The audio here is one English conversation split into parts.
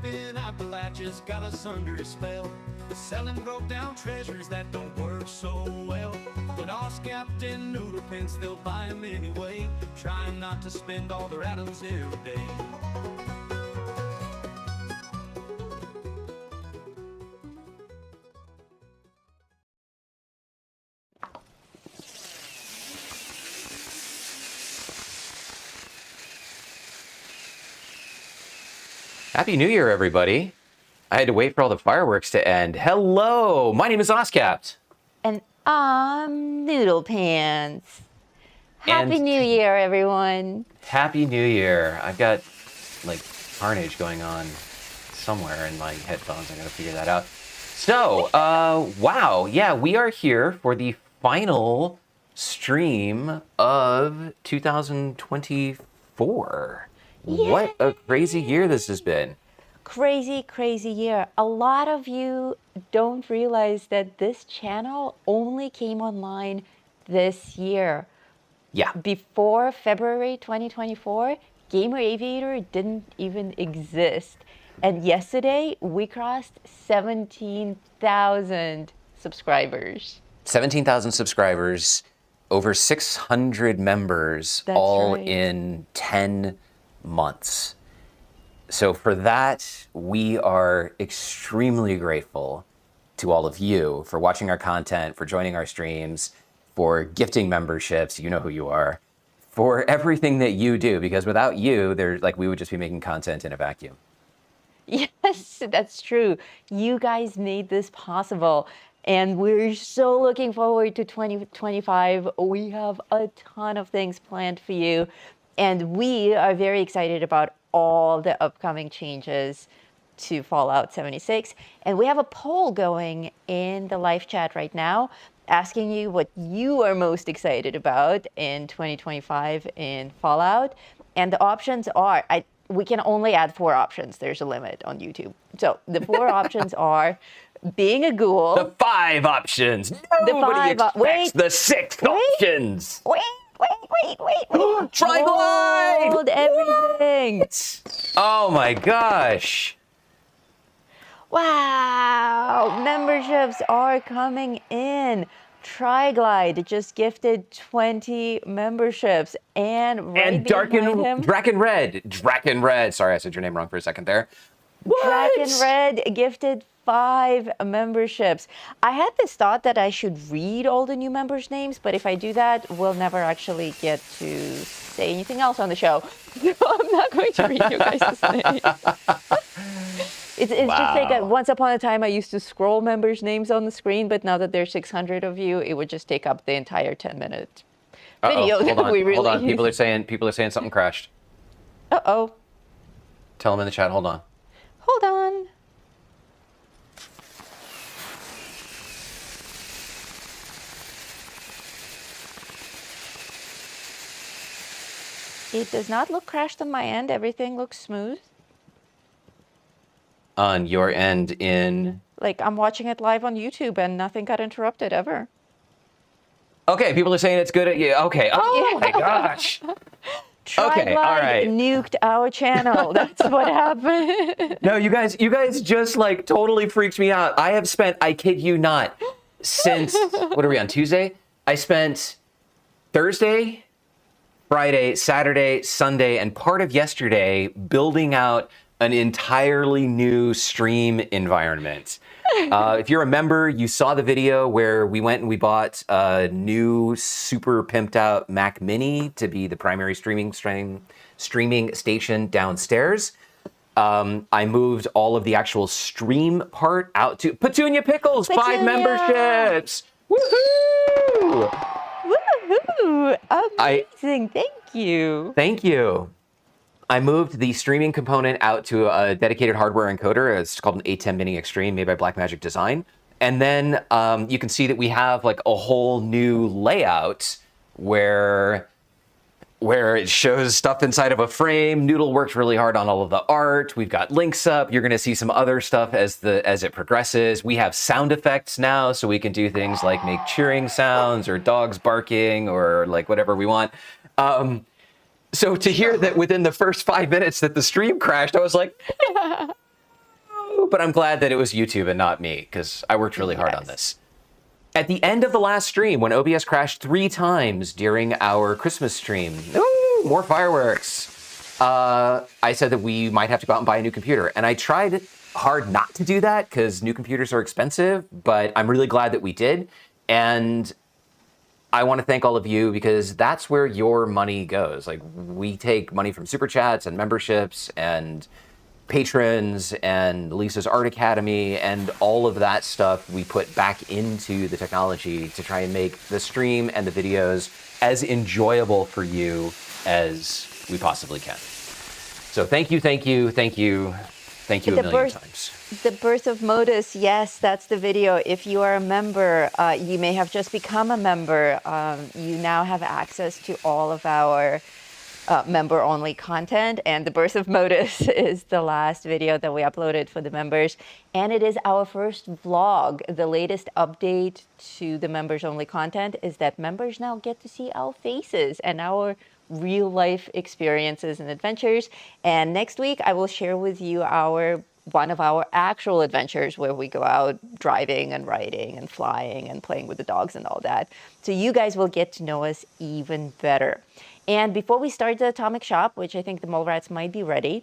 in Appalachia's got us under a spell. Selling broke down treasures that don't work so well. But us Captain Noodle Pins, they'll buy 'em anyway, trying not to spend all their atoms every day. Happy New Year, everybody. I had to wait for all the fireworks to end. Hello, my name is Oscapt. And I'm Noodle Pants. Happy And New Year, everyone. Happy New Year. I've got, like, carnage going on somewhere in my headphones. I gotta figure that out. So, wow. Yeah, we are here for the final stream of 2024. Yay! What a crazy year this has been. Crazy, crazy year. A lot of you don't realize that this channel only came online this year. Yeah. Before February 2024, Gamer Aviator didn't even exist. And yesterday, we crossed 17,000 subscribers. 17,000 subscribers, over 600 members, That's all right. in 10 months. So for that, we are extremely grateful to all of you for watching our content, for joining our streams, for gifting memberships, you know who you are, for everything that you do, because without you, we would just be making content in a vacuum. Yes, that's true. You guys made this possible. And we're so looking forward to 2025. We have a ton of things planned for you. And we are very excited about all the upcoming changes to Fallout 76. And we have a poll going in the live chat right now asking you what you are most excited about in 2025 in Fallout. And the options are, we can only add 4 options. There's a limit on YouTube. So the 4 options are being a ghoul. The 5 options. Nobody expects the 6 options. Wait. Try glide! Hold everything. Oh my gosh. Wow, memberships are coming in. Triglide just gifted 20 memberships. And right behind him, Draken Red. Sorry, I said your name wrong for a second there. Draken Red gifted 5 memberships. I had this thought that I should read all the new members' names, but if I do that, we'll never actually get to say anything else on the show. So I'm not going to read you guys' names. It's just like once upon a time, I used to scroll members' names on the screen, but now that there's 600 of you, it would just take up the entire 10-minute video that we released. Hold on. People are saying something crashed. Uh-oh. Tell them in the chat. Hold on. Hold on. It does not look crashed on my end. Everything looks smooth. On your end in... Like, I'm watching it live on YouTube and nothing got interrupted ever. Okay, people are saying it's good at you. Okay. Oh my gosh. Okay, all right. Nuked our channel. That's what happened. No, you guys just like totally freaked me out. I have spent, I kid you not, since, what are we on, Tuesday? I spent Thursday, Friday, Saturday, Sunday, and part of yesterday building out an entirely new stream environment. If you're a member, you saw the video where we went and we bought a new super pimped out Mac Mini to be the primary streaming station downstairs. I moved all of the actual stream part out to Petunia Pickles, 5 memberships. Woohoo! Woohoo! Amazing. Thank you. Thank you. I moved the streaming component out to a dedicated hardware encoder. It's called an A10 Mini Extreme made by Blackmagic Design. And then you can see that we have like a whole new layout where it shows stuff inside of a frame. Noodle worked really hard on all of the art. We've got links up. You're going to see some other stuff as it progresses. We have sound effects now, so we can do things like make cheering sounds or dogs barking or like whatever we want. So to hear that within the first 5 minutes that the stream crashed, I was like, But I'm glad that it was YouTube and not me, because I worked really hard on this. At the end of the last stream, when OBS crashed 3 times during our Christmas stream, more fireworks, I said that we might have to go out and buy a new computer. And I tried hard not to do that because new computers are expensive, but I'm really glad that we did. And I want to thank all of you because that's where your money goes. Like, we take money from Super Chats and memberships and patrons and Lisa's Art Academy and all of that stuff we put back into the technology to try and make the stream and the videos as enjoyable for you as we possibly can. So thank you, thank you, thank you, thank you a million times. The birth of Modus, yes, that's the video. If you are a member, you may have just become a member. You now have access to all of our member-only content, and the birth of Modus is the last video that we uploaded for the members, and it is our first vlog. The latest update to the members-only content is that members now get to see our faces and our real-life experiences and adventures. And next week, I will share with you one of our actual adventures where we go out driving and riding and flying and playing with the dogs and all that. So you guys will get to know us even better. And before we start the Atomic Shop, which I think the mole rats might be ready.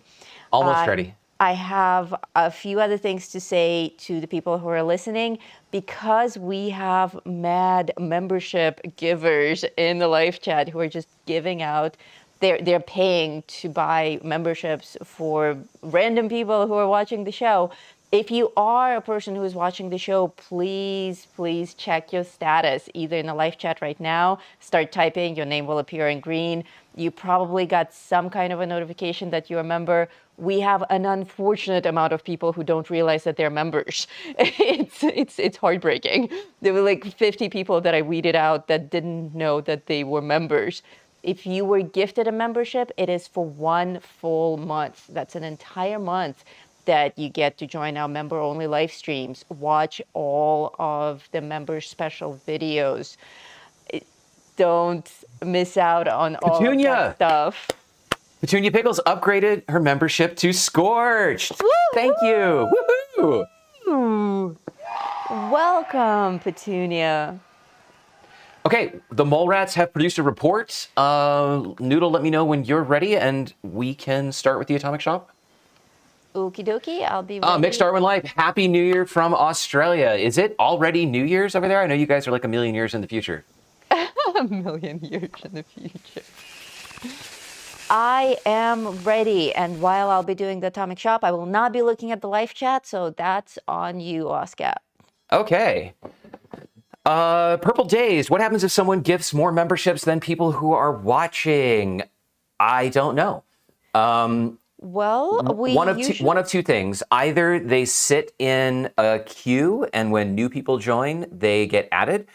Almost ready. I have a few other things to say to the people who are listening. Because we have mad membership givers in the live chat who are just giving out, they're paying to buy memberships for random people who are watching the show. If you are a person who is watching the show, please check your status, either in the live chat right now, start typing, your name will appear in green. You probably got some kind of a notification that you're a member. We have an unfortunate amount of people who don't realize that they're members. It's heartbreaking. There were like 50 people that I weeded out that didn't know that they were members. If you were gifted a membership, it is for 1 full month. That's an entire month that you get to join our member-only live streams, watch all of the members' special videos. Don't miss out on all of that stuff. Petunia Pickles upgraded her membership to Scorched. Woo-hoo! Thank you. Woohoo! Ooh. Welcome, Petunia. Okay, the mole rats have produced a report. Noodle, let me know when you're ready and we can start with the Atomic Shop. Okie dokie, I'll be ready. Mixed Darwin Life, Happy New Year from Australia. Is it already New Year's over there? I know you guys are like a million years in the future. A million years in the future. I am ready, and while I'll be doing the Atomic Shop, I will not be looking at the live chat, so that's on you, Oscar. Okay. Purple Days, what happens if someone gifts more memberships than people who are watching? I don't know. Well, one of two things. Either they sit in a queue, and when new people join, they get added.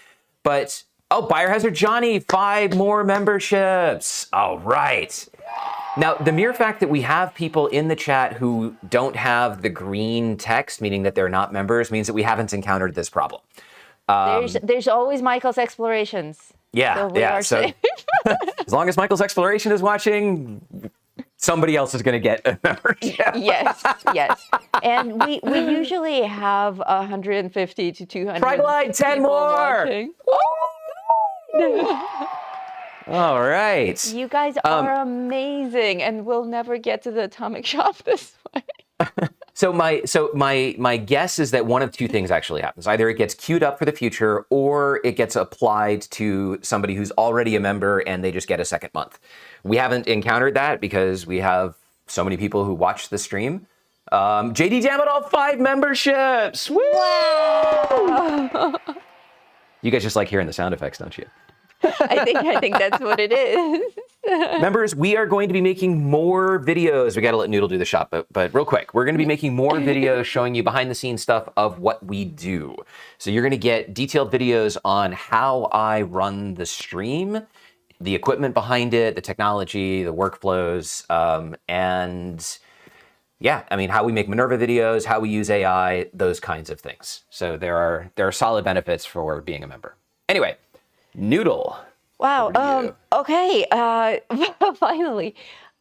But, Biohazard Johnny, 5 more memberships. All right. Now, the mere fact that we have people in the chat who don't have the green text, meaning that they're not members, means that we haven't encountered this problem. There's always Michael's Explorations. Yeah, so as long as Michael's Exploration is watching, somebody else is going to get a membership. Yes. And we usually have 150 to 200. Pride 10 more! All right. You guys are amazing, and we'll never get to the Atomic Shop this way. So my guess is that one of two things actually happens. Either it gets queued up for the future, or it gets applied to somebody who's already a member and they just get a second month. We haven't encountered that because we have so many people who watch the stream. JD Dammit, 5 memberships! Woo! Wow! You guys just like hearing the sound effects, don't you? I think that's what it is. Members, we are going to be making more videos. We got to let Noodle do the shop, but real quick, we're going to be making more videos showing you behind the scenes stuff of what we do. So you're going to get detailed videos on how I run the stream, the equipment behind it, the technology, the workflows, and yeah, I mean, how we make Minerva videos, how we use AI, those kinds of things. So there are solid benefits for being a member. Anyway, Noodle. Wow. Okay. Finally,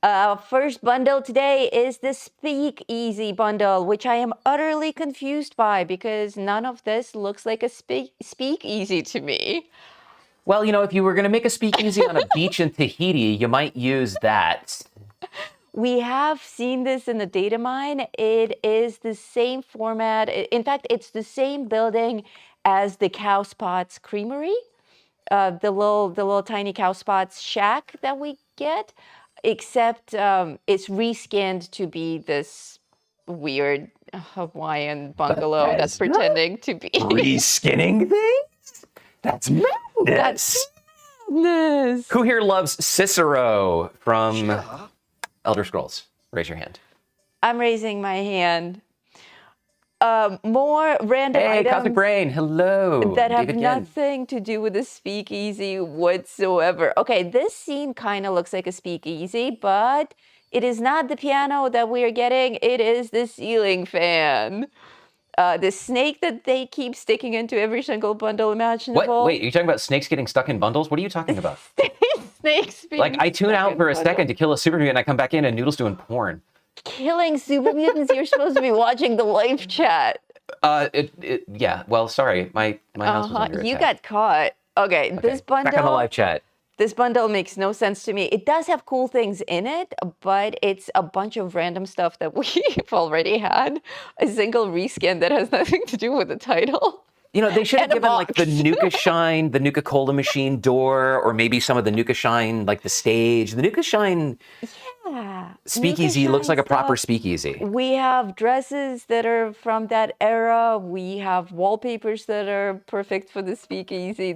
First bundle today is the Speak Easy bundle, which I am utterly confused by because none of this looks like a speak easy to me. Well, you know, if you were going to make a speakeasy on a beach in Tahiti, you might use that. We have seen this in the data mine. It is the same format. In fact, it's the same building as the Cow Spots Creamery, the little tiny Cow Spots shack that we get, except it's reskinned to be this weird Hawaiian bungalow that's pretending to be Reskinning things? That's madness. madness. Who here loves Cicero from Elder Scrolls? Raise your hand. I'm raising my hand. More random Hey, items Cosmic Brain. Hello. that have David Yen. nothing to do with a speakeasy whatsoever. Okay, this scene kind of looks like a speakeasy, but it is not the piano that we are getting. It is the ceiling fan. The snake that they keep sticking into every single bundle imaginable. What? Wait, are you talking about snakes getting stuck in bundles? What are you talking about? Snakes being Like, I tune stuck out in for a bundles. second to kill a super mutant, and I come back in and Noodle's doing porn. Killing super mutants. You're supposed to be watching the live chat. Yeah. Well, sorry, my house was under You attack. got caught. Okay, this bundle. Back on the live chat. This bundle makes no sense to me. It does have cool things in it, but it's a bunch of random stuff that we've already had. A single reskin that has nothing to do with the title. You know, they should have And a given like the box. Nuka Shine, the Nuka Cola machine door, or maybe some of the Nuka Shine, like the stage. The Nuka Shine Yeah. speakeasy Nuka looks like a Shine proper stuff. speakeasy. We have dresses that are from that era. We have wallpapers that are perfect for the speakeasy.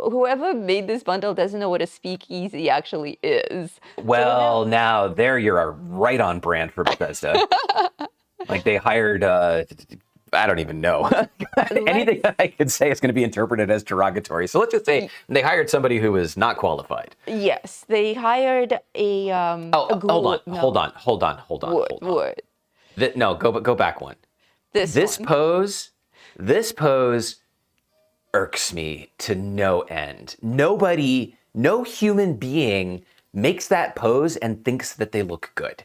Whoever made this bundle doesn't know what a speakeasy actually is. Well, now there you're right on brand for Bethesda. Like they hired, I don't even know. Anything that I could say is going to be interpreted as derogatory. So let's just say they hired somebody who was not qualified. Yes, they hired a Oh, hold on. Wood. No, go back one. This one. pose irks me to no end. No human being makes that pose and thinks that they look good.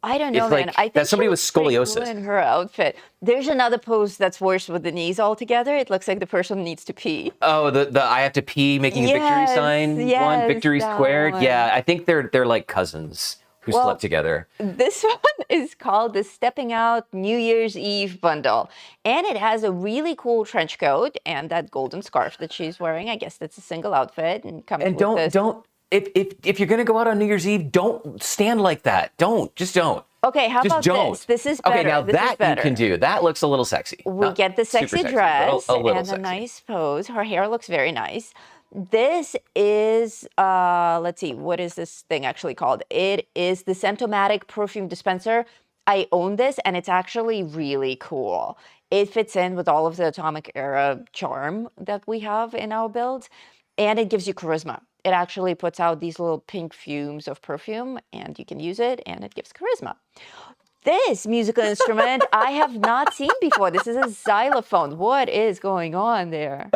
I don't know, It's man. like I think that's somebody she with looks pretty cool scoliosis. in her outfit. There's another pose that's worse with the knees all together. It looks like the person needs to pee. Oh, the I have to pee making a victory Yes, sign one, yes, victory that squared. one. Yeah, I think they're like cousins who Well, slept together. This one is called the Stepping Out New Year's Eve bundle. And it has a really cool trench coat and that golden scarf that she's wearing. I guess that's a single outfit and comes And with this. don't if you're gonna go out on New Year's Eve, don't stand like that. Just don't. Okay, how Just about don't. this? This is better. Okay, now This is that you better. can do. That looks a little sexy. We Not get the super sexy but dress a little and sexy. a nice pose. Her hair looks very nice. This is, let's see, what is this thing actually called? It is the Scentomatic perfume dispenser. I own this and it's actually really cool. It fits in with all of the Atomic Era charm that we have in our builds, and it gives you charisma. It actually puts out these little pink fumes of perfume, and you can use it, and it gives charisma. This musical instrument I have not seen before. This is a xylophone. What is going on there?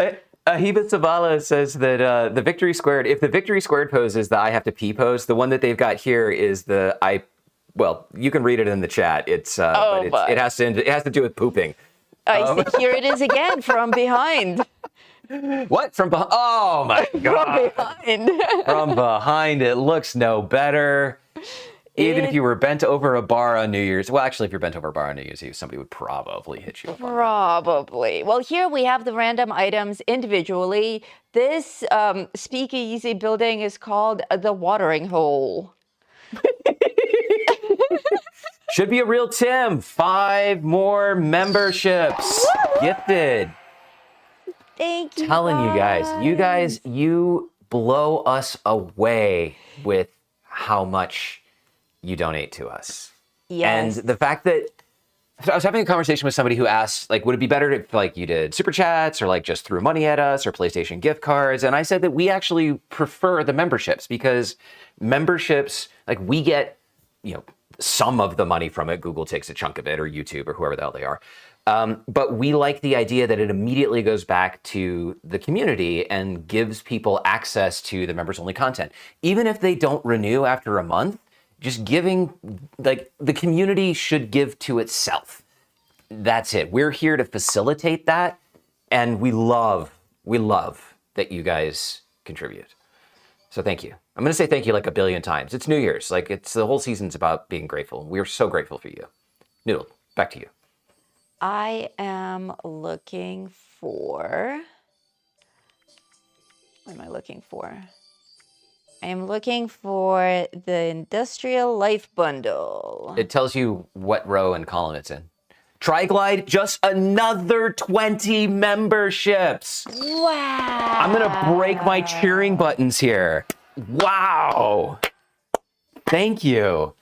Ahiba Savala says that the victory squared, if the victory squared pose is the I have to pee pose, the one that they've got here is the well, you can read it in the chat. It has to do with pooping. Here it is again from behind. What? From behind? Oh my God. From behind. From behind, it looks no better. Even if you were bent over a bar on New Year's, well, actually, if you're bent over a bar on New Year's Eve, somebody would probably hit you up on that. Probably. Well, here we have the random items individually. This speakeasy building is called the Watering Hole. Should be a real Tim. 5 more memberships gifted. Thank you. Telling you guys, you blow us away with how much you donate to us. Yes. And the fact that I was having a conversation with somebody who asked, like, would it be better if like you did super chats or like just threw money at us or PlayStation gift cards? And I said that we actually prefer the memberships because memberships, like we get, some of the money from it. Google takes a chunk of it, or YouTube, or whoever the hell they are. But we like the idea that it immediately goes back to the community and gives people access to the members-only content. Even if they don't renew after a month, just giving, like the community should give to itself. That's it. We're here to facilitate that. And we love that you guys contribute. So thank you. I'm going to say thank you like a billion times. It's New Year's. Like it's the whole season's about being grateful. We're so grateful for you. Noodle, back to you. I am looking for, what am I looking for? I am looking for the Industrial Life Bundle. It tells you what row and column it's in. TriGlide, just another 20 memberships. Wow. I'm going to break my cheering buttons here. Wow. Thank you.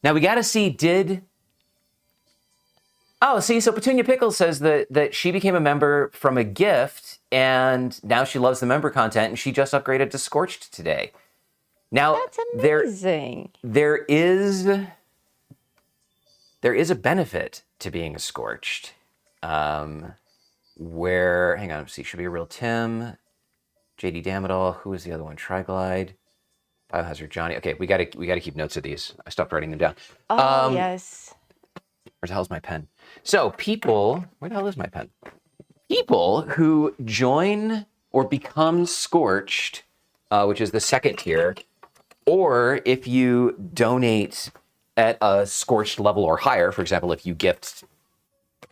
Now we got to see, so Petunia Pickles says that she became a member from a gift and now she loves the member content and she just upgraded to Scorched today. Now, That's amazing. There is a benefit to being a Scorched. Where, hang on, let's see, should be a real Tim, JD Damadol, who is the other one? TriGlide, Biohazard Johnny. Okay, we gotta keep notes of these. I stopped writing them down. Oh, yes. Where the hell's my pen? So people, where the hell is my pen? People who join or become Scorched, which is the second tier, or if you donate at a Scorched level or higher, for example, if you gift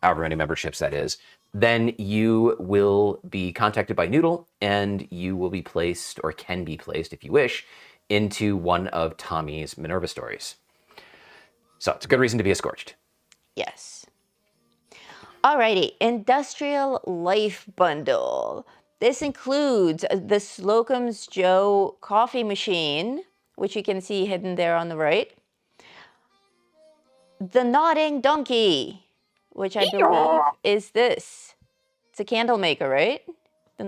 however many memberships that is, then you will be contacted by Noodle and you will be placed, or can be placed if you wish, into one of Tommy's Minerva stories. So it's a good reason to be a Scorched. Yes. Alrighty, Industrial Life Bundle. This includes the Slocum's Joe coffee machine, which you can see hidden there on the right. The Nodding Donkey, which I believe is this. It's a candle maker, right?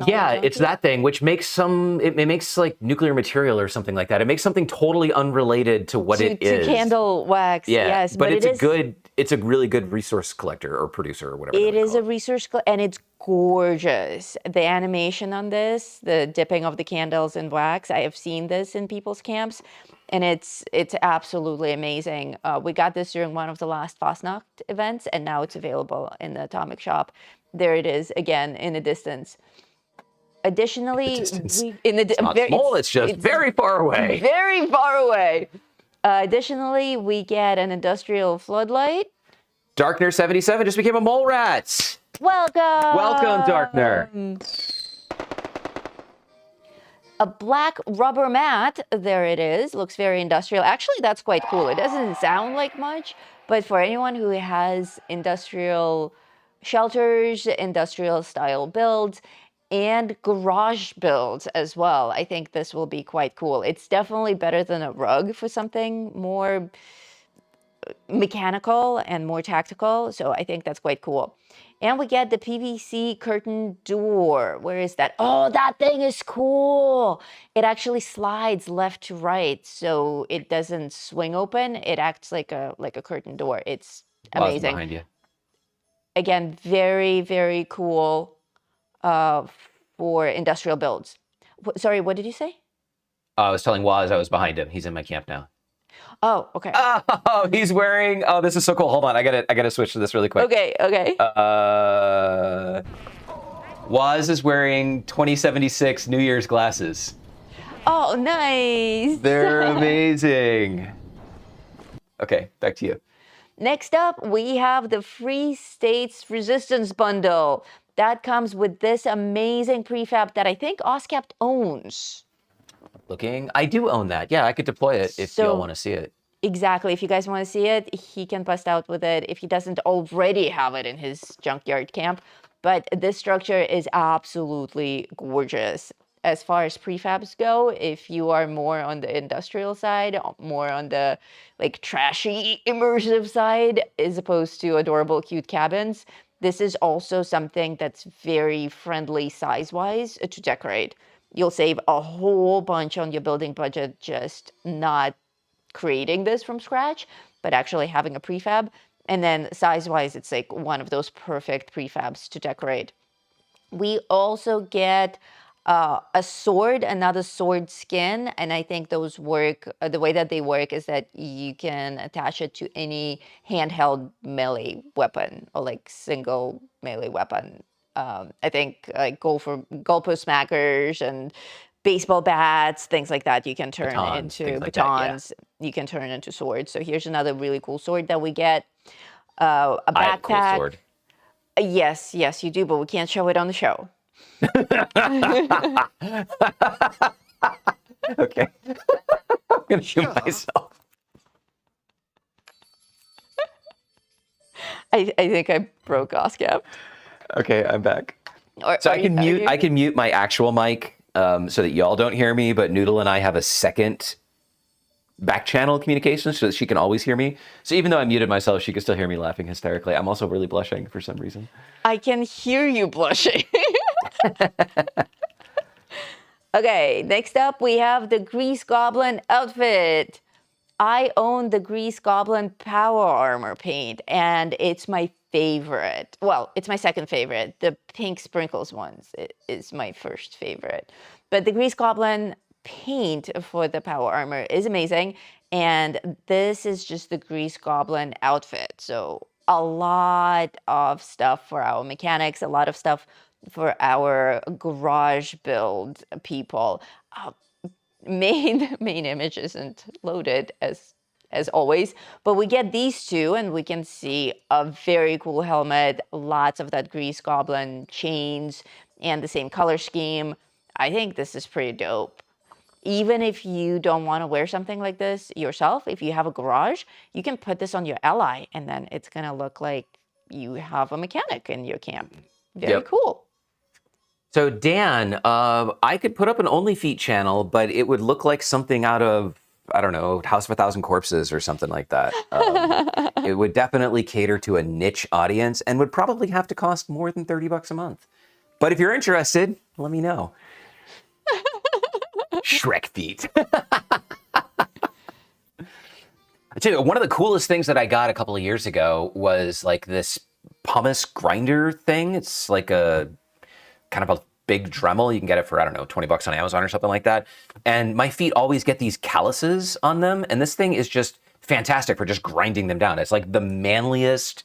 Yeah, it's that thing, which makes it makes like nuclear material or something like that. It makes something totally unrelated to what it is. To candle wax, yeah, yes. But it's a really good resource collector or producer or whatever. It is a resource, and it's gorgeous. The animation on this, the dipping of the candles in wax, I have seen this in people's camps, and it's absolutely amazing. We got this during one of the last Fastnacht events, and now it's available in the Atomic Shop. There it is again in the distance. Additionally, it's not small, it's just very far away. Very far away. Additionally, we get an industrial floodlight. Darkner77 just became a mole rat. Welcome. Welcome, Darkner. A black rubber mat. There it is. Looks very industrial. Actually, that's quite cool. It doesn't sound like much, but for anyone who has industrial shelters, industrial style builds, and garage builds as well, I think this will be quite cool. It's definitely better than a rug for something more mechanical and more tactical, so I think that's quite cool. And we get the PVC curtain door. Where is that? Oh, that thing is cool. It actually slides left to right, so it doesn't swing open. It acts like a curtain door. It's amazing. Behind you. Again, very, very cool for industrial builds. Sorry, what did you say? I was telling Waz I was behind him. He's in my camp now. Oh, okay. Oh, he's wearing. Oh, this is so cool. Hold on, I gotta switch to this really quick. Okay. Waz is wearing 2076 New Year's glasses. Oh, nice. They're amazing. Okay, back to you. Next up, we have the Free States Resistance Bundle. That comes with this amazing prefab that I think OSCAP owns. I do own that. Yeah, I could deploy it if y'all want to see it. Exactly. If you guys want to see it, he can bust out with it if he doesn't already have it in his junkyard camp. But this structure is absolutely gorgeous. As far as prefabs go, if you are more on the industrial side, more on the like trashy immersive side, as opposed to adorable cute cabins, this is also something that's very friendly size-wise to decorate. You'll save a whole bunch on your building budget just not creating this from scratch, but actually having a prefab. And then size-wise, it's like one of those perfect prefabs to decorate. We also get a sword, another sword skin, and I think those work. The way that they work is that you can attach it to any handheld melee weapon or like single melee weapon. I think like goalpost smackers and baseball bats, things like that. You can turn Batons, into things like that, yeah. batons. You can turn into swords. So here's another really cool sword that we get. A I have a cool backpack. sword. Yes, yes, you do, but we can't show it on the show. Okay. I'm gonna shoot myself. I think I broke Oscap. Okay, I'm back. Or, So are I can you- mute. I can mute my actual mic so that y'all don't hear me. But Noodle and I have a second back channel communication so that she can always hear me. So even though I muted myself, she can still hear me laughing hysterically. I'm also really blushing for some reason. I can hear you blushing. Okay, next up we have the Grease Goblin outfit. I own the Grease Goblin Power Armor paint, and it's my favorite. Well, it's my second favorite. The pink sprinkles ones is my first favorite. But the Grease Goblin paint for the Power Armor is amazing, and this is just the Grease Goblin outfit. So a lot of stuff for our mechanics, a lot of stuff for our garage build people. Main image isn't loaded as always, but we get these two and we can see a very cool helmet, lots of that Grease Goblin chains and the same color scheme. I think this is pretty dope. Even if you don't want to wear something like this yourself, if you have a garage, you can put this on your ally and then it's gonna look like you have a mechanic in your camp. Very cool. So Dan, I could put up an OnlyFeet channel, but it would look like something out of, I don't know, House of a Thousand Corpses or something like that. It would definitely cater to a niche audience and would probably have to cost more than $30 a month. But if you're interested, let me know. Shrek feet. I tell you, one of the coolest things that I got a couple of years ago was like this pumice grinder thing. It's like a kind of a big Dremel. You can get it for, I don't know, $20 on Amazon or something like that. And my feet always get these calluses on them. And this thing is just fantastic for just grinding them down. It's like the manliest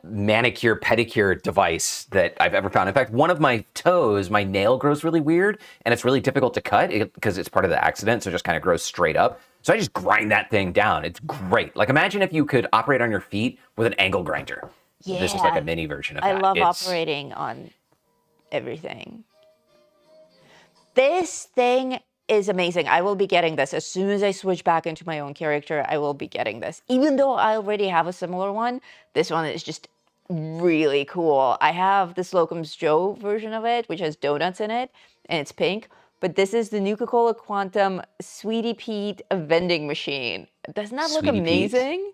manicure pedicure device that I've ever found. In fact, one of my toes, my nail grows really weird and it's really difficult to cut because it's part of the accident. So it just kind of grows straight up. So I just grind that thing down. It's great. Like imagine if you could operate on your feet with an angle grinder. Yeah. This is like a mini version of that. I love operating on everything. This thing is amazing. I will be getting this as soon as I switch back into my own character. I will be getting this, even though I already have a similar one. This one is just really cool. I have the Slocum's Joe version of it, which has donuts in it, and it's pink. But this is the Nuka-Cola Quantum Sweetie Pete vending machine. Doesn't that look amazing?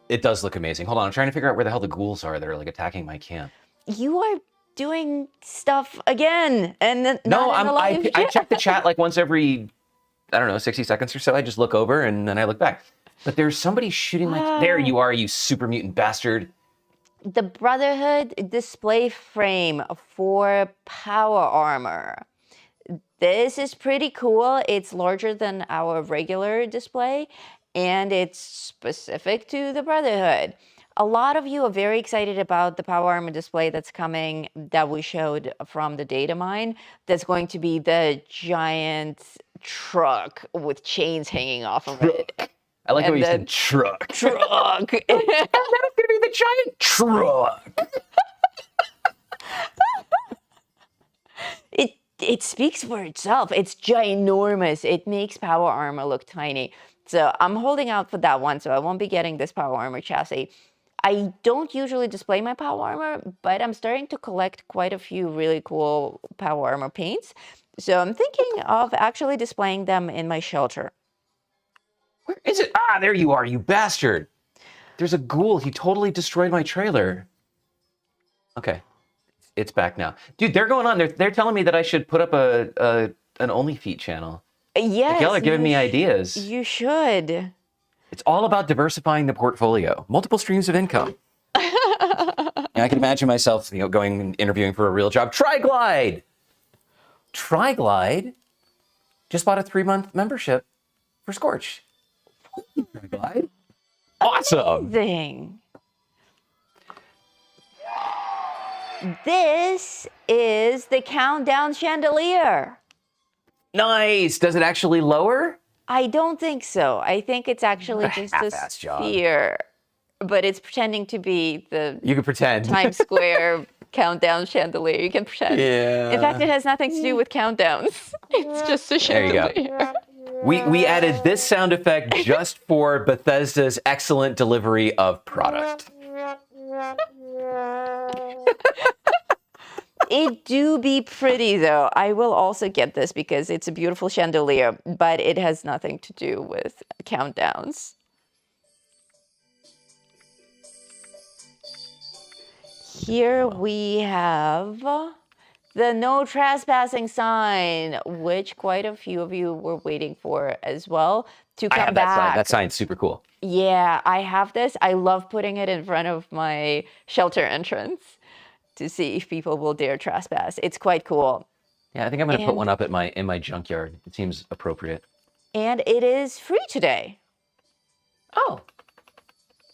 It does look amazing. Hold on, I'm trying to figure out where the hell the ghouls are that are like attacking my camp. You are doing stuff again, and then no, I check the chat like once every, I don't know, 60 seconds or so. I just look over and then I look back. But there's somebody shooting my. There you are, you super mutant bastard. The Brotherhood display frame for power armor. This is pretty cool. It's larger than our regular display, and it's specific to the Brotherhood. A lot of you are very excited about the power armor display that's coming that we showed from the data mine. That's going to be the giant truck with chains hanging off of it. I like how you said truck. Truck. That is going to be the giant truck. It speaks for itself. It's ginormous. It makes power armor look tiny. So I'm holding out for that one, so I won't be getting this power armor chassis. I don't usually display my power armor, but I'm starting to collect quite a few really cool power armor paints. So I'm thinking of actually displaying them in my shelter. Where is it? Ah, there you are, you bastard. There's a ghoul. He totally destroyed my trailer. Okay. It's back now. Dude, they're going on. They're telling me that I should put up an OnlyFeet channel. Yes. Like, y'all are giving me ideas. You should. It's all about diversifying the portfolio. Multiple streams of income. And I can imagine myself, going and interviewing for a real job. TriGlide just bought a 3-month membership for Scorch. TriGlide. Awesome. Amazing. This is the countdown chandelier. Nice. Does it actually lower? I don't think so. I think it's actually just a half-ass job. sphere, but it's pretending to be the You can pretend. Times Square countdown chandelier. You can pretend. Yeah. In fact, it has nothing to do with countdowns. It's just a There you chandelier. We added this sound effect just for Bethesda's excellent delivery of product. It do be pretty though. I will also get this because it's a beautiful chandelier, but it has nothing to do with countdowns. Here we have the no trespassing sign, which quite a few of you were waiting for as well to come I have back. that sign. That sign's super cool. Yeah, I have this. I love putting it in front of my shelter entrance to see if people will dare trespass. It's quite cool. Yeah, I think I'm going to put And- one up in my junkyard. It seems appropriate. And it is free today. Oh.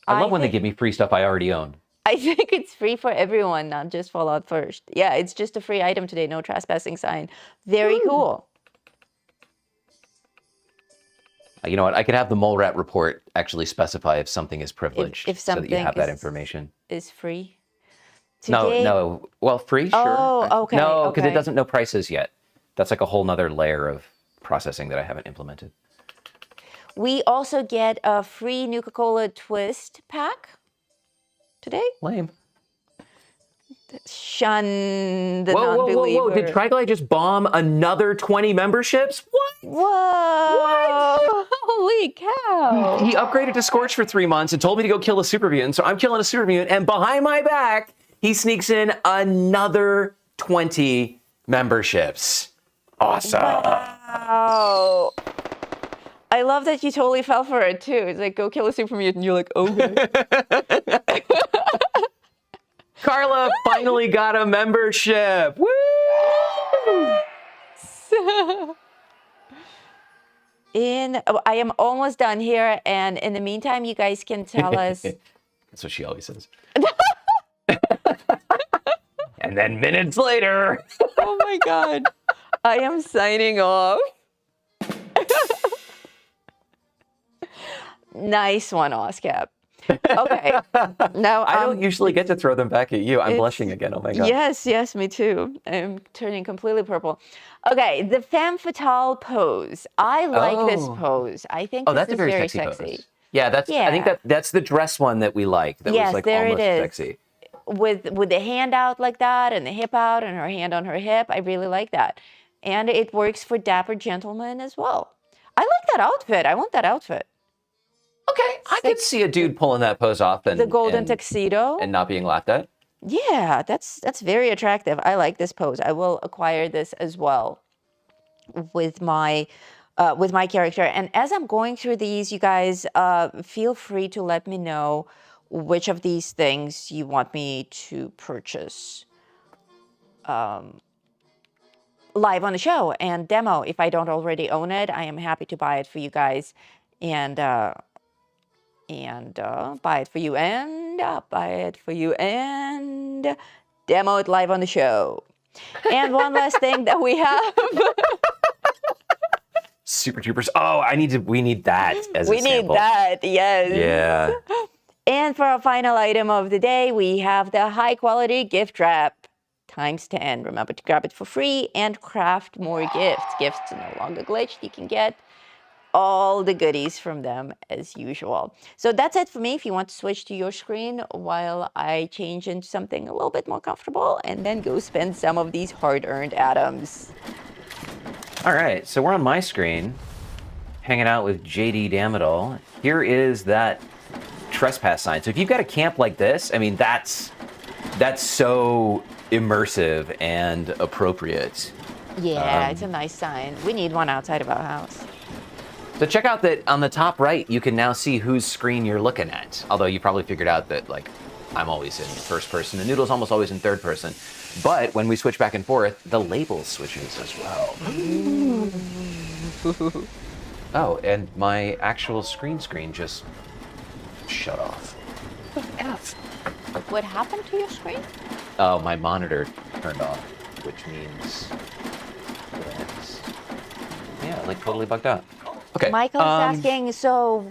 I love when they think- give me free stuff I already own. I think it's free for everyone, not just Fallout First. Yeah, it's just a free item today, no trespassing sign. Very cool. You know what? I could have the mole rat report actually specify if something is privileged if so that you something have that is- information. Is free. No, Today- no. Well, free, sure. Oh, okay, No, because okay. it doesn't know prices yet. That's like a whole nother layer of processing that I haven't implemented. We also get a free Nuka-Cola Twist pack today. Lame. Shun the Whoa, whoa, non-believer. whoa, whoa. Did TriGlide just bomb another 20 memberships? What? Whoa! Holy cow! He upgraded to Scorch for 3 months and told me to go kill a super mutant, so I'm killing a super mutant, and behind my back, he sneaks in another 20 memberships. Awesome. Wow! I love that you totally fell for it too. It's like, go kill a super mutant. You're like, okay. Carla finally got a membership. Woo! I am almost done here, and in the meantime, you guys can tell us. That's what she always says. And then minutes later. Oh my god, I am signing off. Nice one, Oscap. Okay, now I don't usually get to throw them back at you. I'm it's- blushing again. Oh my god. Yes, me too. I'm turning completely purple. Okay, the femme fatale pose. I like this Oh. pose. I think Oh, this that's a is very very sexy, pose. sexy. Yeah, I think Yeah. that's the dress one that we like. That Yes, was like there it almost is. sexy. With the hand out like that and the hip out and her hand on her hip. I really like that. And it works for dapper gentlemen as well. I like that outfit. I want that outfit. Okay, I could see a dude pulling that pose off and The golden and, tuxedo. and not being laughed at. Yeah, that's very attractive. I like this pose. I will acquire this as well with my character. And as I'm going through these, you guys feel free to let me know which of these things you want me to purchase live on the show and demo. If I don't already own it, I am happy to buy it for you guys and buy it for you and buy it for you and demo it live on the show. And one last thing that we have. Super Troopers. Oh, we need that as a We need sample. that, yes. Yeah. And for our final item of the day, we have the high quality gift wrap times 10. Remember to grab it for free and craft more gifts. Gifts are no longer glitched. You can get all the goodies from them as usual. So that's it for me. If you want to switch to your screen while I change into something a little bit more comfortable and then go spend some of these hard-earned atoms. All right, so we're on my screen, hanging out with JD Damadol. Here is that trespass sign. So if you've got a camp like this, I mean, that's so immersive and appropriate. Yeah, it's a nice sign. We need one outside of our house. So check out that on the top right, you can now see whose screen you're looking at. Although you probably figured out that like I'm always in first person, and Noodle's almost always in third person. But when we switch back and forth, the label switches as well. Oh, and my actual screen just shut off. F. What happened to your screen? Oh, my monitor turned off, which means yeah, like totally bugged out. Okay. Michael is asking, so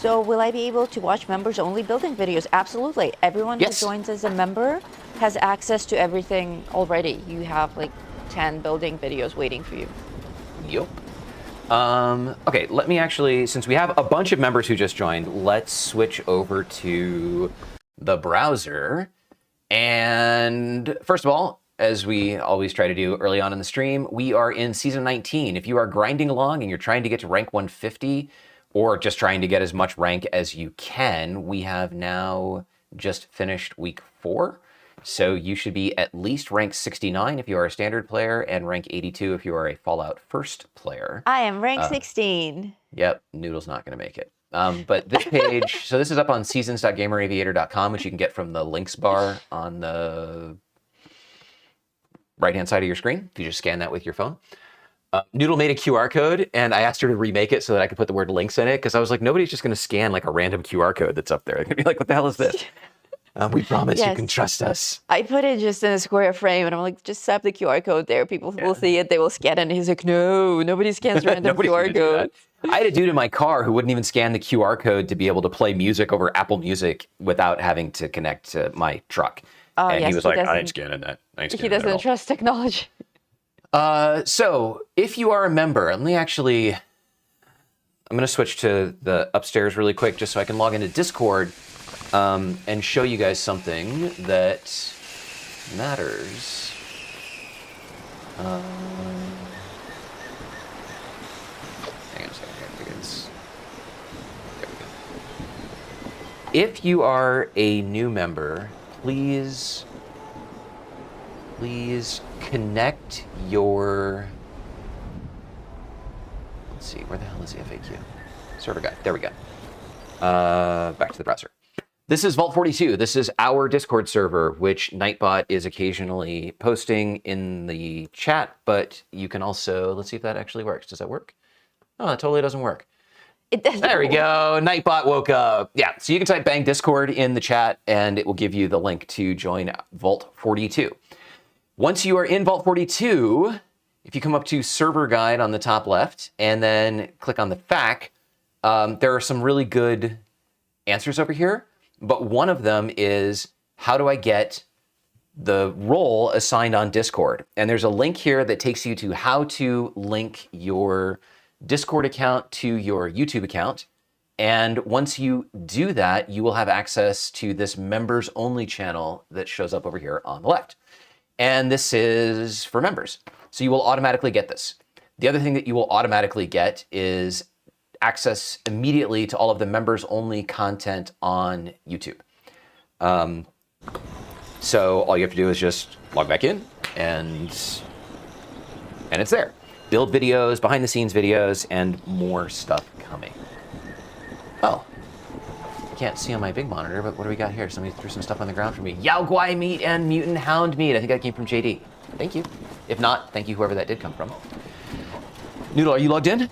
will I be able to watch members only building videos? Absolutely. Everyone Yes. who joins as a member has access to everything already. You have like 10 building videos waiting for you. Yup. Okay, let me actually, since we have a bunch of members who just joined, let's switch over to the browser. And first of all, as we always try to do early on in the stream, we are in season 19. If you are grinding along and you're trying to get to rank 150, or just trying to get as much rank as you can, we have now just finished week 4. So you should be at least rank 69 if you are a standard player, and rank 82 if you are a Fallout First player. I am rank 16. Yep, Noodle's not going to make it. But this page, so this is up on seasons.gameraviator.com, which you can get from the links bar on the right-hand side of your screen. If you just scan that with your phone. Noodle made a QR code, and I asked her to remake it so that I could put the word links in it, because I was like, nobody's just going to scan like a random QR code that's up there. They're going to be like, what the hell is this? We promise you can trust us. I put it just in a square frame, and I'm like, just slap the QR code there. People will see it. They will scan it. And he's like, no, nobody scans random QR code. I had a dude in my car who wouldn't even scan the QR code to be able to play music over Apple Music without having to connect to my truck. Oh, and yes, he was like, I ain't scanning that. He doesn't trust technology. So if you are a member, I'm going to switch to the upstairs really quick just so I can log into Discord and show you guys something that matters. Hang on a second here, because there we go. If you are a new member, please connect your, let's see, where the hell is the FAQ? Server guide, there we go. Back to the browser. This is Vault 42. This is our Discord server, which Nightbot is occasionally posting in the chat, but you can also, let's see if that actually works. Does that work? Oh, it totally doesn't work. It doesn't. There we go. Nightbot woke up. Yeah, so you can type bang Discord in the chat, and it will give you the link to join Vault 42. Once you are in Vault 42, if you come up to Server Guide on the top left, and then click on the FAQ, there are some really good answers over here. But one of them is, how do I get the role assigned on Discord? And there's a link here that takes you to how to link your Discord account to your YouTube account. And once you do that, you will have access to this members only channel that shows up over here on the left. And this is for members. So you will automatically get this. The other thing that you will automatically get is access immediately to all of the members only content on YouTube. So all you have to do is just log back in and it's there. Build videos, behind the scenes videos, and more stuff coming. Oh, I can't see on my big monitor, but what do we got here? Somebody threw some stuff on the ground for me. Yao Guai meat and mutant hound meat. I think that came from JD. Thank you. If not, thank you whoever that did come from. Noodle, are you logged in?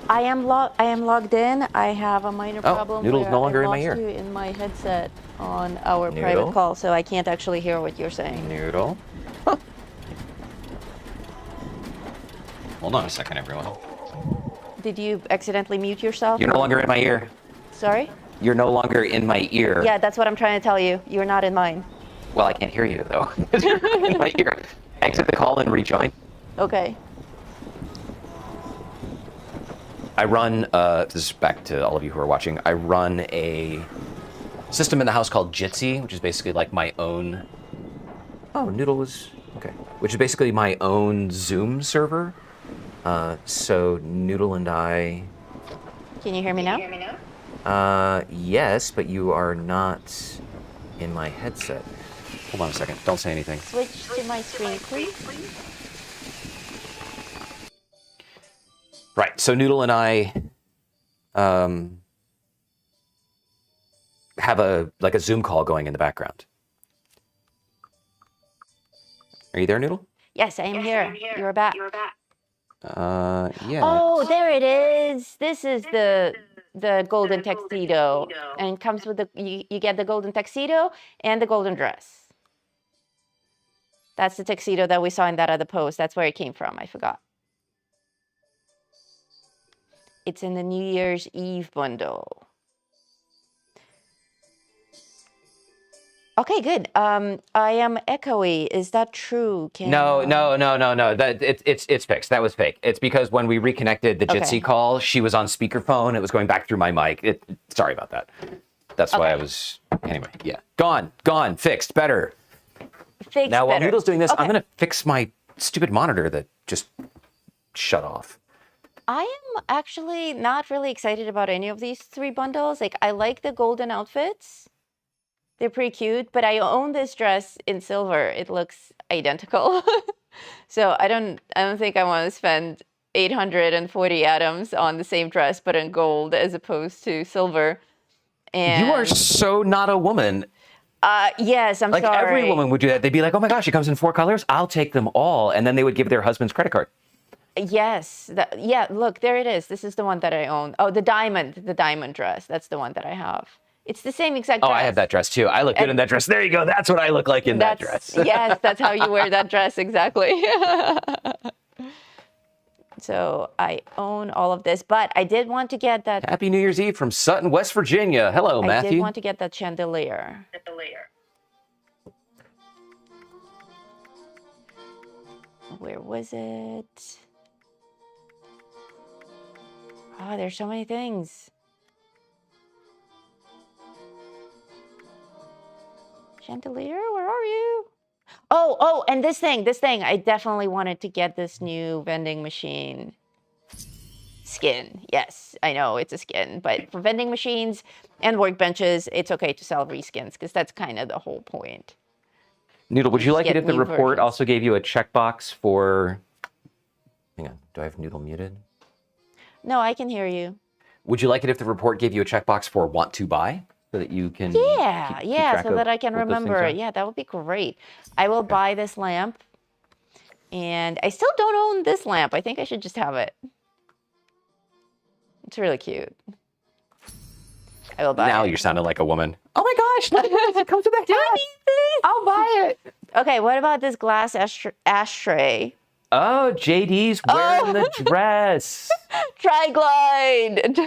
I am logged in. I have a minor problem. Noodle's where no longer I in my lost ear. you in my headset on our Noodle? private call, so I can't actually hear what you're saying. Noodle. Huh. Hold on a second, everyone. Did you accidentally mute yourself? You're no longer in my ear. Sorry? You're no longer in my ear. Yeah, that's what I'm trying to tell you. You're not in mine. Well, I can't hear you, though, because you're in my ear. Exit the call and rejoin. Okay. I run, this is back to all of you who are watching, I run a system in the house called Jitsi, which is basically like my own, oh, Noodle was, okay, which is basically my own Zoom server. So Noodle and I... Can you hear me now? Yes, but you are not in my headset. Hold on a second, don't say anything. Switch to my screen, please. Right, so Noodle and I have a Zoom call going in the background. Are you there, Noodle? Yes, I am here. You're back. Yeah. Oh, there it is. This is the golden tuxedo, and it comes with you get the golden tuxedo and the golden dress. That's the tuxedo that we saw in that other post. That's where it came from. I forgot. It's in the New Year's Eve bundle. Okay, good. I am echoey. Is that true? No. That it's fixed. That was fake. It's because when we reconnected the Jitsi call, she was on speakerphone. It was going back through my mic. Sorry about that. That's why I was. Anyway, yeah. Gone. Fixed. Better. Fixed. Now, while better. Noodle's doing this, Okay. I'm gonna fix my stupid monitor that just shut off. I am actually not really excited about any of these three bundles. Like, I like the golden outfits. They're pretty cute, but I own this dress in silver. It looks identical. So I don't think I want to spend 840 atoms on the same dress, but in gold as opposed to silver. And You are so not a woman. yes, I'm Like sorry. every woman would do that. They'd be like, "Oh my gosh, it comes in 4 colors. I'll take them all," and then they would give their husband's credit card. Yes. Yeah, look, there it is. This is the one that I own. Oh, the diamond dress. That's the one that I have. It's the same exact dress. Oh, I have that dress too. I look good in that dress. There you go. That's what I look like in that dress. Yes, that's how you wear that dress, exactly. So I own all of this, but I did want to get that. Happy New Year's Eve from Sutton, West Virginia. Hello, I Matthew. did want to get that chandelier. Where was it? Oh, there's so many things. Chandelier, where are you? Oh, and this thing. I definitely wanted to get this new vending machine skin. Yes, I know it's a skin, but for vending machines and workbenches, it's okay to sell reskins because that's kind of the whole point. Noodle, would you like it get if the new report versions. also gave you a checkbox for... Hang on, do I have Noodle muted? No, I can hear you. Would you like it if the report gave you a checkbox for want to buy? So that you can Yeah, keep yeah, track so of that I can what those things remember. are? Yeah, that would be great. I will buy this lamp. And I still don't own this lamp. I think I should just have it. It's really cute. I will buy Now it. you're sounding like a woman. Oh my gosh, look at this. It comes with a Do I hat. need this? I'll buy it. Okay, what about this glass ashtray? Oh, JD's wearing the dress. Triglide!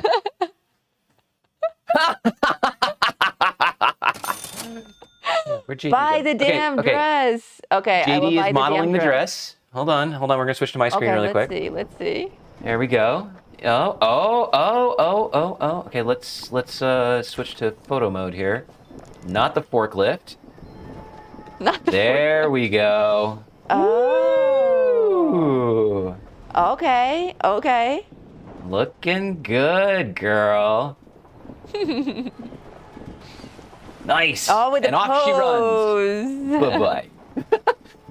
Where'd JD Buy go? the Okay, damn okay. dress. Okay, I will JD buy is modeling the the damn dress. Hold on. We're gonna switch to my screen Okay, really quick. let's see. There we go. Oh. Okay, let's switch to photo mode here. Not the forklift. Not the There we go. Oh. Ooh. Okay. Looking good, girl. Nice. Oh, with the and off she runs. pose. Bye-bye.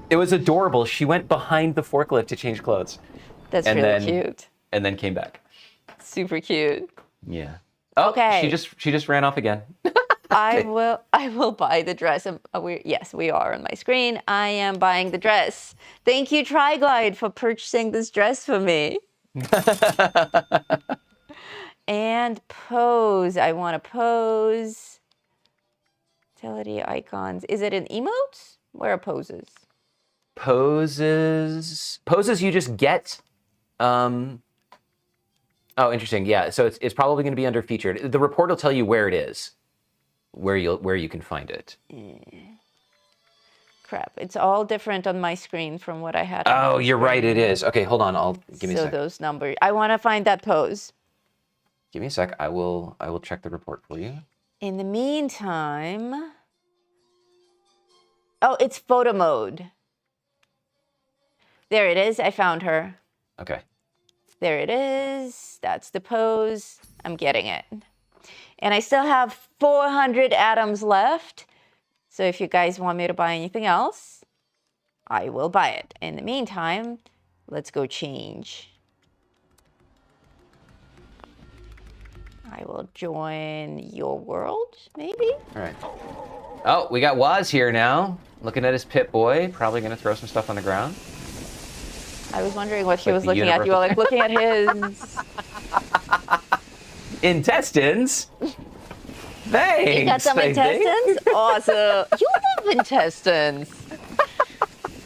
It was adorable. She went behind the forklift to change clothes. That's And really then- cute. And then came back. Super cute. Yeah. Oh, Okay. She just ran off again. I will buy the dress. Yes, we are on my screen. I am buying the dress. Thank you, Triglide, for purchasing this dress for me. And pose. I want to pose. Utility icons. Is it an emote? Where are poses? Poses you just get. Oh, interesting. Yeah, so it's probably going to be under featured. The report will tell you where it is, where you can find it. Crap. It's all different on my screen from what I had. on Oh, my you're right. screen. It is. Okay, hold on. Give me a So sec. those numbers. I want to find that pose. Give me a sec. I will check the report for you. In the meantime, oh, it's photo mode. There it is. I found her. Okay. There it is. That's the pose. I'm getting it. And I still have 400 atoms left. So if you guys want me to buy anything else, I will buy it. In the meantime, let's go change. I will join your world, maybe? All right. Oh, we got Waz here now. Looking at his Pit Boy. Probably going to throw some stuff on the ground. I was wondering what he Like was the looking at. You were like looking at his. Intestines? Thanks. You got some I think. intestines? Awesome. You love intestines.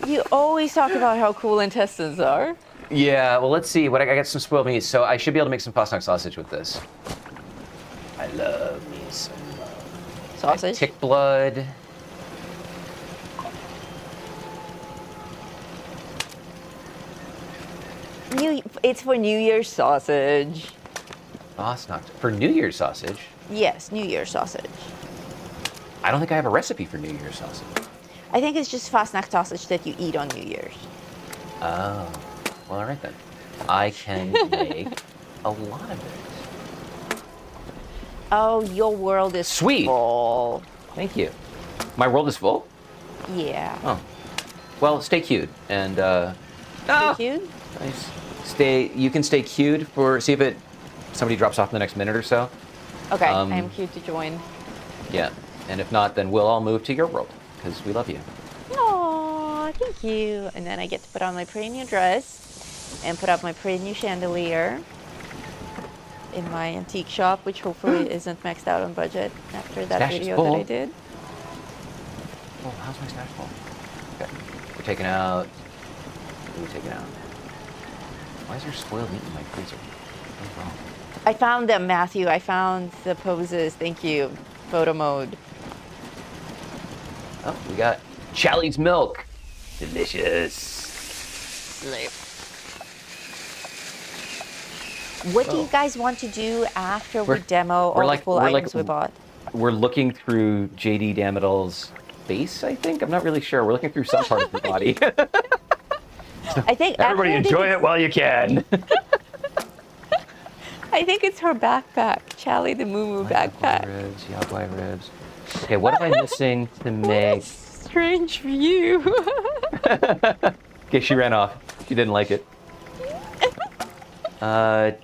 You always talk about how cool intestines are. Yeah, well, let's see. What I got some spoiled meat, so I should be able to make some Fosnock sausage with this. I love me some Sausage? tick blood. It's for New Year's sausage. Fosnock for New Year's sausage. Yes, New Year's sausage. I don't think I have a recipe for New Year's sausage. I think it's just fastnack sausage that you eat on New Year's. Oh, well, all right then. I can make a lot of it. Oh, your world is Sweet. full. Thank you. My world is full? Yeah. Oh. Well, stay queued. And, Thank you. Nice. You can stay queued for, see if somebody drops off in the next minute or so. Okay, I'm queued to join. Yeah. And if not, then we'll all move to your world, because we love you. Aw, thank you. And then I get to put on my pretty new dress and put up my pretty new chandelier in my antique shop, which hopefully isn't maxed out on budget after that Stash is video full. that I did. Oh, how's my stash full? Okay. We're taking out. What are we taking out? Why is there spoiled meat in my freezer? What's wrong? I found them, Matthew. I found the poses. Thank you. Photo mode. Oh, we got Charlie's milk. Delicious. What do you guys want to do after we We're- demo all the cool we're items we bought? We're looking through JD Dammitel's face, I think. I'm not really sure. We're looking through some part of the body. I think Everybody actually, enjoy it while you can. I think it's her backpack, Charlie the Moo Moo backpack. Ribs, Yagwai ribs. Okay, what am I missing to make? Strange view. Okay, she ran off. She didn't like it.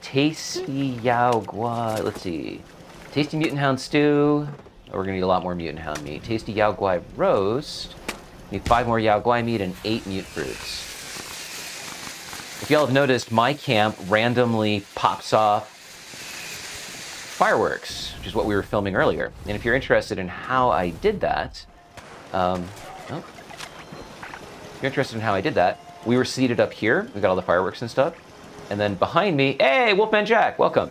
Tasty Yao Guai. Let's see. Tasty Mutant Hound Stew. Oh, we're gonna need a lot more Mutant Hound meat. Tasty Yao Guai Roast. Need 5 more Yao Guai meat and 8 mute fruits. If y'all have noticed, my camp randomly pops off fireworks, which is what we were filming earlier. And if you're interested in how I did that, if you're interested in how I did that, we were seated up here. We got all the fireworks and stuff. And then behind me, hey, Wolfman Jack, welcome.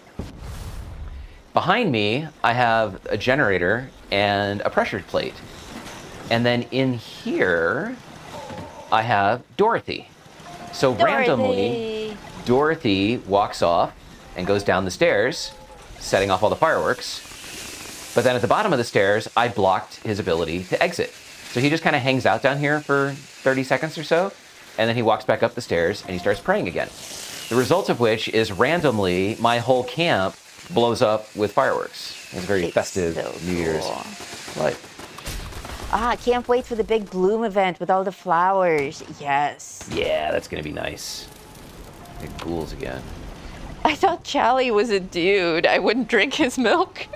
Behind me, I have a generator and a pressure plate. And then in here, I have Dorothy. So randomly, Dorothy walks off and goes down the stairs, setting off all the fireworks. But then at the bottom of the stairs, I blocked his ability to exit. So he just kind of hangs out down here for 30 seconds or so, and then he walks back up the stairs and he starts praying again. The result of which is randomly, my whole camp blows up with fireworks. It's a very festive so New Year's cool. light. I can't wait for the big bloom event with all the flowers. Yes. Yeah, that's gonna be nice. Big ghouls again. I thought Charlie was a dude. I wouldn't drink his milk.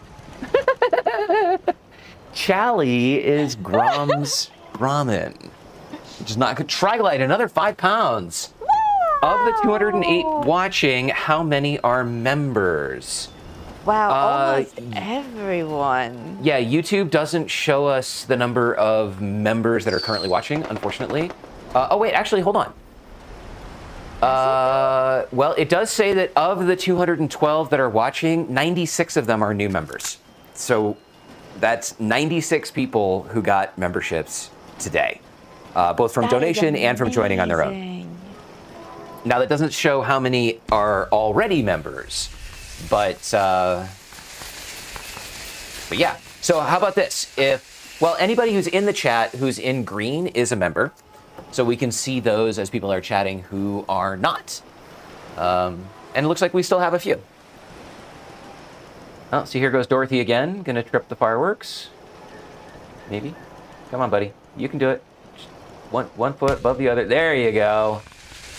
Chally is Grom's Brahmin. Which is not good. Triglyte, another 5 pounds. Of the 208 watching, how many are members? Wow, almost everyone. Yeah, YouTube doesn't show us the number of members that are currently watching, unfortunately. Oh, wait, actually, hold on. Well, it does say that of the 212 that are watching, 96 of them are new members. So that's 96 people who got memberships today, both from That donation is and from joining on their own. amazing. Now, that doesn't show how many are already members, but yeah. So how about this? Well, anybody who's in the chat who's in green is a member, so we can see those as people are chatting who are not. And it looks like we still have a few. Oh, so here goes Dorothy again, gonna trip the fireworks. Maybe. Come on, buddy. You can do it. Just one foot above the other. There you go.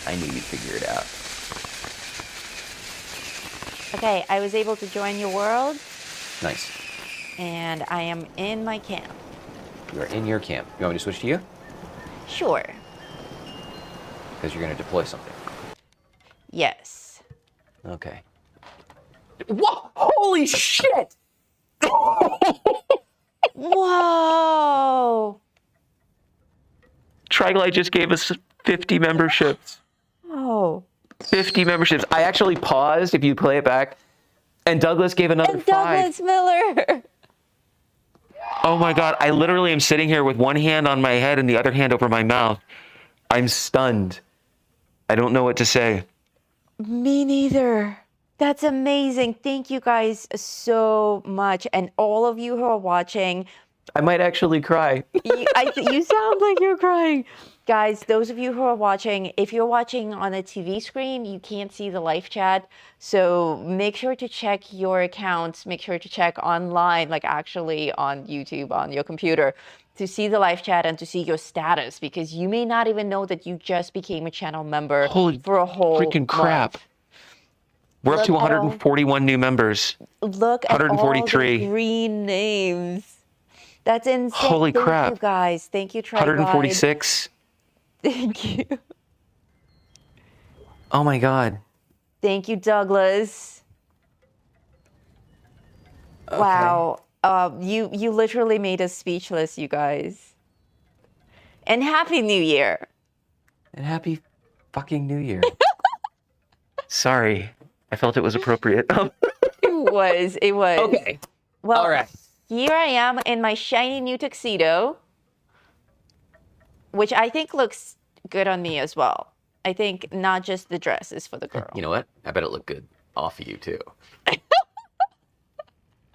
I knew you'd figure it out. Okay, I was able to join your world, Nice. and I am in my camp. You are in your camp. You want me to switch to you? Sure. Because you're going to deploy something. Yes. Okay. Whoa! Holy shit! Whoa! Triglide just gave us 50 memberships. Oh. 50 memberships. I actually paused, if you play it back, and Douglas gave another And 5. Douglas Miller. Oh my god, I literally am sitting here with one hand on my head and the other hand over my mouth. I'm stunned. I don't know what to say. Me neither. That's amazing. Thank you guys so much. And all of you who are watching, I might actually cry. you sound like you're crying. Guys, those of you who are watching, if you're watching on a TV screen, you can't see the live chat. So make sure to check your accounts. Make sure to check online, like actually on YouTube, on your computer, to see the live chat and to see your status, because you may not even know that you just became a channel member for a whole freaking crap. month. We're up to Look at 141 new members. Look at all 143. the green names. That's insane. Holy crap. Thank you guys. Thank you, Triglide. 146. Thank you. Oh my god. Thank you, Douglas. Okay. Wow. You literally made us speechless, you guys. And Happy New Year. And happy fucking New Year. Sorry. I felt it was appropriate. It was. Okay. Well, All right. Here I am in my shiny new tuxedo, which I think looks good on me as well. I think not just the dress is for the girl. You know what? I bet it looked good off of you, too.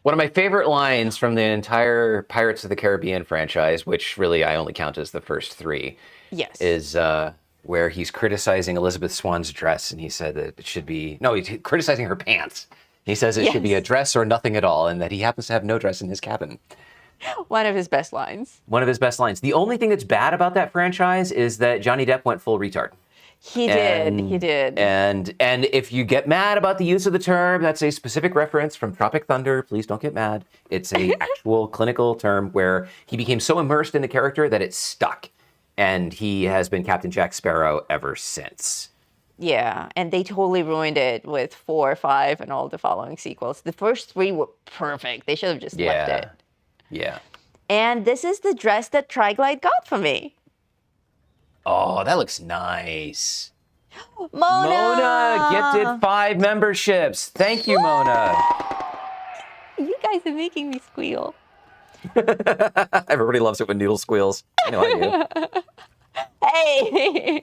One of my favorite lines from the entire Pirates of the Caribbean franchise, which really I only count as the first 3, Yes. is where he's criticizing Elizabeth Swann's dress, and he said that it should be... No, he's criticizing her pants. He says it should be a dress or nothing at all, and that he happens to have no dress in his cabin. One of his best lines. One of his best lines. The only thing that's bad about that franchise is that Johnny Depp went full retard. He did. And if you get mad about the use of the term, that's a specific reference from Tropic Thunder. Please don't get mad. It's a actual clinical term where he became so immersed in the character that it stuck. And he has been Captain Jack Sparrow ever since. Yeah, and they totally ruined it with 4, 5, and all the following sequels. The first 3 were perfect. They should have just left it. Yeah. And this is the dress that Triglide got for me. Oh, that looks nice. Mona! Mona gifted 5 memberships. Thank you, Mona. You guys are making me squeal. Everybody loves it when Noodle squeals. I know I do. Hey!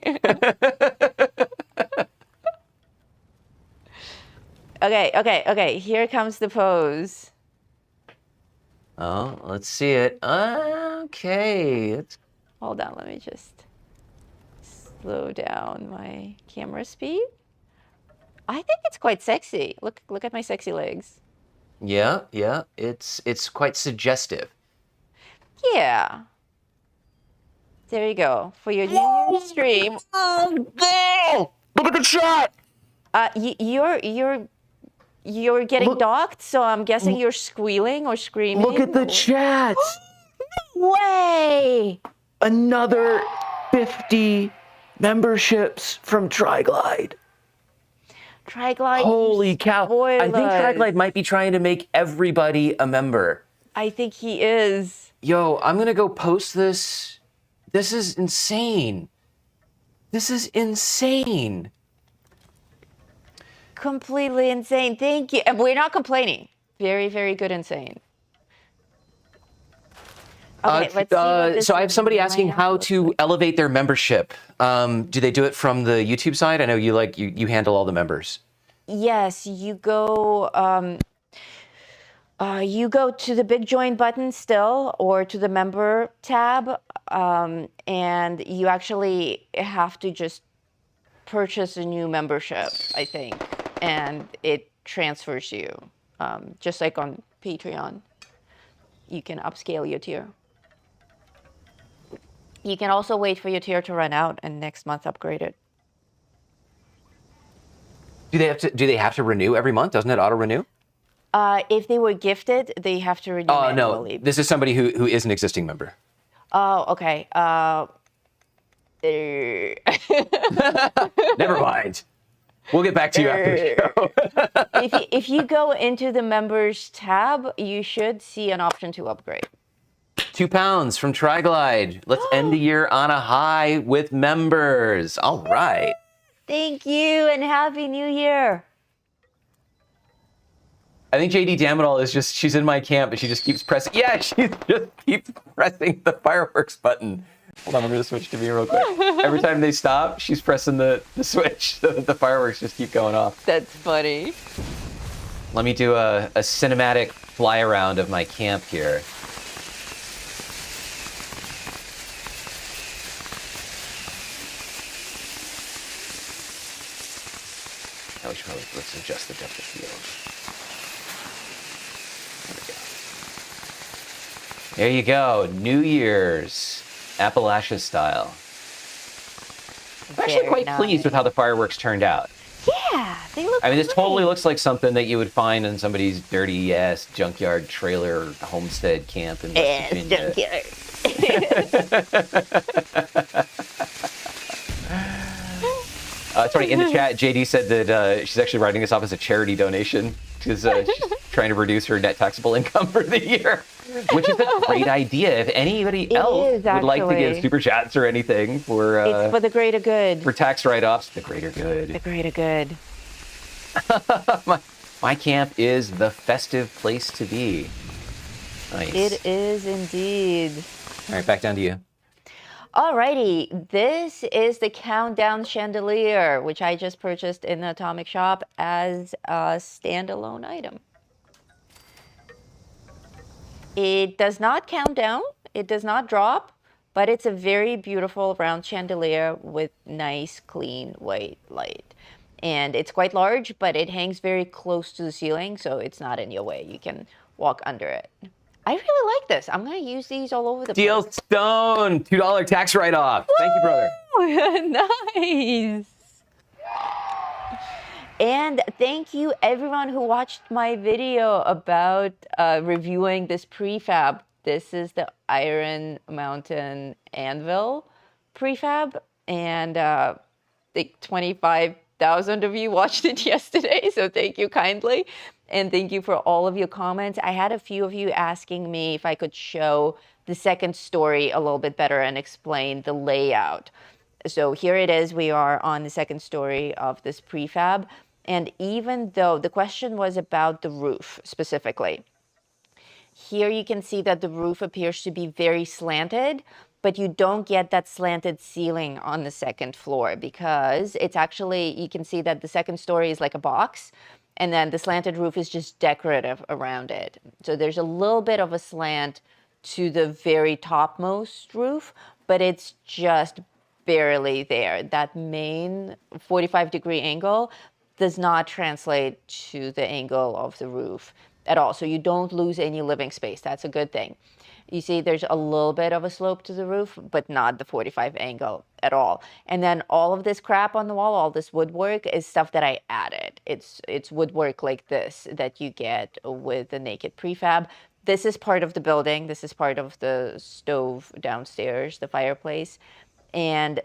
Okay. Here comes the pose. Oh, let's see it. Okay. Hold on, let me just slow down my camera speed. I think it's quite sexy. Look at my sexy legs. Yeah. It's quite suggestive. Yeah. There you go. For your New Year's stream. Oh, look at the shot! You're getting docked, so I'm guessing you're squealing or screaming. Look at the chat! Way! Another 50 memberships from Triglide. Triglide. Holy cow. I think Triglide might be trying to make everybody a member. I think he is. Yo, I'm gonna go post this. This is insane. This is insane. Completely insane. Thank you. And we're not complaining. Very, very good insane. Okay, let's see what this so I have somebody asking lineup how looks to like. elevate their membership. Do they do it from the YouTube side? I know you handle all the members. Yes, you go to the big join button still, or to the member tab, and you actually have to just purchase a new membership, I think, and it transfers you, just like on Patreon. You can upscale your tier. You can also wait for your tier to run out and next month upgrade it. Do they have to renew every month? Doesn't it auto renew? If they were gifted, they have to renew Oh manually. no, this is somebody who is an existing member. Oh, okay. Never mind. We'll get back to you after the show. If you go into the members tab, you should see an option to upgrade. 2 pounds from Triglide. Let's end the year on a high with members. All right. Thank you and Happy New Year. I think JD Damadal is just, she's in my camp, but she just keeps pressing. Yeah, she just keeps pressing the fireworks button. Hold on, I'm going to switch to me real quick. Every time they stop, she's pressing the switch so that the fireworks just keep going off. That's funny. Let me do a cinematic fly around of my camp here. Let's adjust the depth of field. There you go. New Year's, Appalachia style. I'm actually quite pleased with how the fireworks turned out. Yeah, they look I mean, this great. totally looks like something that you would find in somebody's dirty ass junkyard trailer homestead camp in West Virginia. It's funny, in the chat, JD said that she's actually writing this off as a charity donation because she's trying to reduce her net taxable income for the year, which is a great idea. If anybody else would like to give super chats or anything for it's for the greater good. For tax write-offs, the greater good. The greater good. my camp is the festive place to be. Nice. It is indeed. All right, back down to you. Alrighty, this is the countdown chandelier, which I just purchased in the Atomic Shop as a standalone item. It does not count down, it does not drop, but it's a very beautiful round chandelier with nice, clean, white light. And it's quite large, but it hangs very close to the ceiling, so it's not in your way. You can walk under it. I really like this. I'm going to use these all over the place. Steel Stone, $2 tax write-off. Thank you, brother. Nice. And thank you everyone who watched my video about reviewing this prefab. This is the Iron Mountain Anvil prefab. And I think 25,000 of you watched it yesterday, so thank you kindly. And thank you for all of your comments. I had a few of you asking me if I could show the second story a little bit better and explain the layout. So here it is. We are on the second story of this prefab. And even though the question was about the roof specifically, here you can see that the roof appears to be very slanted, but you don't get that slanted ceiling on the second floor because it's actually, you can see that the second story is like a box. And then the slanted roof is just decorative around it. So there's a little bit of a slant to the very topmost roof, but it's just barely there. That main 45-degree angle does not translate to the angle of the roof at all. So you don't lose any living space. That's a good thing. You see there's a little bit of a slope to the roof, but not the 45 angle at all. And then all of this crap on the wall, all this woodwork is stuff that I added. It's woodwork like this that you get with the naked prefab. This is part of the building. This is part of the stove downstairs, the fireplace. And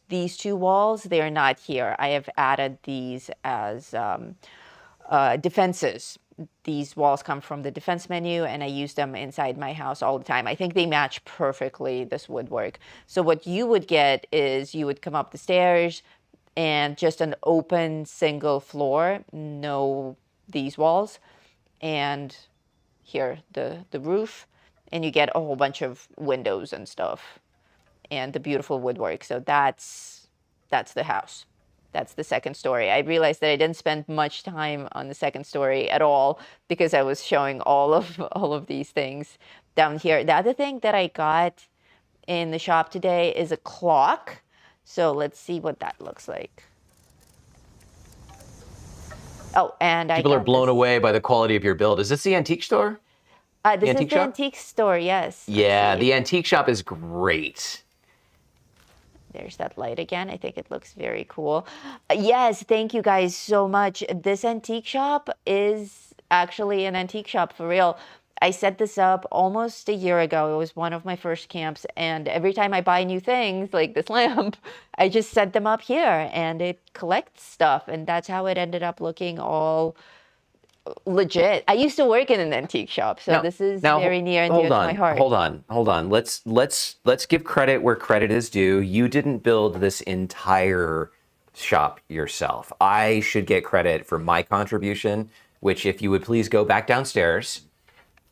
these two walls, they're not here. I have added these as defenses. These walls come from the defense menu, and I use them inside my house all the time. I think they match perfectly this woodwork. So what you would get is you would come up the stairs and just an open single floor, no these walls, and here the roof, and you get a whole bunch of windows and stuff, and the beautiful woodwork. So that's the house. That's the second story. I realized that I didn't spend much time on the second story at all because I was showing all of these things down here. The other thing that I got in the shop today is a clock. So let's see what that looks like. Oh, and people are blown away by the quality of your build. Is this the antique store? This is the antique store, yes. Yeah, the antique shop is great. There's that light again. I think it looks very cool. Yes, thank you guys so much. This antique shop is actually an antique shop for real. I set this up almost a year ago. It was one of my first camps. And every time I buy new things like this lamp, I just set them up here and it collects stuff. And that's how it ended up looking all legit. I used to work in an antique shop, so this is very near and dear to my heart. Hold on. Let's give credit where credit is due. You didn't build this entire shop yourself. I should get credit for my contribution, which if you would please go back downstairs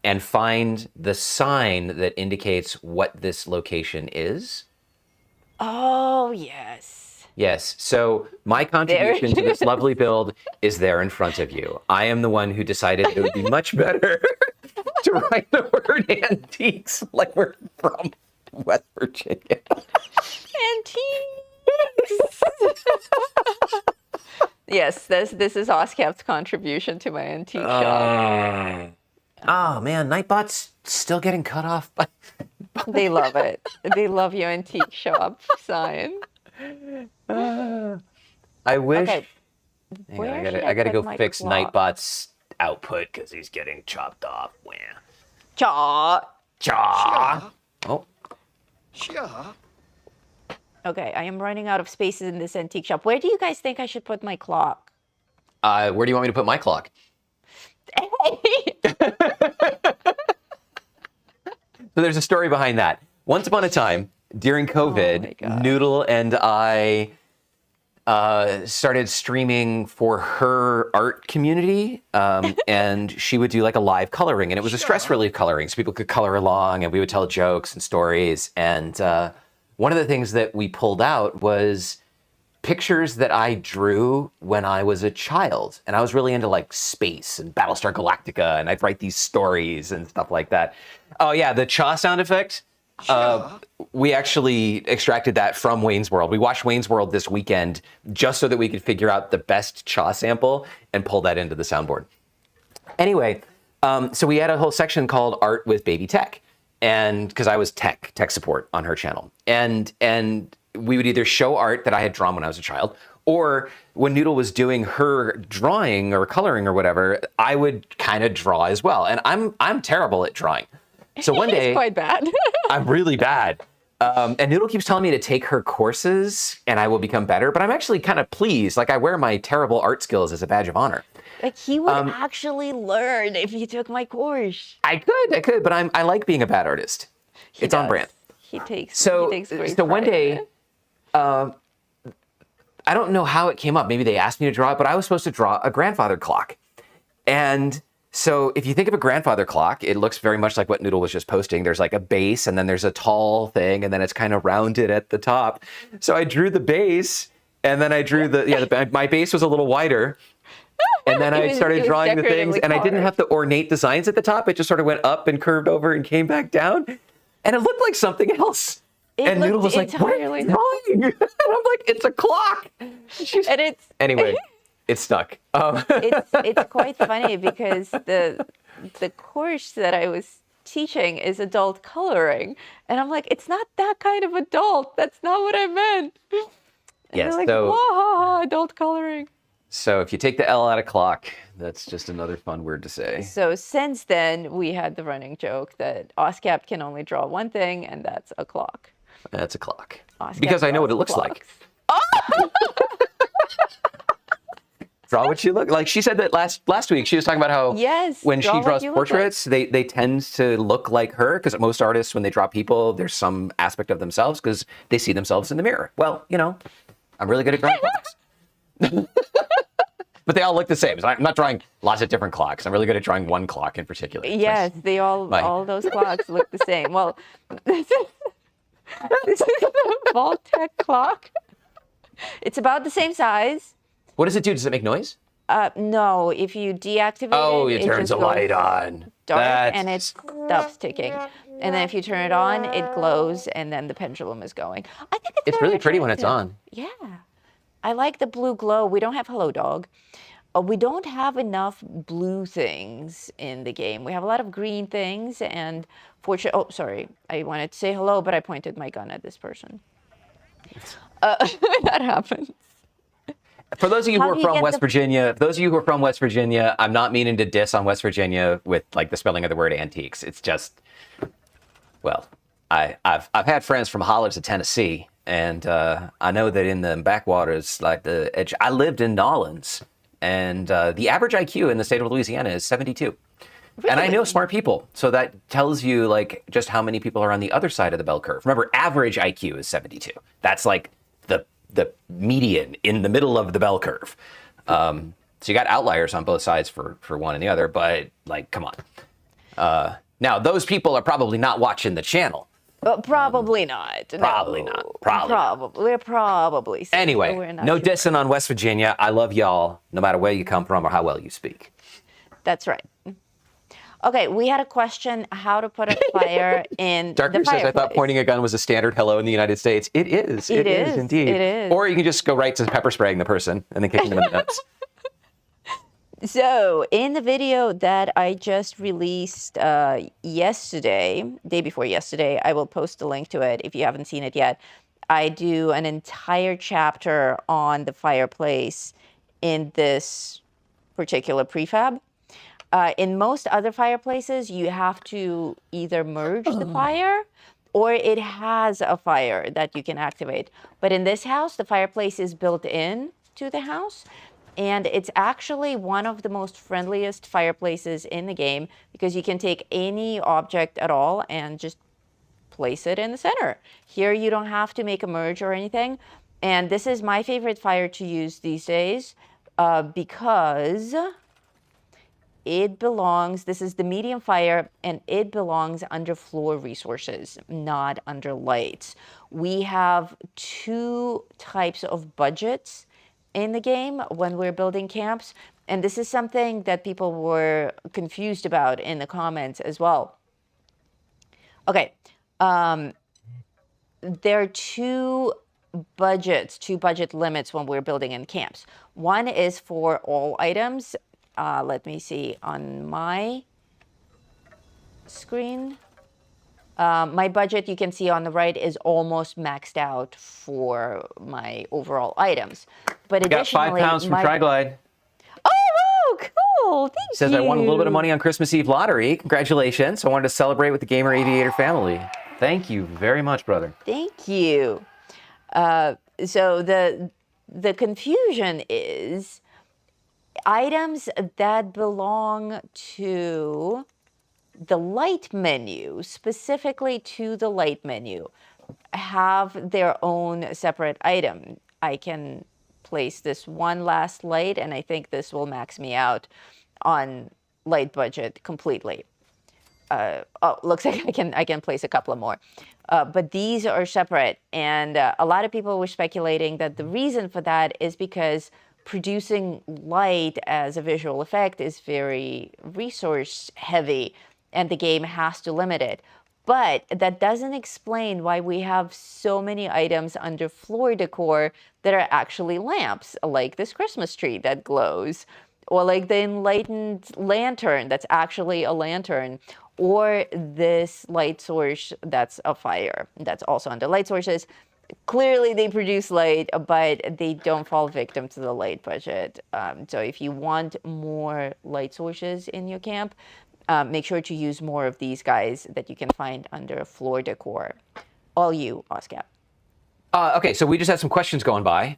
and find the sign that indicates what this location is. Oh, yes. Yes. So my contribution to this lovely build is there in front of you. I am the one who decided it would be much better to write the word antiques like we're from West Virginia. Antiques. Yes, this is OSCAP's contribution to my antique shop. Oh man, Nightbot's still getting cut off. They love it. They love your antique shop sign. I wish. Okay. Hang on, I gotta go fix Nightbot's output because he's getting chopped off. Wah. Chaw. Oh. Sure. Okay, I am running out of spaces in this antique shop. Where do you guys think I should put my clock? Where do you want me to put my clock? So there's a story behind that. Once upon a time, during COVID, Noodle and I started streaming for her art community, and she would do like a live coloring, and it was a stress relief coloring, so people could color along, and we would tell jokes and stories. And one of the things that we pulled out was pictures that I drew when I was a child, and I was really into like space and Battlestar Galactica, and I'd write these stories and stuff like that. Oh yeah, the chaw sound effect. We actually extracted that from Wayne's World. We watched Wayne's World this weekend just so that we could figure out the best chaw sample and pull that into the soundboard. Anyway, so we had a whole section called Art with Baby Tech, and because I was tech support on her channel, and we would either show art that I had drawn when I was a child, or when Noodle was doing her drawing or coloring or whatever, I would kind of draw as well. And I'm terrible at drawing. So one day, quite bad. I'm really bad. And Noodle keeps telling me to take her courses and I will become better, but I'm actually kind of pleased. Like I wear my terrible art skills as a badge of honor. Like he would actually learn if you took my course. I could, but I like being a bad artist. It's on brand. He takes So great one pride in day, it. I don't know how it came up. Maybe they asked me to draw it, but I was supposed to draw a grandfather clock. And so if you think of a grandfather clock, it looks very much like what Noodle was just posting. There's like a base, and then there's a tall thing, and then it's kind of rounded at the top. So I drew the base, and then I drew my base was a little wider. And then I started drawing the things, and I didn't have the ornate designs at the top. It just sort of went up and curved over and came back down. And it looked like something else. And Noodle was like, what are you drawing? And I'm like, it's a clock. Anyway, it's stuck. It's quite funny because the course that I was teaching is adult coloring. And I'm like, it's not that kind of adult. That's not what I meant. And yes, like, whoa, adult coloring. So if you take the L out of clock, that's just another fun word to say. So since then, we had the running joke that OSCAP can only draw one thing, and that's a clock. That's a clock. OSCAP because I know what it looks clocks. like. Draw what you look like. She said that last week. She was talking about how when she draws portraits, they tend to look like her, because most artists, when they draw people, there's some aspect of themselves because they see themselves in the mirror. Well, I'm really good at drawing clocks. But they all look the same. So I'm not drawing lots of different clocks. I'm really good at drawing one clock in particular. Yes, they all those clocks look the same. Well, this is the Vault-Tec clock. It's about the same size. What does it do? Does it make noise? No, if you deactivate it turns the light on. Dark and it stops ticking. And then if you turn it on, it glows, and then the pendulum is going. I think it's really pretty when it's on. Yeah. I like the blue glow. We don't have Hello Dog. We don't have enough blue things in the game. We have a lot of green things, and oh, sorry. I wanted to say hello, but I pointed my gun at this person. That happens. For those of you who How are do you from get West the- Virginia, for those of you who are from West Virginia, I'm not meaning to diss on West Virginia with like the spelling of the word antiques. It's just, well, I've had friends from Hollis to Tennessee, and I know that in the backwaters, like the edge, I lived in Nolens, and the average IQ in the state of Louisiana is 72. And I know Really? smart people, so that tells you like just how many people are on the other side of the bell curve. Remember, average IQ is 72. That's like the median in the middle of the bell curve. So you got outliers on both sides for one and the other, but like, come on. Now, those people are probably not watching the channel. Probably not. Probably No. not. Probably not. We're probably safe, but Anyway, we're not no sure. dissing on West Virginia. I love y'all, no matter where you come from or how well you speak. That's right. Okay, we had a question: how to put a fire in Darker the says, fireplace. I thought pointing a gun was a standard hello in the United States. It is. It It is is. indeed. It is. Or you can just go right to pepper spraying the person and then kicking them in the nuts. So, in the video that I just released yesterday, day before yesterday, I will post a link to it if you haven't seen it yet. I do an entire chapter on the fireplace in this particular prefab. In most other fireplaces, you have to either merge the fire or it has a fire that you can activate. But in this house, the fireplace is built in to the house. And it's actually one of the most friendliest fireplaces in the game because you can take any object at all and just place it in the center. Here, you don't have to make a merge or anything. And this is my favorite fire to use these days because it belongs, this is the medium fire, and it belongs under floor resources, not under lights. We have two types of budgets in the game when we're building camps, and this is something that people were confused about in the comments as well. Okay, there are two budget limits when we're building in camps. One is for all items. Let me see on my screen. My budget, you can see on the right, is almost maxed out for my overall items. But Got 5 additionally, pounds from Triglide. Oh, cool! Thank you. Says, I won a little bit of money on Christmas Eve lottery. Congratulations. I wanted to celebrate with the Gamer Aviator family. Thank you very much, brother. Thank you. So the confusion is items that belong to the light menu, specifically to the light menu, have their own separate item. I can place this one last light, and I think this will max me out on light budget completely. Looks like I can place a couple of more. But these are separate, and a lot of people were speculating that the reason for that is because producing light as a visual effect is very resource heavy, and the game has to limit it. But that doesn't explain why we have so many items under floor decor that are actually lamps, like this Christmas tree that glows, or like the enlightened lantern that's actually a lantern, or this light source that's a fire that's also under light sources. Clearly they produce light, but they don't fall victim to the light budget. So if you want more light sources in your camp, make sure to use more of these guys that you can find under floor decor. All you, OSCAP. Okay, so we just had some questions going by.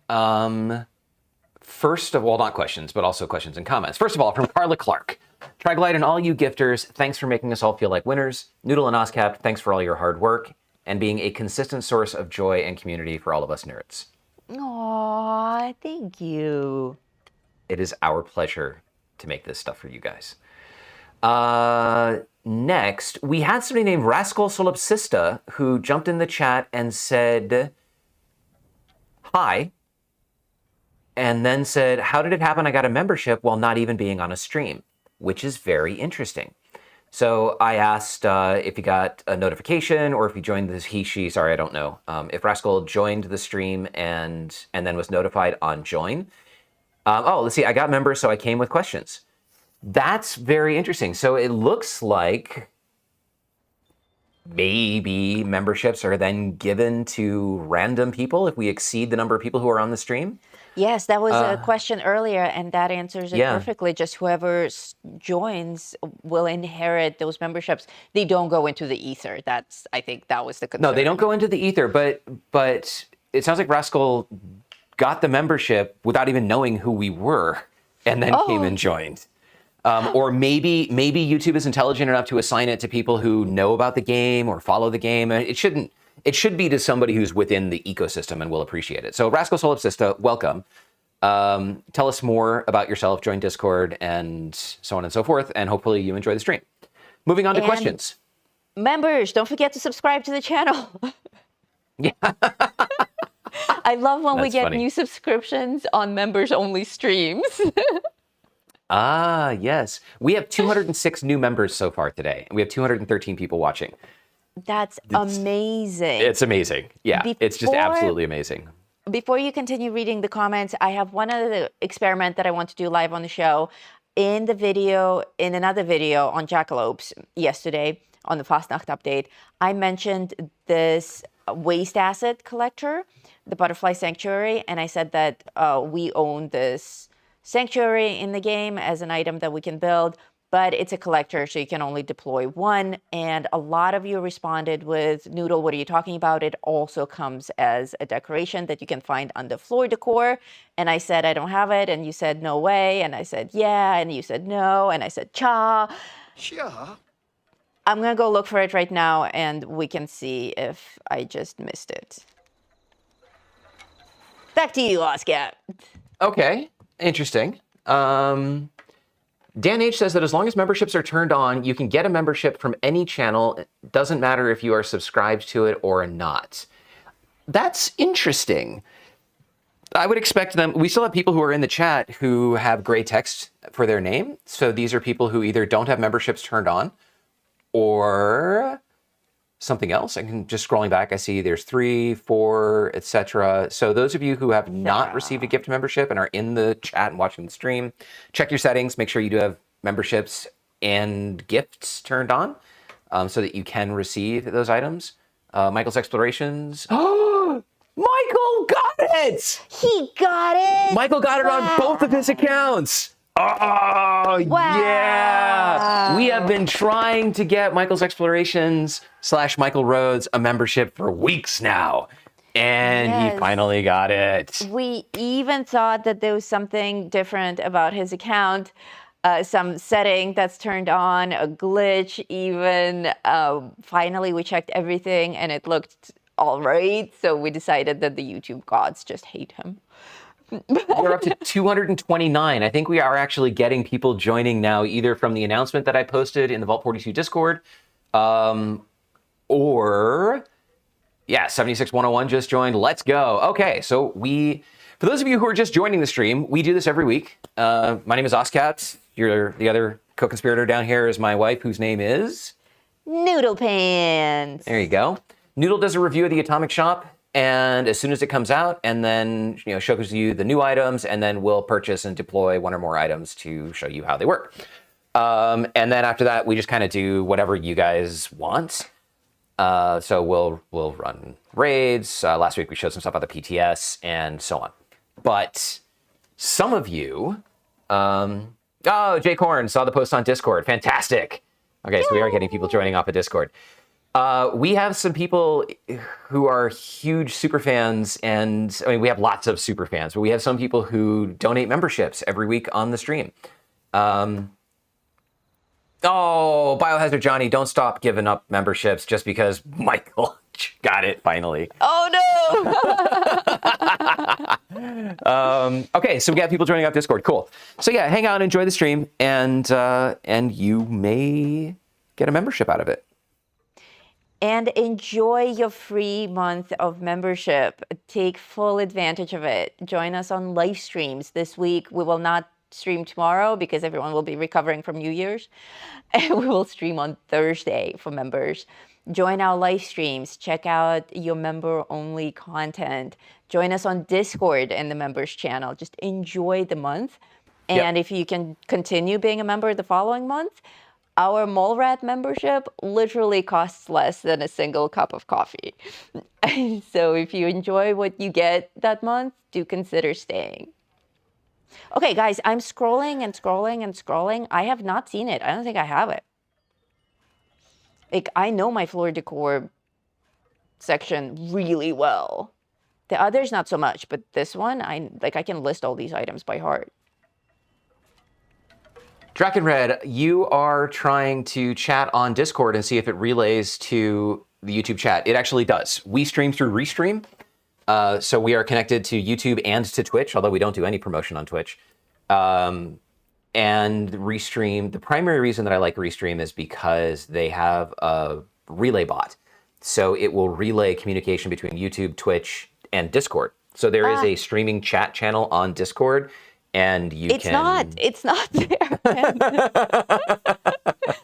First of all, not questions, but also questions and comments. First of all, from Carla Clark. Triglide and all you gifters, thanks for making us all feel like winners. Noodle and OSCAP, thanks for all your hard work and being a consistent source of joy and community for all of us nerds. Aw, thank you. It is our pleasure to make this stuff for you guys. Next, we had somebody named Rascal Solipsista who jumped in the chat and said, hi, and then said, how did it happen I got a membership while not even being on a stream? Which is very interesting. So I asked if he got a notification or if he joined this sorry, I don't know. If Rascal joined the stream and then was notified on join. Let's see, I got members, so I came with questions. That's very interesting. So it looks like maybe memberships are then given to random people if we exceed the number of people who are on the stream. Yes, that was a question earlier, and that answers it Yeah. perfectly. Just whoever joins will inherit those memberships. They don't go into the ether. I think that was the concern. No, they don't go into the ether, but it sounds like Rascal got the membership without even knowing who we were, and then came and joined. Or maybe YouTube is intelligent enough to assign it to people who know about the game or follow the game. It shouldn't. It should be to somebody who's within the ecosystem and will appreciate it. So Rascal Solipsista, welcome. Tell us more about yourself, join Discord, and so on and so forth. And hopefully you enjoy the stream. Moving on to questions. Members, don't forget to subscribe to the channel. Yeah. I love when we That's get funny. new subscriptions on members-only streams. Ah, yes. We have 206 new members so far today. We have 213 people watching. That's amazing. It's amazing. Yeah, it's just absolutely amazing. Before you continue reading the comments, I have one other experiment that I want to do live on the show. In another video on jackalopes yesterday on the Fastnacht update, I mentioned this waste asset collector, the Butterfly Sanctuary, and I said that we own this sanctuary in the game as an item that we can build, but it's a collector, so you can only deploy one. And a lot of you responded with, Noodle, what are you talking about? It also comes as a decoration that you can find under floor decor. And I said, I don't have it. And you said, no way. And I said, yeah. And you said, no. And I said, cha. Sure. I'm going to go look for it right now, and we can see if I just missed it. Back to you, Oscar. Okay, interesting. Dan H says that as long as memberships are turned on, you can get a membership from any channel. It doesn't matter if you are subscribed to it or not. That's interesting. I would expect them. We still have people who are in the chat who have gray text for their name. So these are people who either don't have memberships turned on or something else. I can just scrolling back. I see there's 3, 4, etc. So those of you who have not received a gift membership and are in the chat and watching the stream, check your settings. Make sure you do have memberships and gifts turned on so that you can receive those items. Michael's Explorations. Oh, Michael got it! He got it! Michael got it on both of his accounts. Oh, yeah. We have been trying to get Michael's Explorations / Michael Rhodes a membership for weeks now. And he finally got it. We even thought that there was something different about his account, some setting that's turned on, a glitch even. Finally, we checked everything and it looked all right. So we decided that the YouTube gods just hate him. We're up to 229. I think we are actually getting people joining now, either from the announcement that I posted in the Vault 42 Discord, or, yeah, 76101 just joined. Let's go. Okay, so for those of you who are just joining the stream, we do this every week. My name is Oscat. The other co-conspirator down here is my wife, whose name is? Noodle Pants. There you go. Noodle does a review of the Atomic Shop. And as soon as it comes out, and then shows you the new items, and then we'll purchase and deploy one or more items to show you how they work. And then after that, we just kind of do whatever you guys want. So we'll run raids. Last week we showed some stuff about the PTS and so on. But some of you, Jay Korn saw the post on Discord. Fantastic. Okay, so we are getting people joining off of Discord. We have some people who are huge super fans, and I mean, we have lots of super fans, but we have some people who donate memberships every week on the stream. Biohazard Johnny, don't stop giving up memberships just because Michael got it finally. Oh no! Okay, so we got people joining off Discord. Cool. So yeah, hang out, enjoy the stream, and you may get a membership out of it. And enjoy your free month of membership. Take full advantage of it. Join us on live streams this week. We will not stream tomorrow because everyone will be recovering from New Year's. And we will stream on Thursday for members. Join our live streams. Check out your member-only content. Join us on Discord in the members channel. Just enjoy the month. And if you can continue being a member the following month, Our Mole Rat membership literally costs less than a single cup of coffee. So if you enjoy what you get that month, do consider staying. Okay, guys, I'm scrolling and scrolling and scrolling. I have not seen it. I don't think I have it. Like, I know my floor decor section really well. The others, not so much, but this one, I can list all these items by heart. Drakenred, you are trying to chat on Discord and see if it relays to the YouTube chat. It actually does. We stream through Restream. So we are connected to YouTube and to Twitch, although we don't do any promotion on Twitch. And Restream, the primary reason that I like Restream is because they have a relay bot. So it will relay communication between YouTube, Twitch, and Discord. So there is a streaming chat channel on Discord, and It's not there.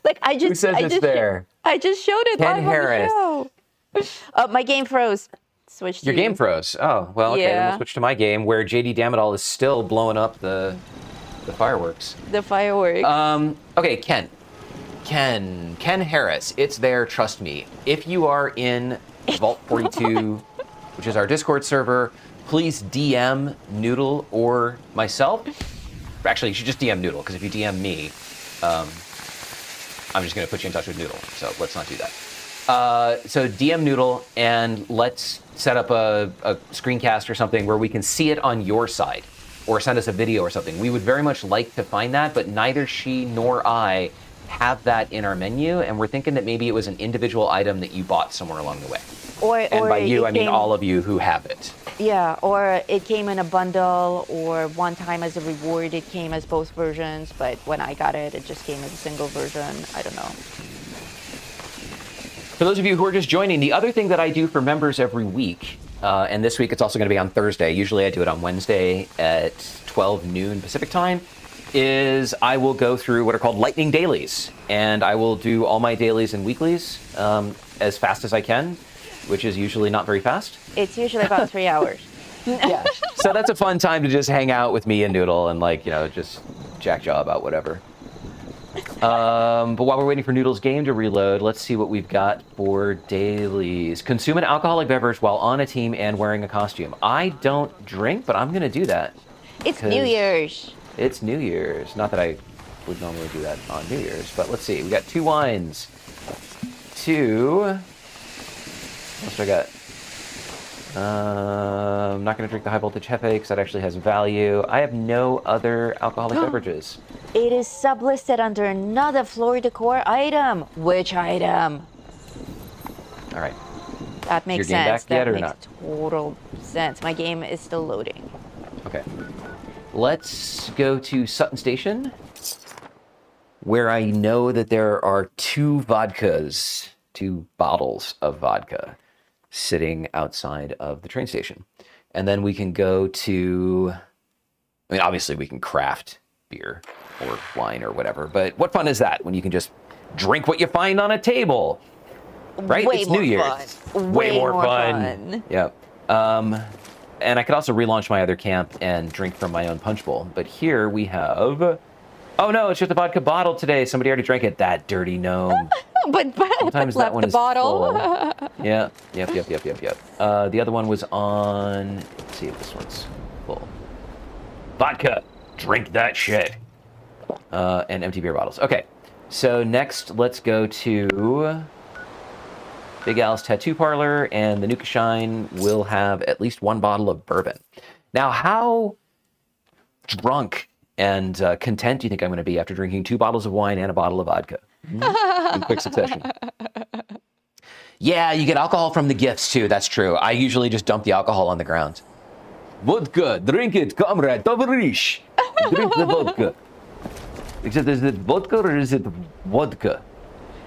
Like, I just... Who says it's there? I just showed it Ken live Harris. on the show. My game froze. Switch to Your game froze. Oh, well, okay. Then Yeah. we'll switch to my game, where JD Damadal is still blowing up the fireworks. the fireworks. Okay, Ken Harris, it's there, trust me. If you are in Vault 42, which is our Discord server, please DM Noodle or myself. Actually, you should just DM Noodle, because if you DM me, I'm just going to put you in touch with Noodle, so let's not do that. So DM Noodle, and let's set up a screencast or something where we can see it on your side, or send us a video or something. We would very much like to find that, but neither she nor I have that in our menu, and we're thinking that maybe it was an individual item that you bought somewhere along the way. And by you, I mean all of you who have it. Yeah, or it came in a bundle, or one time as a reward it came as both versions, but when I got it, it just came as a single version. I don't know. For those of you who are just joining, the other thing that I do for members every week, and this week it's also going to be on Thursday, usually I do it on Wednesday at 12 noon Pacific time, is I will go through what are called lightning dailies, and I will do all my dailies and weeklies as fast as I can, which is usually not very fast. It's usually about 3 hours. Yeah. So that's a fun time to just hang out with me and Noodle and, like, you know, just jack jaw about whatever. But while we're waiting for Noodle's game to reload, let's see what we've got for dailies. Consume an alcoholic beverage while on a team and wearing a costume. I don't drink, but I'm going to do that. It's New Year's. It's New Year's. Not that I would normally do that on New Year's, but let's see. We got 2 wines. 2... What do I got? I'm not going to drink the high voltage Hefe because that actually has value. I have no other alcoholic beverages. It is sublisted under another floor decor item. Which item? All right. That makes Is your game sense. back yet That or makes not? total sense. My game is still loading. Okay. Let's go to Sutton Station, where I know that there are 2 vodkas, 2 bottles of vodka sitting outside of the train station. And then we can go to, I mean, obviously we can craft beer or wine or whatever, but what fun is that when you can just drink what you find on a table, right? Way It's more New Year's. fun. Way more fun. Yep. And I could also relaunch my other camp and drink from my own punch bowl. But here we have, oh no, it's just a vodka bottle today. Somebody already drank it. That dirty gnome. but Sometimes that left one the is bottle. full. Yeah. Yep. The other one was on, let's see if this one's full. Vodka. Drink that shit. And empty beer bottles. Okay. So next, let's go to Big Al's Tattoo Parlor, and the Nuka Shine will have at least 1 bottle of bourbon. Now, how drunk and content do you think I'm going to be after drinking 2 bottles of wine and a bottle of vodka? In quick succession. Yeah, you get alcohol from the gifts, too. That's true. I usually just dump the alcohol on the ground. Vodka, drink it, comrade, tovarish. Drink the vodka. Except, is it vodka or is it vodka?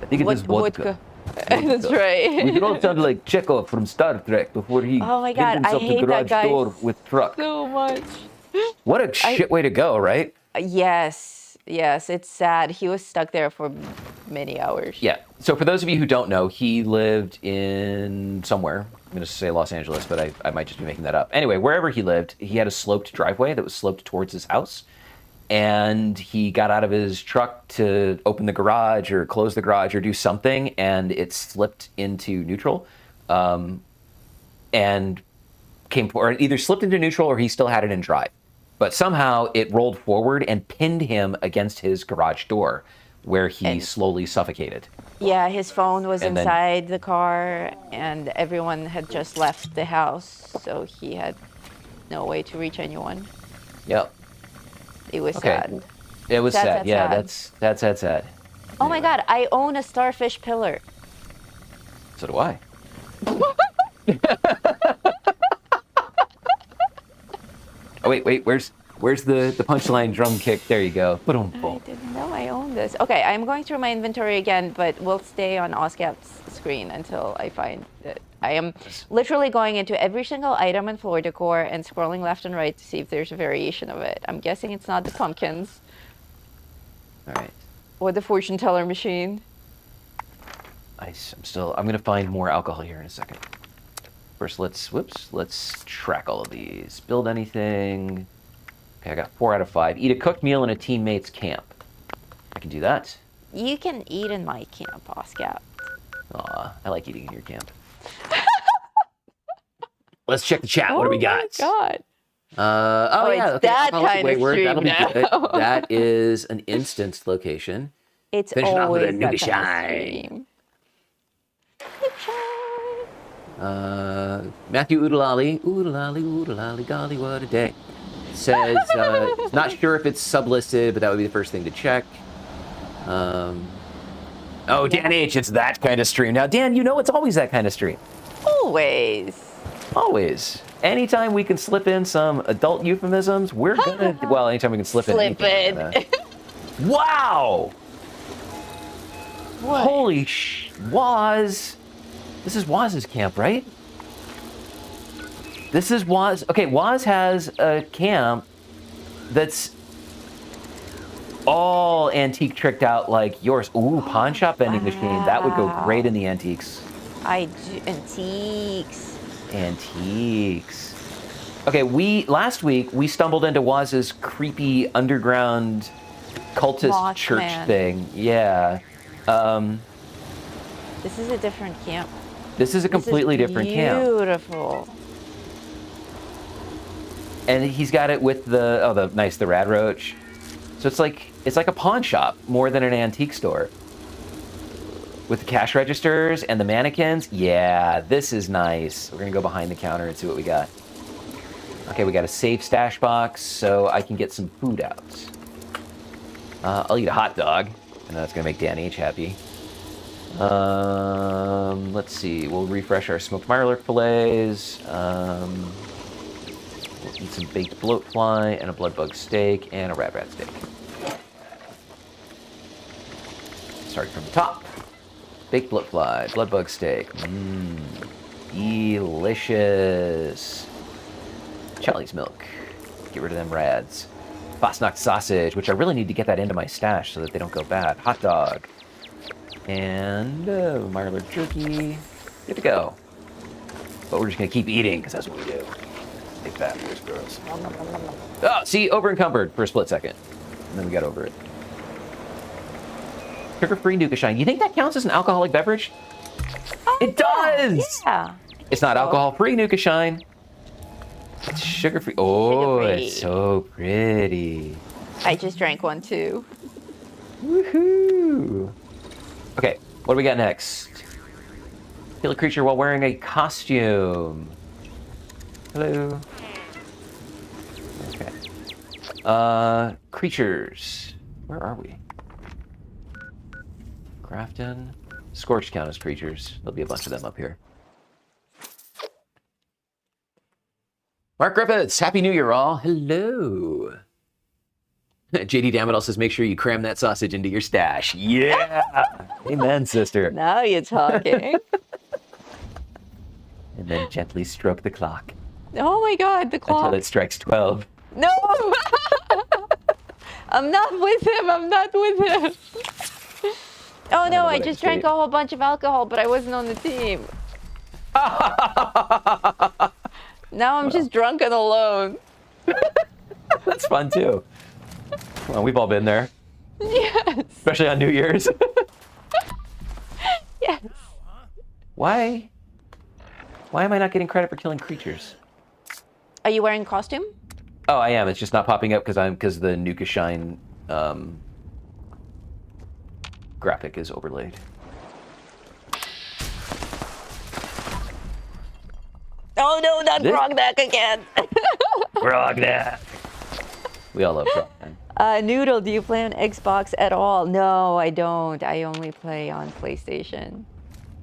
I think it is vodka. That's right. We could all sound like Chekhov from Star Trek before he Oh my hid God, I himself hate the that garage guy door with truck. So much. What a shit way to go, right? Yes, it's sad. He was stuck there for many hours. Yeah. So for those of you who don't know, he lived in somewhere. I'm going to say Los Angeles, but I might just be making that up. Anyway, wherever he lived, he had a sloped driveway that was sloped towards his house. and he got out of his truck to open the garage or close the garage or do something, and it slipped into neutral, and or either slipped into neutral or he still had it in drive. But somehow it rolled forward and pinned him against his garage door, where he slowly suffocated. Yeah, his phone was And then- inside the car, and everyone had just left the house, so he had no way to reach anyone. Yep. It was Okay. sad. It was Sad, sad. sad, Yeah, sad. that's sad. Oh my God, I own a starfish pillar. So do I. Oh wait, where's the punchline drum kick? There you go. I didn't know I owned this. Okay, I'm going through my inventory again, but we'll stay on OSCAP's screen until I find it. I am literally going into every single item in floor decor and scrolling left and right to see if there's a variation of it. I'm guessing it's not the pumpkins All right. or the fortune teller machine. I'm gonna find more alcohol here in a second. First, let's track all of these. Build anything. Okay, I got 4 out of 5. Eat a cooked meal in a teammate's camp. I can do that. You can eat in my camp, OSCAP. Aw, I like eating in your camp. Let's check the chat. What do we got? Oh my God. Oh yeah, it's that alcoholic kind of wayward. stream That'll be now. good. That is an instanced location. It's Finish it off with always a that nuka kind of shine. stream. Nuka shine. Matthew Oodalali, golly, what a day. Says, not sure if it's sublisted, but that would be the first thing to check. Oh, Dan H, it's that kind of stream. Now, Dan, you know it's always that kind of stream. Always. Always. Anytime we can slip in some adult euphemisms, we're gonna, well, anytime we can slip in anything, we're gonna- Wow! What? Holy Waz. This is Waz's camp, right? This is Waz. Okay, Waz has a camp that's all antique tricked out like yours. Ooh, pawn shop vending machine. That would go great in the antiques. I do antiques. Antiques. Okay, last week we stumbled into Waz's creepy underground cultist Mothman. church thing. Yeah. This is a different camp. This is a completely different camp. Beautiful. And he's got it with the rad roach. So it's like a pawn shop more than an antique store. With the cash registers and the mannequins. Yeah, this is nice. We're gonna go behind the counter and see what we got. Okay, we got a safe stash box, so I can get some food out. I'll eat a hot dog. I know that's gonna make Dan H happy. Let's see. We'll refresh our smoked mirelurk fillets. We'll eat some baked bloatfly and a bloodbug steak and a rat steak. Starting from the top. Baked bloatfly, bloodbug steak. Delicious. Charlie's milk. Get rid of them rads. Fosnacht sausage, which I really need to get that into my stash so that they don't go bad. Hot dog. And mirelurk jerky. Good to go. But we're just gonna keep eating because that's what we do. Big fat boys, girls. Oh, see, over encumbered for a split second, and then we got over it. Sugar-free Nuka Shine. You think that counts as an alcoholic beverage? Oh, It does. Yeah. It's not alcohol-free Nuka Shine. It's sugar-free. Oh, Sugar-free. it's so pretty. I just drank one too. Woohoo! Okay, what do we got next? Kill a creature while wearing a costume. Hello. Okay. Creatures. Where are we? Grafton. Scorched count as creatures. There'll be a bunch of them up here. Mark Griffiths, Happy New Year, all. Hello. JD Dammit says, make sure you cram that sausage into your stash. Yeah. Amen, sister. Now you're talking. And then gently stroke the clock Oh my God, the clock. until it strikes 12. No! I'm not with him. I'm not with him. Oh no, I just drank a whole bunch of alcohol, but I wasn't on the team. Now I'm just drunk and alone. That's fun too. Well, we've all been there, Yes. especially on New Year's. Yes. Why am I not getting credit for killing creatures? Are you wearing costume? Oh, I am. It's just not popping up because the Nuka Shine graphic is overlaid. Oh no, not Grognak again. Grognak. We all love Grognak. Noodle, do you play on Xbox at all? No, I don't. I only play on PlayStation.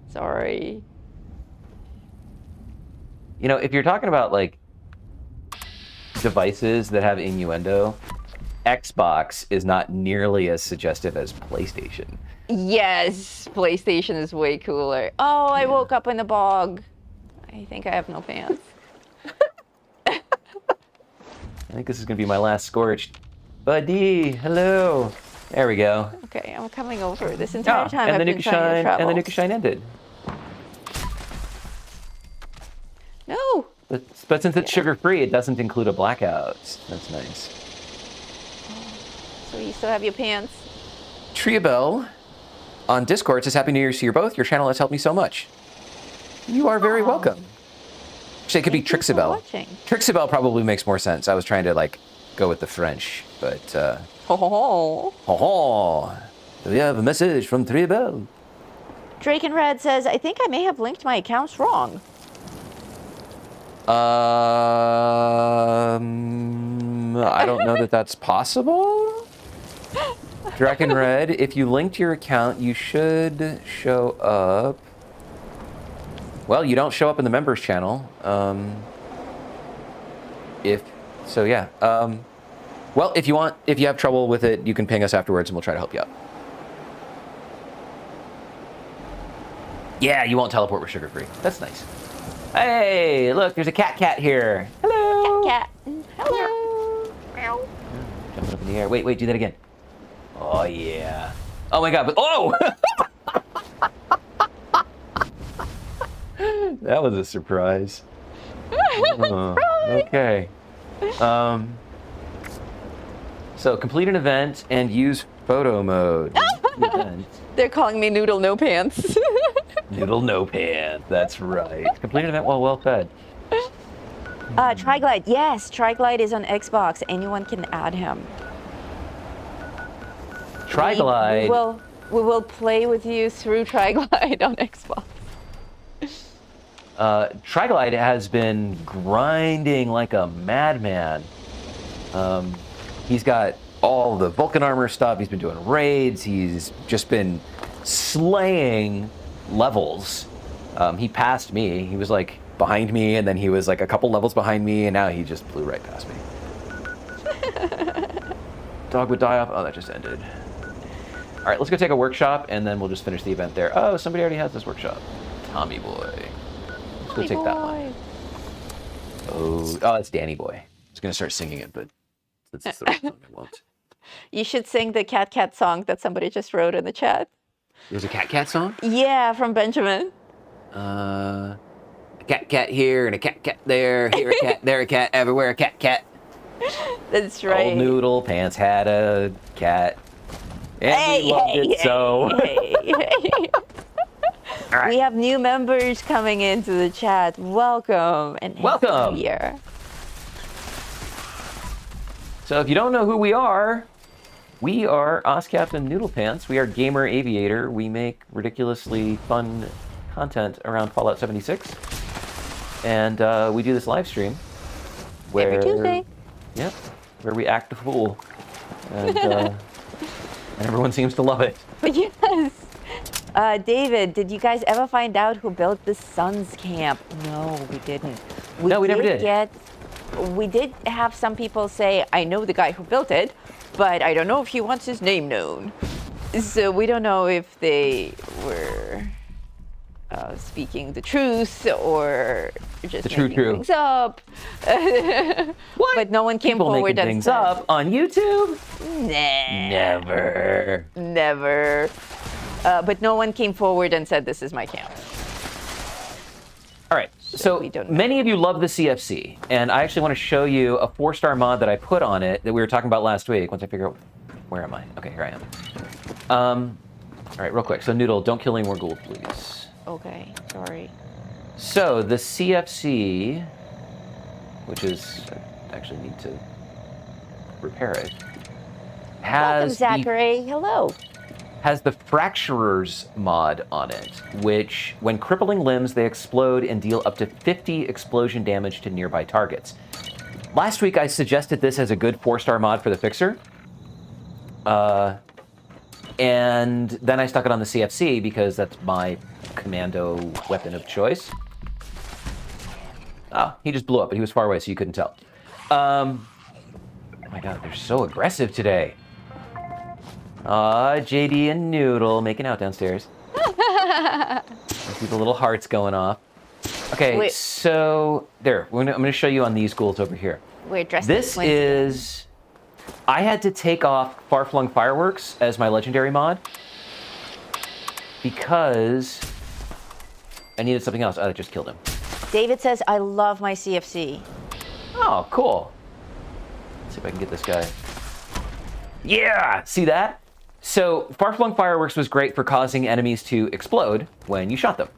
Sorry. You know, if you're talking about like devices that have innuendo, Xbox is not nearly as suggestive as PlayStation. Yes, PlayStation is way cooler. Oh, I woke up in the bog. I think I have no pants. I think this is gonna be my last scorched. Buddy, hello. There we go. Okay, I'm coming over. This entire time and I've the been Nuka trying to Shine travel. and the Nuka Shine ended. No. But since it's sugar-free, it doesn't include a blackout. That's nice. So you still have your pants? Triabel on Discord says, Happy New Year's to you both. Your channel has helped me so much. You are very welcome. Actually, it could be Thank you for Trixabel. watching. Trixabel probably makes more sense. I was trying to, like, go with the French, but, Ho ho ho. ho ho. We have a message from Triabel. Drake and Red says, I think I may have linked my accounts wrong. I don't know that that's possible. Draken Red, if you linked your account, you should show up. Well, you don't show up in the members channel. Yeah. Well, if you have trouble with it, you can ping us afterwards and we'll try to help you out. Yeah, you won't teleport with sugar-free. That's nice. Hey, look, there's a cat here. Hello. Cat. Hello. Meow. Jumping up in the air. Wait, do that again. Oh, yeah. Oh, my God. But, oh! That was a surprise. Okay. So, complete an event and use photo mode. They're calling me Noodle No Pants. Noodle no pants. That's right. Complete an event while well fed. Triglide. Yes, Triglide is on Xbox. Anyone can add him. Triglide. We will play with you through Triglide on Xbox. Triglide has been grinding like a madman. He's got all the Vulcan armor stuff. He's been doing raids. He's just been slaying levels. He passed me. He was like behind me, and then he was like a couple levels behind me, and now he just flew right past me. Dog would die off. Oh, that just ended. All right, let's go take a workshop, and then we'll just finish the event there. Oh, somebody already has this workshop. Tommy boy. Let's go take that line. Oh, that's Danny boy. I was gonna start singing it, but since it's the right song, I won't. You should sing the Cat song that somebody just wrote in the chat. There's a cat song? Yeah, from Benjamin. A cat here and a cat there. Here a cat, there a cat, everywhere a cat. That's right. Old Noodle Pants had a cat. And we loved it so. Hey. All right. We have new members coming into the chat. Welcome and Welcome. Happy New Year. So if you don't know who we are OzCaptain Noodle Pants. We are Gamer Aviator. We make ridiculously fun content around Fallout 76. And we do this live stream where Every Tuesday. Yep, where we act a fool. And everyone seems to love it. Yes. David, did you guys ever find out who built the Suns camp? No, we didn't. No, we never did. We did have some people say, I know the guy who built it, but I don't know if he wants his name known. So we don't know if they were speaking the truth or just making things up. What? But no one came People forward making and things said, up on YouTube? Nah. Never. But no one came forward and said, this is my camp. All right, so we don't know. many of you love the CFC, and I actually want to show you a 4-star mod that I put on it that we were talking about last week. Once I figure out Where am I? Okay, here I am. All right, real quick. So Noodle, don't kill any more ghouls, please. Okay, sorry. So the CFC, which is I actually need to repair it, Welcome, Zachary. Hello. has the Fracturers mod on it, which, when crippling limbs, they explode and deal up to 50 explosion damage to nearby targets. Last week, I suggested this as a good 4-star mod for the Fixer. And then I stuck it on the CFC because that's my commando weapon of choice. Oh, he just blew up, but he was far away, so you couldn't tell. Oh my god, they're so aggressive today. JD and Noodle making out downstairs. I see the little hearts going off. Okay, Wait. so there. I'm going to show you on these ghouls over here. We're dressed This is... I had to take off Far-Flung Fireworks as my legendary mod because I needed something else. Oh, I just killed him. David says, I love my CFC. Oh, cool. Let's see if I can get this guy. Yeah! See that? So, Far-Flung Fireworks was great for causing enemies to explode when you shot them.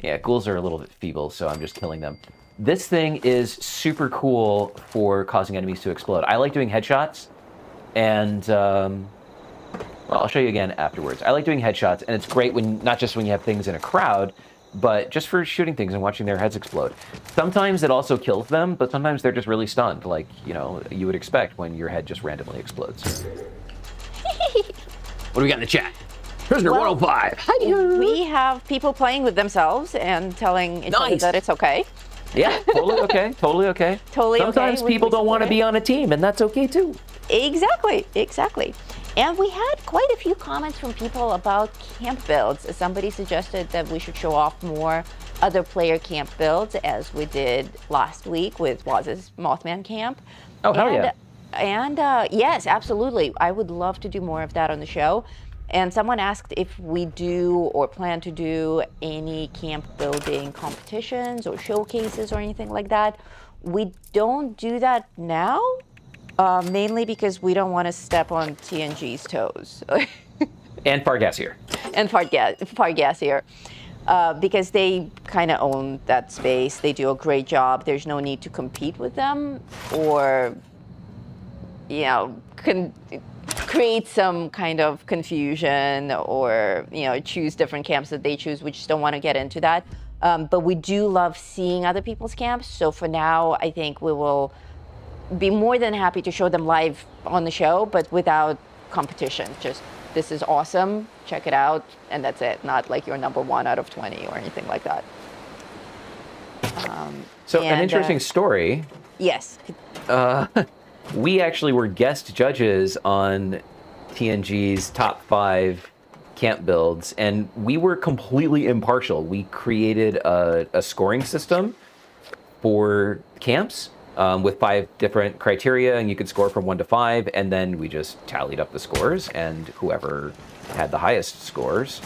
Yeah, ghouls are a little bit feeble, so I'm just killing them. This thing is super cool for causing enemies to explode. I like doing headshots, and well, I'll show you again afterwards. I like doing headshots, and it's great when not just when you have things in a crowd, but just for shooting things and watching their heads explode. Sometimes it also kills them, but sometimes they're just really stunned, like, you know, you would expect when your head just randomly explodes. What do we got in the chat? Prisoner 105. Hi. We have people playing with themselves and telling each other that it's okay. Yeah, totally okay. Totally okay. Totally okay. Sometimes people don't want to be on a team, and that's okay too. Exactly, exactly. And we had quite a few comments from people about camp builds. Somebody suggested that we should show off more other player camp builds, as we did last week with Waz's Mothman camp. Oh, hell yeah. And yes, absolutely. I would love to do more of that on the show. And someone asked if we do or plan to do any camp building competitions or showcases or anything like that. We don't do that now, mainly because we don't want to step on TNG's toes. And Fargassier. And Fargassier. Because they kind of own that space. They do a great job. There's no need to compete with them or, you know, create some kind of confusion or, you know, choose different camps that they choose. We just don't want to get into that. But we do love seeing other people's camps. So for now, I think we will be more than happy to show them live on the show, but without competition. Just, this is awesome, check it out, and that's it. Not like you're number 1 out of 20 or anything like that. So an interesting story. Yes. We actually were guest judges on TNG's top 5 camp builds, and we were completely impartial. We created a scoring system for camps with 5 different criteria, and you could score from 1 to 5, and then we just tallied up the scores, and whoever had the highest scores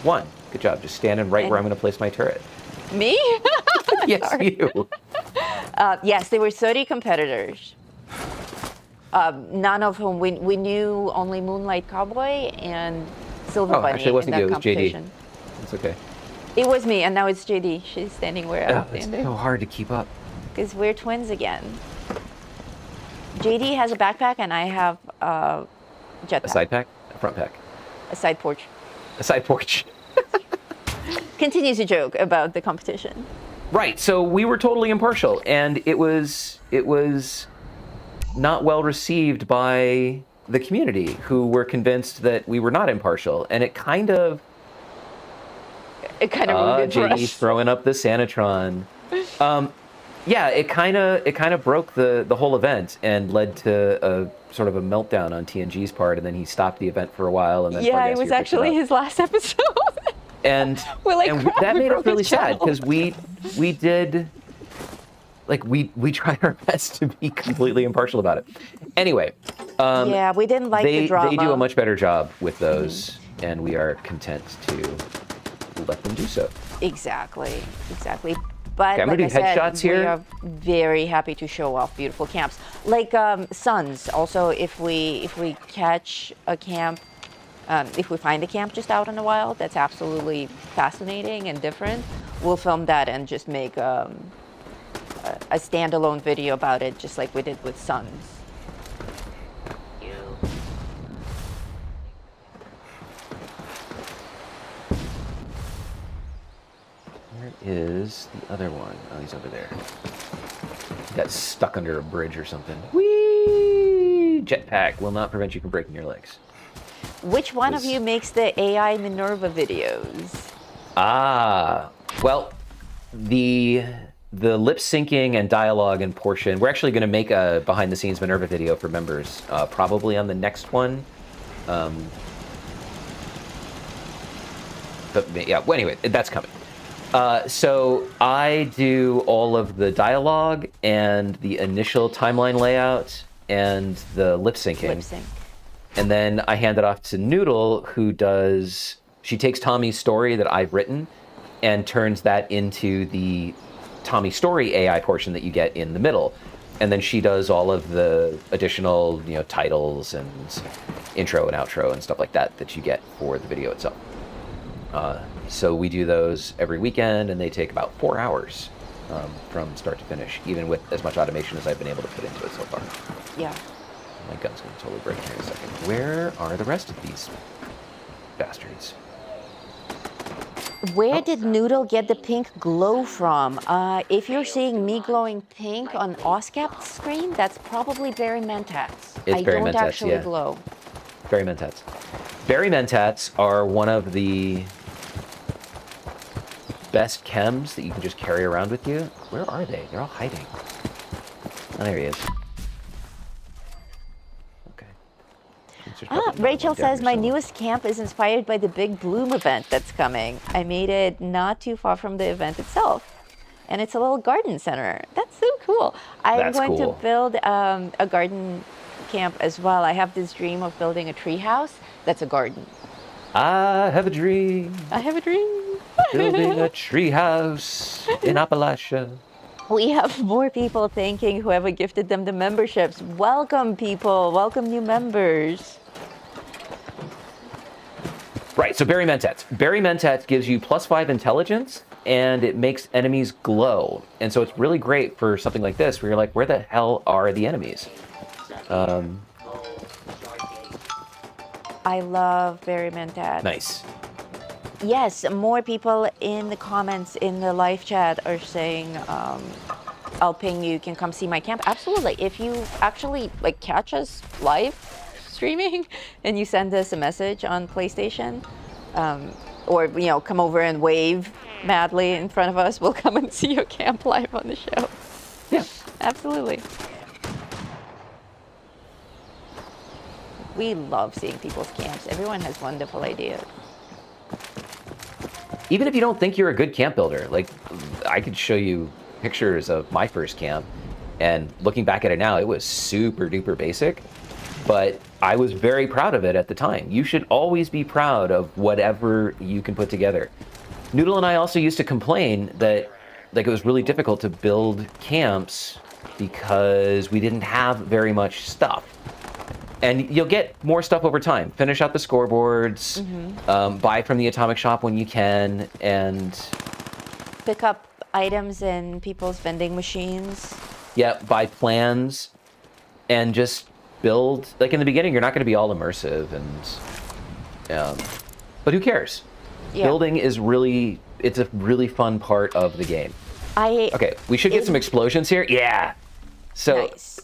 won. Good job. Just standing right where I'm going to place my turret. Me? Yes, Sorry. you. Yes, there were 30 competitors. None of whom we knew only Moonlight Cowboy and Silver Bunny actually, it wasn't in you. that It was JD. competition. It's okay. It was me, and now it's JD. She's standing where I'm It's standing. so hard to keep up. Because we're twins again. JD has a backpack, and I have a jetpack. A side pack? A front pack? A side porch. A side porch. Continues to joke about the competition. Right. So we were totally impartial, and it was not well received by the community, who were convinced that we were not impartial, and it kind of ruined it for JD's us. throwing up the Sanitron. Yeah, it kind of broke the whole event and led to a sort of a meltdown on TNG's part, and then he stopped the event for a while, and then Yeah, Fargassier it was picked it actually up. his last episode. And, We're like, and crap, that we made us broke really his sad channel. because we did, like, we tried our best to be completely impartial about it. Anyway, Yeah, we didn't like the drama. they do a much better job with those, and we are content to let them do so. Exactly. But Okay, I'm like gonna I do said, headshots we here. are very happy to show off beautiful camps. Like suns. Also, if we catch a camp, if we find a camp just out in the wild, that's absolutely fascinating and different. We'll film that and just make a standalone video about it, just like we did with suns. Where is the other one? Oh, he's over there. He got stuck under a bridge or something. Whee! Jetpack will not prevent you from breaking your legs. Which one of you makes the AI Minerva videos? Ah, well, the lip syncing and dialogue and portion. We're actually going to make a behind the scenes Minerva video for members, probably on the next one. But yeah, well, anyway, that's coming. So I do all of the dialogue and the initial timeline layout and the lip syncing. Lip sync. And then I hand it off to Noodle, who does, she takes Tommy's story that I've written and turns that into the Tommy story AI portion that you get in the middle. And then she does all of the additional, titles and intro and outro and stuff like that that you get for the video itself. So we do those every weekend, and they take about 4 hours from start to finish, even with as much automation as I've been able to put into it so far. Yeah. My gun's gonna totally break here in a second. Where are the rest of these bastards? Where did Noodle get the pink glow from? If you're seeing me glowing pink on OSCAP's screen, that's probably Berry Mentats. It's I Berry don't Mentats, actually yeah. glow. Berry Mentats. Berry Mentats are one of the best chems that you can just carry around with you. Where are they? They're all hiding. Oh, there he is. Rachel says, my newest camp is inspired by the Big Bloom event that's coming. I made it not too far from the event itself. And it's a little garden center. That's so cool. I'm going to build a garden camp as well. I have this dream of building a tree house that's a garden. I have a dream. I have a dream. Building a tree house in Appalachia. We have more people thanking whoever gifted them the memberships. Welcome, people. Welcome, new members. Right, so Berry Mentats. Berry Mentats gives you +5 intelligence, and it makes enemies glow. And so it's really great for something like this, where you're like, where the hell are the enemies? I love Berry Mentats. Nice. Yes, more people in the comments in the live chat are saying, I'll ping you, can come see my camp. Absolutely. If you actually catch us live streaming and you send us a message on PlayStation, or come over and wave madly in front of us, we'll come and see your camp live on the show. Yeah. Absolutely. We love seeing people's camps. Everyone has wonderful ideas. Even if you don't think you're a good camp builder, I could show you pictures of my first camp, and looking back at it now, it was super duper basic, but I was very proud of it at the time. You should always be proud of whatever you can put together. Noodle and I also used to complain that it was really difficult to build camps because we didn't have very much stuff. And you'll get more stuff over time. Finish out the scoreboards, buy from the Atomic Shop when you can, and pick up items in people's vending machines. Yeah, buy plans, and just build. In the beginning, you're not going to be all immersive, but who cares? Yeah. Building is it's a really fun part of the game. Okay, we should get some explosions here. Yeah. So. Nice.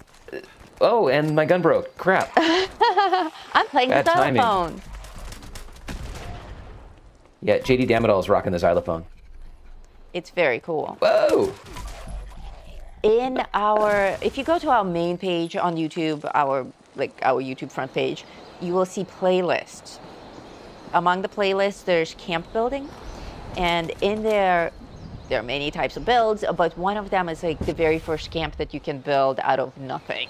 Oh, and my gun broke. Crap. I'm playing the xylophone. Yeah, JD Damadal is rocking the xylophone. It's very cool. Whoa! If you go to our main page on YouTube, our YouTube front page, you will see playlists. Among the playlists, there's camp building, and in there are many types of builds, but one of them is the very first camp that you can build out of nothing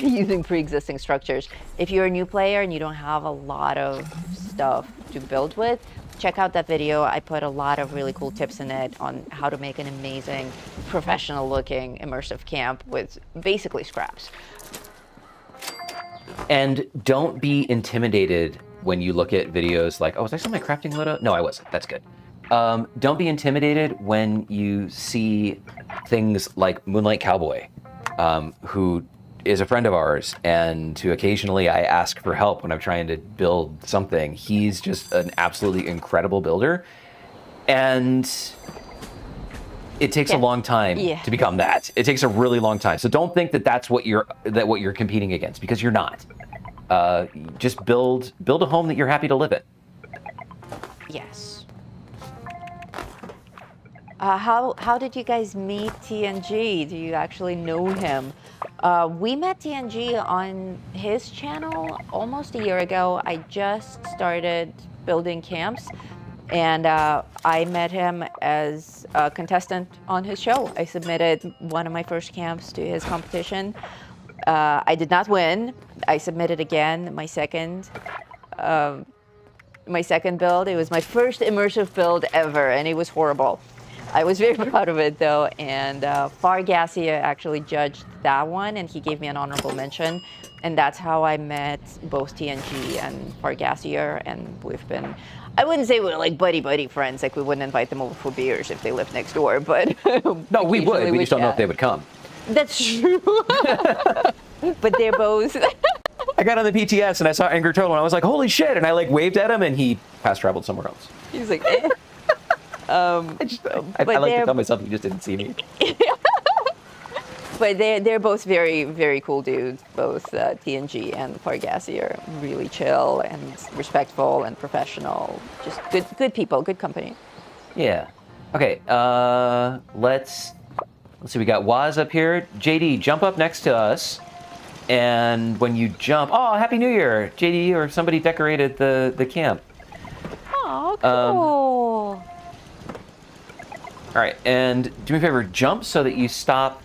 using pre-existing structures. If you're a new player and you don't have a lot of stuff to build with, check out that video. I put a lot of really cool tips in it on how to make an amazing, professional-looking immersive camp with basically scraps. And don't be intimidated when you look at videos like, oh, was I still my crafting load up? No, I wasn't. That's good. Don't be intimidated when you see things like Moonlight Cowboy, who is a friend of ours, and who occasionally I ask for help when I'm trying to build something. He's just an absolutely incredible builder, and it takes a long time to become that. It takes a really long time. So don't think that that's what you're competing against, because you're not. Just build a home that you're happy to live in. Yes. How did you guys meet TNG? Do you actually know him? We met TNG on his channel almost a year ago. I just started building camps, and I met him as a contestant on his show. I submitted one of my first camps to his competition. I did not win. I submitted again, my second build. It was my first immersive build ever, and it was horrible. I was very proud of it though, and Fargasia actually judged that one, and he gave me an honorable mention, and that's how I met both TNG and Fargasia, and we've been, I wouldn't say we're like buddy friends, like we wouldn't invite them over for beers if they lived next door, but no, we would. We just don't know if they would come. That's true. But they're both. I got on the PTS and I saw Angry Turtle and I was like, holy shit! And I like waved at him and he fast traveled somewhere else. He's like, eh. I like to tell myself he just didn't see me. But they're both very, very cool dudes. Both TNG and Fargasia are really chill and respectful and professional. Just good people, good company. Yeah. Okay. Let's see. We got Waz up here. JD, jump up next to us. And when you jump, oh, Happy New Year, JD, or somebody decorated the camp. Oh, cool. All right, and do me a favor, jump so that you stop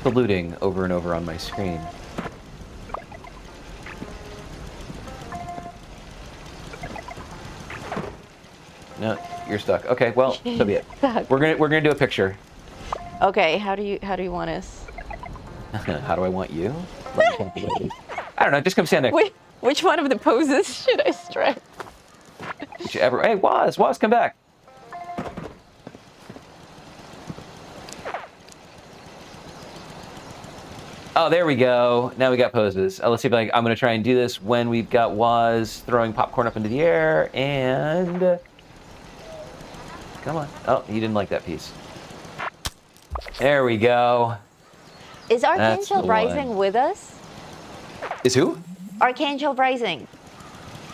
saluting over and over on my screen. No, you're stuck. Okay, well, so be it. We're gonna do a picture. Okay, how do you want us? How do I want you? I don't know. Just come stand next. Wait, which one of the poses should I strike? Whichever. Hey, Waz, come back. Oh, there we go. Now we got poses. Let's see if I'm going to try and do this when we've got Waz throwing popcorn up into the air. And come on. Oh, he didn't like that piece. There we go. Is Archangel Rising with us? Is who? Archangel Rising.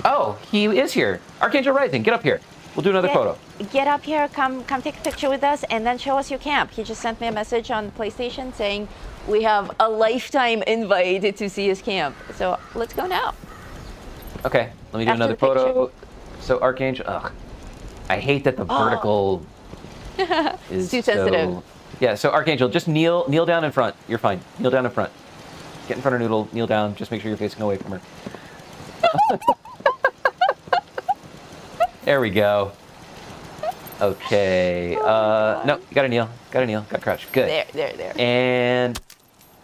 Oh, he is here. Archangel Rising, get up here. We'll do another photo. Get up here, come take a picture with us, and then show us your camp. He just sent me a message on PlayStation saying we have a lifetime invite to see his camp. So let's go now. Okay, let me do another photo. So Archangel, ugh. I hate that the vertical is too sensitive. Yeah, so Archangel, just kneel down in front. You're fine. Kneel down in front. Get in front of Noodle, kneel down. Just make sure you're facing away from her. There we go. Okay. No, you gotta kneel. Gotta crouch. Good. There. And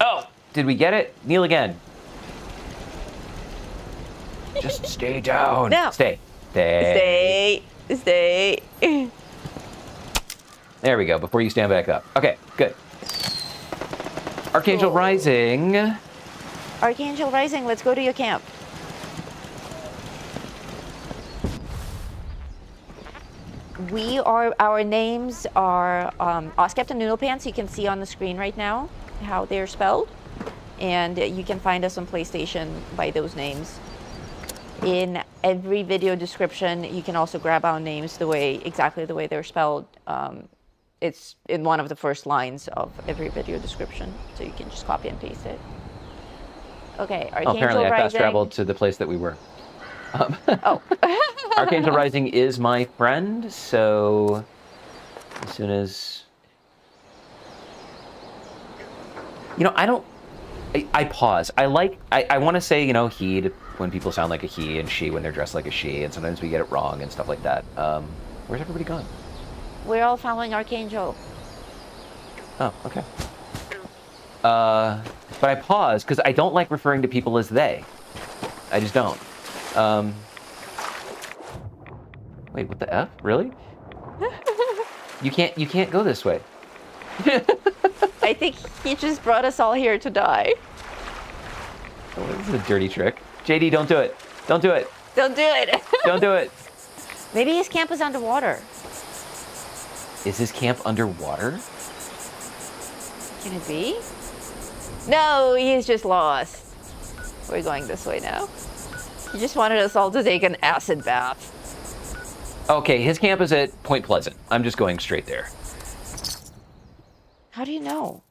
oh, did we get it? Kneel again. Just stay down. No. Stay. There we go. Before you stand back up. Okay. Good. Archangel Rising. Archangel Rising. Let's go to your camp. Our names are Oscap and Noodle Pants. You can see on the screen right now how they're spelled. And you can find us on PlayStation by those names. In every video description, you can also grab our names exactly the way they're spelled. It's in one of the first lines of every video description. So you can just copy and paste it. Okay, Archangel Apparently I Rising. fast traveled to the place that we were. Archangel Rising is my friend, so as soon as... I pause. I want to say, he'd when people sound like a he and she when they're dressed like a she, and sometimes we get it wrong and stuff like that. Where's everybody gone? We're all following Archangel. Oh, okay. But I paused because I don't like referring to people as they. I just don't. Wait, what the F? Really? You can't go this way. I think he just brought us all here to die. Oh, this is a dirty trick. JD, don't do it. Don't do it. Don't do it. Don't do it. Maybe his camp is underwater. Is his camp underwater? Can it be? No, he's just lost. We're going this way now. He just wanted us all to take an acid bath. Okay, his camp is at Point Pleasant. I'm just going straight there. How do you know?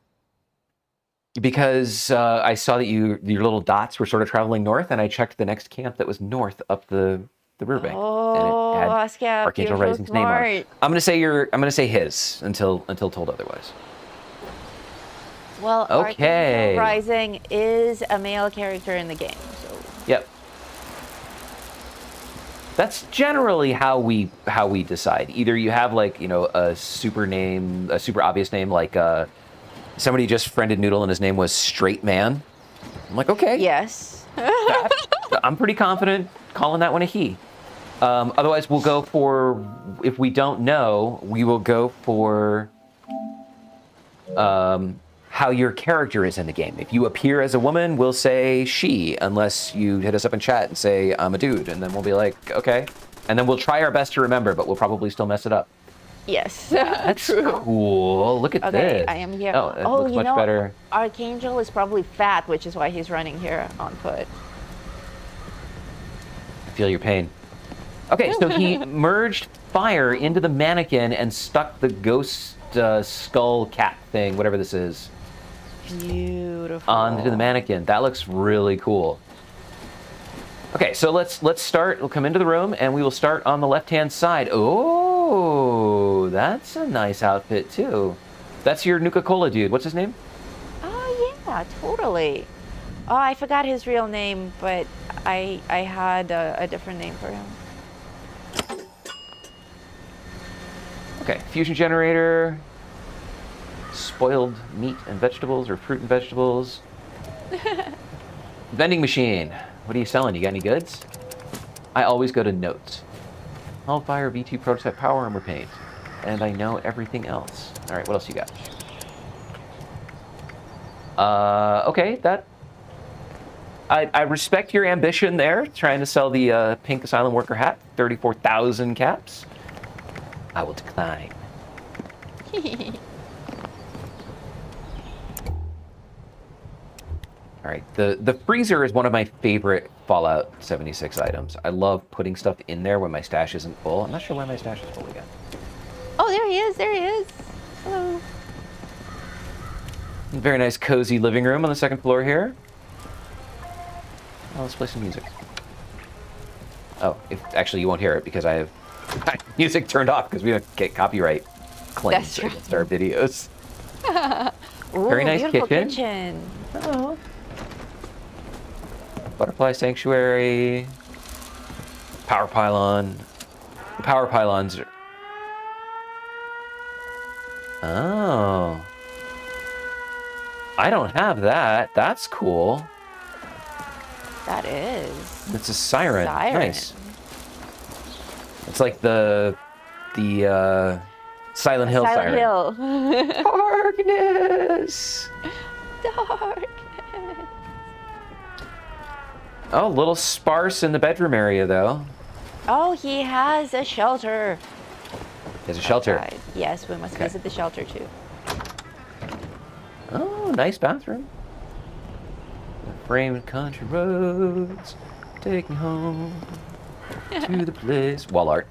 Because I saw that your little dots were sort of traveling north, and I checked the next camp that was north up the riverbank. Oh, and it had Oscar, Archangel you're so Rising's name on it. smart. I'm gonna say his until told otherwise. Well, Okay. Archangel Rising is a male character in the game, so Yep. That's generally how we decide. Either you have like, you know, a super obvious name, like somebody just friended Noodle and his name was Straight Man. I'm like, okay. yes. I'm pretty confident calling that one a he. Otherwise, we'll go for, if we don't know, we will go for how your character is in the game. If you appear as a woman, we'll say she, unless you hit us up in chat and say, I'm a dude, and then we'll be like, okay. And then we'll try our best to remember, but we'll probably still mess it up. Yes. That's True. Cool. Look at Okay, this. I am here. Oh, it looks much better. Archangel is probably fat, which is why he's running here on foot. I feel your pain. Okay, so he merged fire into the mannequin and stuck the ghost skull cap thing, whatever this is, Beautiful. onto the mannequin. That looks really cool. Okay, so let's start. We'll come into the room and we will start on the left-hand side. Oh, that's a nice outfit too. That's your Nuka-Cola dude. What's his name? Oh yeah, totally. Oh, I forgot his real name, but I had a different name for him. Okay, fusion generator, spoiled meat and vegetables, or fruit and vegetables. Vending machine. What are you selling? You got any goods? I always go to notes. Hellfire, V2 prototype, power armor paint. And I know everything else. All right, what else you got? Okay, that... I respect your ambition there, trying to sell the pink asylum worker hat, 34,000 caps. I will decline. All right, the freezer is one of my favorite Fallout 76 items. I love putting stuff in there when my stash isn't full. I'm not sure why my stash is full again. Oh, there he is. There he is. Hello. Very nice, cozy living room on the second floor here. Oh, let's play some music. Oh, actually you won't hear it because I have music turned off because we don't get copyright claims That's right. against our videos. Ooh, Very nice beautiful kitchen. Oh. Butterfly sanctuary. Power pylon. The power pylons are... Oh. I don't have that. That's cool. That is. It's a siren. Siren. Nice. It's like the Silent Hill siren. Hill. Darkness. Dark. Oh, a little sparse in the bedroom area, though. Oh, he has a shelter. There's a shelter. Right. Yes, we must Okay. visit the shelter too. Oh, nice bathroom. The framed country roads take me home to the place. Wall art.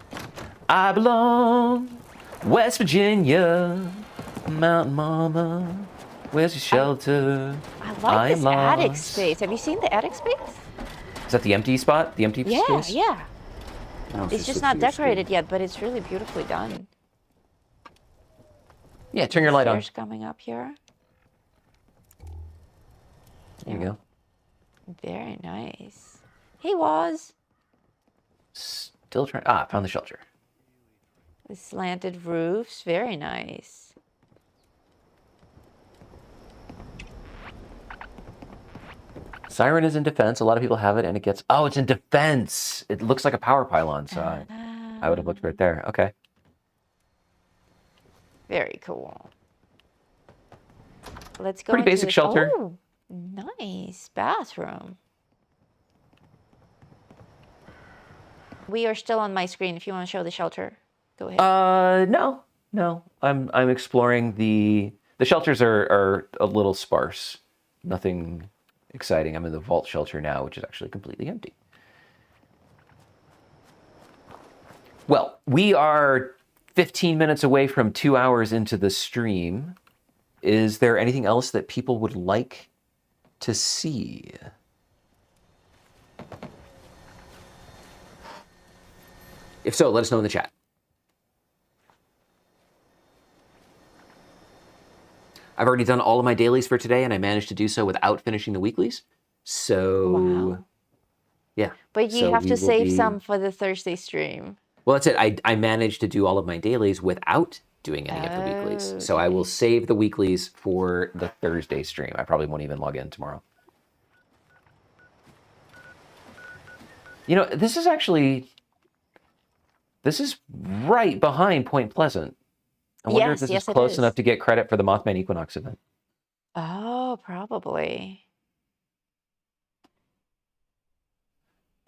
I belong West Virginia, Mountain Mama. Where's your shelter? I like this I'm attic lost. space. Have you seen the attic space? Is that the empty spot? The empty Yeah, space? yeah. Oh, It's just not decorated yet, but it's really beautifully done. Yeah, turn your light on. Stairs coming up here. There you go. Very nice. Hey, Waz. Still trying. Ah, found the shelter. The slanted roofs, very nice. Siren is in defense. A lot of people have it, and it gets... Oh, it's in defense. It looks like a power pylon, so I would have looked right there. Okay. Very cool. Let's go Pretty into basic the- shelter. Oh, nice bathroom. We are still on my screen. If you want to show the shelter, go ahead. No. I'm exploring the shelters are a little sparse. Nothing exciting. I'm in the vault shelter now, which is actually completely empty. Well, we are 15 minutes away from 2 hours into the stream. Is there anything else that people would like to see? If so, let us know in the chat. I've already done all of my dailies for today, and I managed to do so without finishing the weeklies. So, Wow. yeah. But you So have we to will save be- some for the Thursday stream. Well, that's it. I managed to do all of my dailies without doing any of the weeklies. So I will save the weeklies for the Thursday stream. I probably won't even log in tomorrow. You know, this is right behind Point Pleasant. I wonder if this Yes, is it close is. enough to get credit for the Mothman Equinox event. Oh, probably.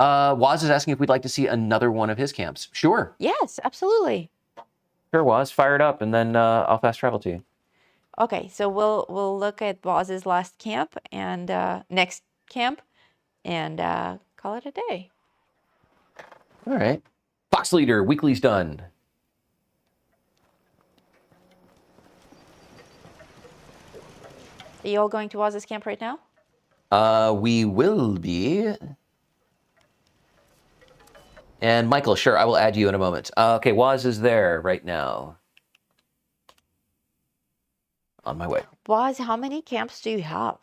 Waz is asking if we'd like to see another one of his camps. Sure. Yes, absolutely. Sure, Waz. Fire it up, and then I'll fast travel to you. Okay, so we'll look at Waz's last camp and next camp, and call it a day. All right. Fox Leader, weekly's done. Are you all going to Waz's camp right now? We will be. And Michael, sure, I will add you in a moment. Okay, Waz is there right now. On my way. Waz, how many camps do you have?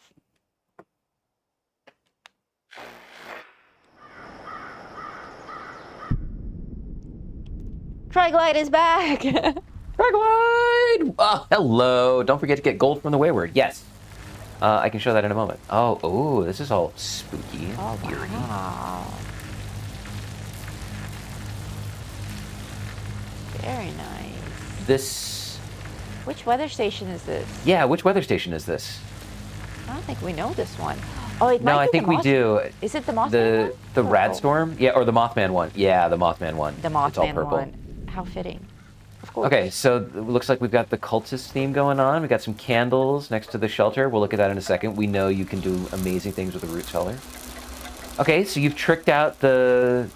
Triglide is back! Dragline! Oh, hello. Don't forget to get gold from the Wayward. Yes. I can show that in a moment. Oh, this is all spooky. Oh, eerie. wow. Very nice. This... Which weather station is this? Yeah, which weather station is this? I don't think we know this one. Oh, it might No, be I the think we Moth- do. Is it the Mothman The one? Oh, Radstorm? Yeah, or the Mothman one. Yeah, the Mothman one. The It's all Mothman purple. one. How fitting. Of course. Okay, so it looks like we've got the cultist theme going on. We got some candles next to the shelter. We'll look at that in a second. We know you can do amazing things with the root cellar. Okay, so you've tricked out the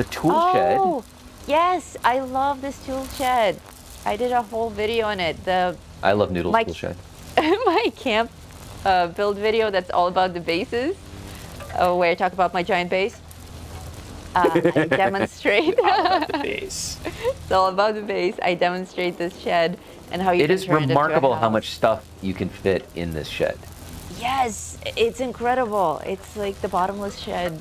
tool shed. Oh, yes. I love this tool shed. I did a whole video on it. I love Noodle's Mike- tool shed. My camp build video that's all about the bases, where I talk about my giant base. I demonstrate. The base. It's all about the base. I demonstrate this shed and how you It can is turn it into a remarkable how house. much stuff you can fit in this shed. Yes, it's incredible. It's like the bottomless shed.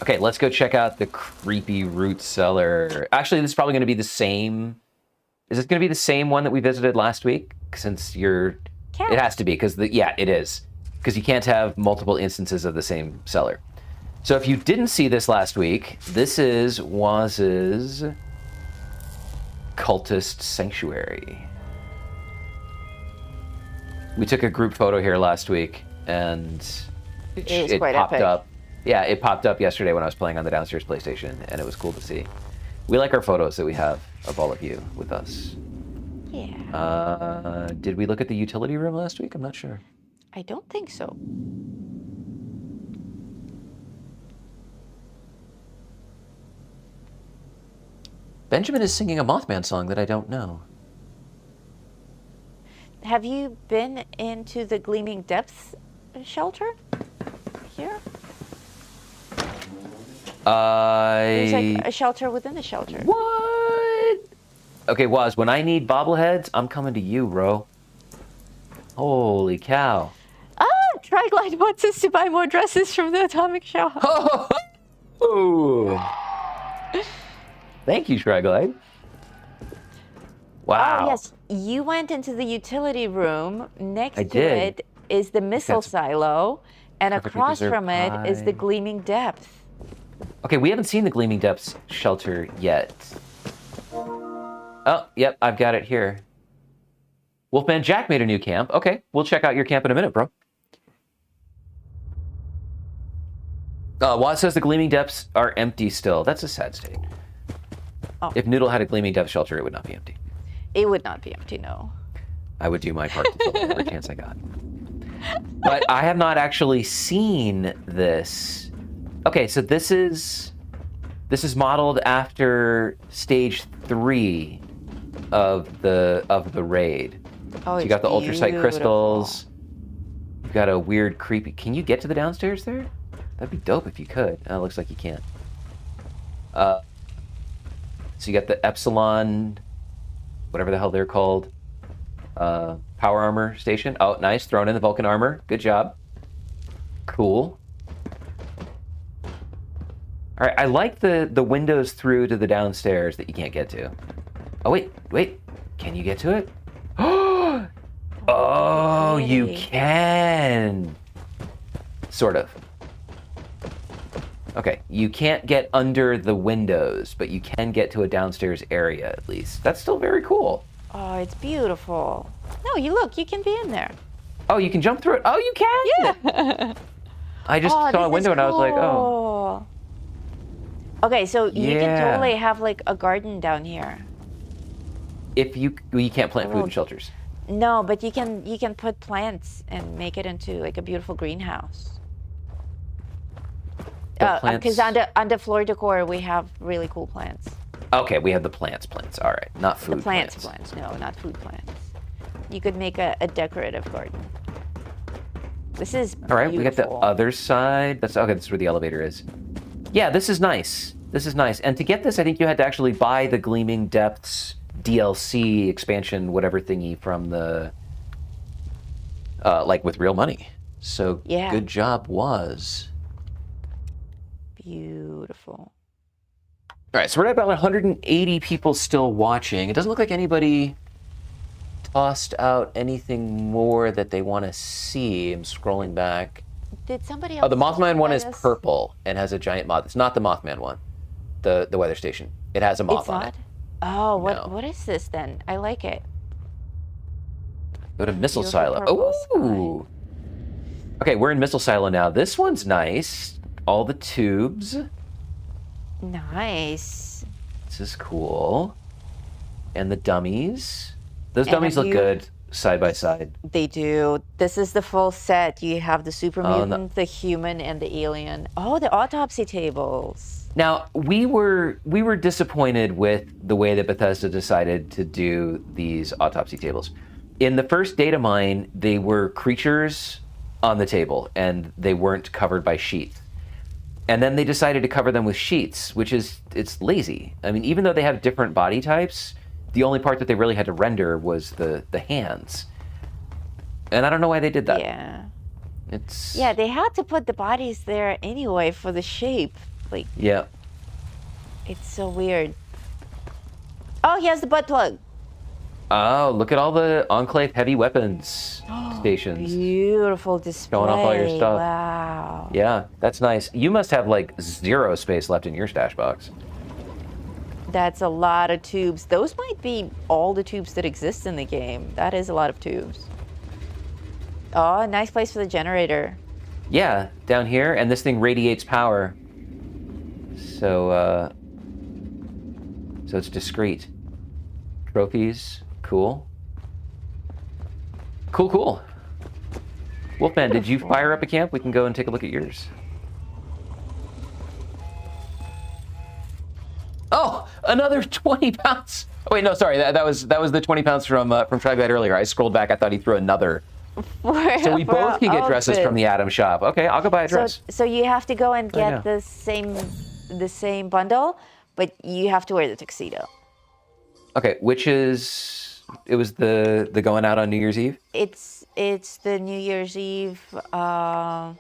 Okay, let's go check out the creepy root cellar. Actually, this is probably going to be the same. Is this going to be the same one that we visited last week? Since you're... Cat. It has to be, because yeah, it is. Because you can't have multiple instances of the same cellar. So if you didn't see this last week, this is Waz's cultist sanctuary. We took a group photo here last week, and It was quite popped epic. up. Yeah, it popped up yesterday when I was playing on the downstairs PlayStation, and it was cool to see. We like our photos that we have of all of you with us. Yeah. Did we look at the utility room last week? I'm not sure. I don't think so. Benjamin is singing a Mothman song that I don't know. Have you been into the Gleaming Depths shelter here? There's like a shelter within the shelter. What? Okay, Waz, when I need bobbleheads, I'm coming to you, bro. Holy cow. Oh, Triglide wants us to buy more dresses from the Atomic Shop. Oh. Thank you, Triglide. Wow. Oh, yes. You went into the utility room. Next to did. it is the missile silo, and Perfectly across preserved from it is the pie. Gleaming Depth. Okay, we haven't seen the Gleaming Depths shelter yet. Oh, yep, I've got it here. Wolfman Jack made a new camp. Okay, we'll check out your camp in a minute, bro. Watt says the Gleaming Depths are empty still. That's a sad state. Oh. If Noodle had a Gleaming Depth shelter, it would not be empty. It would not be empty, no. I would do my part to fill it every chance I got. But I have not actually seen this. Okay, so this is modeled after stage 3 of the raid. Oh, So you got the ultrasight beautiful. crystals. You've got a weird, creepy. Can you get to the downstairs there? That'd be dope if you could. Oh, it looks like you can't. So you got the Epsilon, whatever the hell they're called, power armor station. Oh, nice. Thrown in the Vulcan armor. Good job. Cool. All right, I like the windows through to the downstairs that you can't get to. Oh, wait. Can you get to it? Oh, you Really? can. Sort of. Okay, you can't get under the windows, but you can get to a downstairs area at least. That's still very cool. Oh, it's beautiful. No, you can be in there. Oh, you can jump through it. Oh, you can? Yeah. I just Oh, saw a this window is and I was like, oh. cool. Okay, so you can Yeah. totally have like a garden down here. Well, you can't plant food in Oh. shelters. No, but you can put plants and make it into like a beautiful greenhouse. The Because plants- on the floor decor we have really cool plants. Okay, we have the plants. All right, not food The plants. No, not food plants. You could make a decorative garden. This is All right, we got the beautiful. other side. That's okay. This is where the elevator is. Yeah, this is nice. And to get this, I think you had to actually buy the Gleaming Depths DLC expansion, whatever thingy from the like with real money. So Yeah. good job, was. Beautiful. All right, so we're at about 180 people still watching. It doesn't look like anybody tossed out anything more that they want to see. I'm scrolling back. Did somebody else? Oh, the Mothman one is invite us? purple and has a giant moth. It's not the Mothman one, the weather station. It has a moth It's on not. it. Oh, No. what is this then? I like it. Go to missile Beautiful silo. purple Ooh. Okay, we're in missile silo now. This one's nice. All the tubes. Nice. This is cool. And the dummies. Those And dummies have look you- good side by side. They do. This is the full set. You have the super Oh, no. mutant, the human, and the alien. Oh, the autopsy tables. Now, we were disappointed with the way that Bethesda decided to do these autopsy tables. In the first data mine, they were creatures on the table and they weren't covered by sheath. And then they decided to cover them with sheets, which is, it's lazy. I mean, even though they have different body types, the only part that they really had to render was the hands. And I don't know why they did that. Yeah. It's Yeah, they had to put the bodies there anyway for the shape. Like, yeah. it's so weird. Oh, he has the butt plug. Oh, look at all the Enclave heavy weapons stations. Beautiful display. Showing off all your stuff. Wow. Yeah, that's nice. You must have like 0 space left in your stash box. That's a lot of tubes. Those might be all the tubes that exist in the game. That is a lot of tubes. Oh, a nice place for the generator. Yeah, down here, and this thing radiates power. So, so it's discreet. Trophies, cool. Cool. Wolfman, did you fire up a camp? We can go and take a look at yours. Oh, another 20 pounds. Oh wait, no, sorry. That was the 20 pounds from Tri-Guide earlier. I scrolled back. I thought he threw another. So we both can get dresses from the Atom Shop. Okay, I'll go buy a dress. So you have to go and know. get the same bundle, but you have to wear the tuxedo. Okay, which is It was the going out on New Year's Eve. It's the New Year's Eve. I'll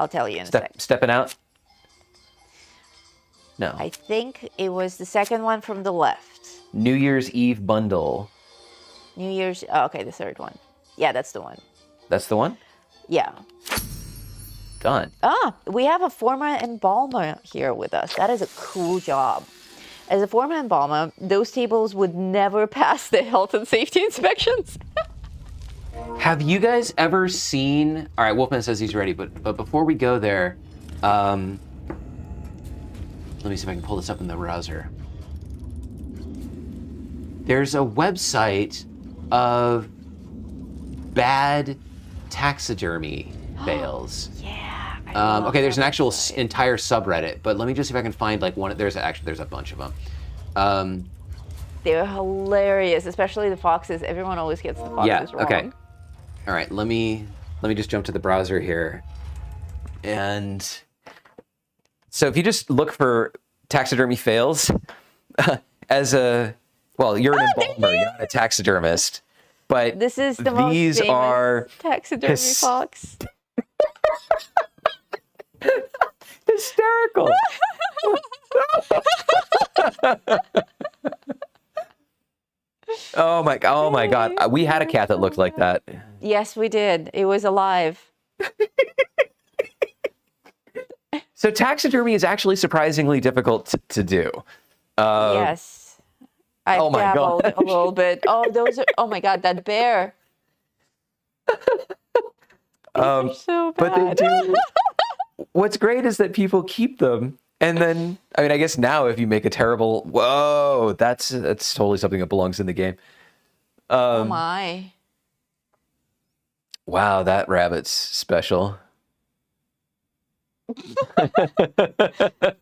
tell you in a sec. Stepping out. No. I think it was the second one from the left. New Year's Eve bundle. New Year's. Oh, okay, the third one. Yeah, that's the one. That's the one? Yeah. Done. We have a former embalmer here with us. That is a cool job. As a former embalmer, those tables would never pass the health and safety inspections. Have you guys ever seen... All right, Wolfman says he's ready, but before we go there, let me see if I can pull this up in the browser. There's a website of bad taxidermy fails. Yeah. Okay, there's an actual entire subreddit, but let me just see if I can find like one. There's a bunch of them. They're hilarious, especially the foxes. Everyone always gets the foxes wrong. Okay. All right, let me just jump to the browser here. And so if you just look for taxidermy fails, you're an embalmer, you're not a taxidermist. But this is the most these famous are taxidermy fox. Hysterical. Oh my God. We had a cat that looked like that. Yes, we did. It was alive. So taxidermy is actually surprisingly difficult to do. Yes. I've dabbled a little bit. Oh my God, that bear. So bad. But they do. What's great is that people keep them. And then, I mean, I guess now if you make a terrible, whoa, that's totally something that belongs in the game. Oh my. Wow, that rabbit's special.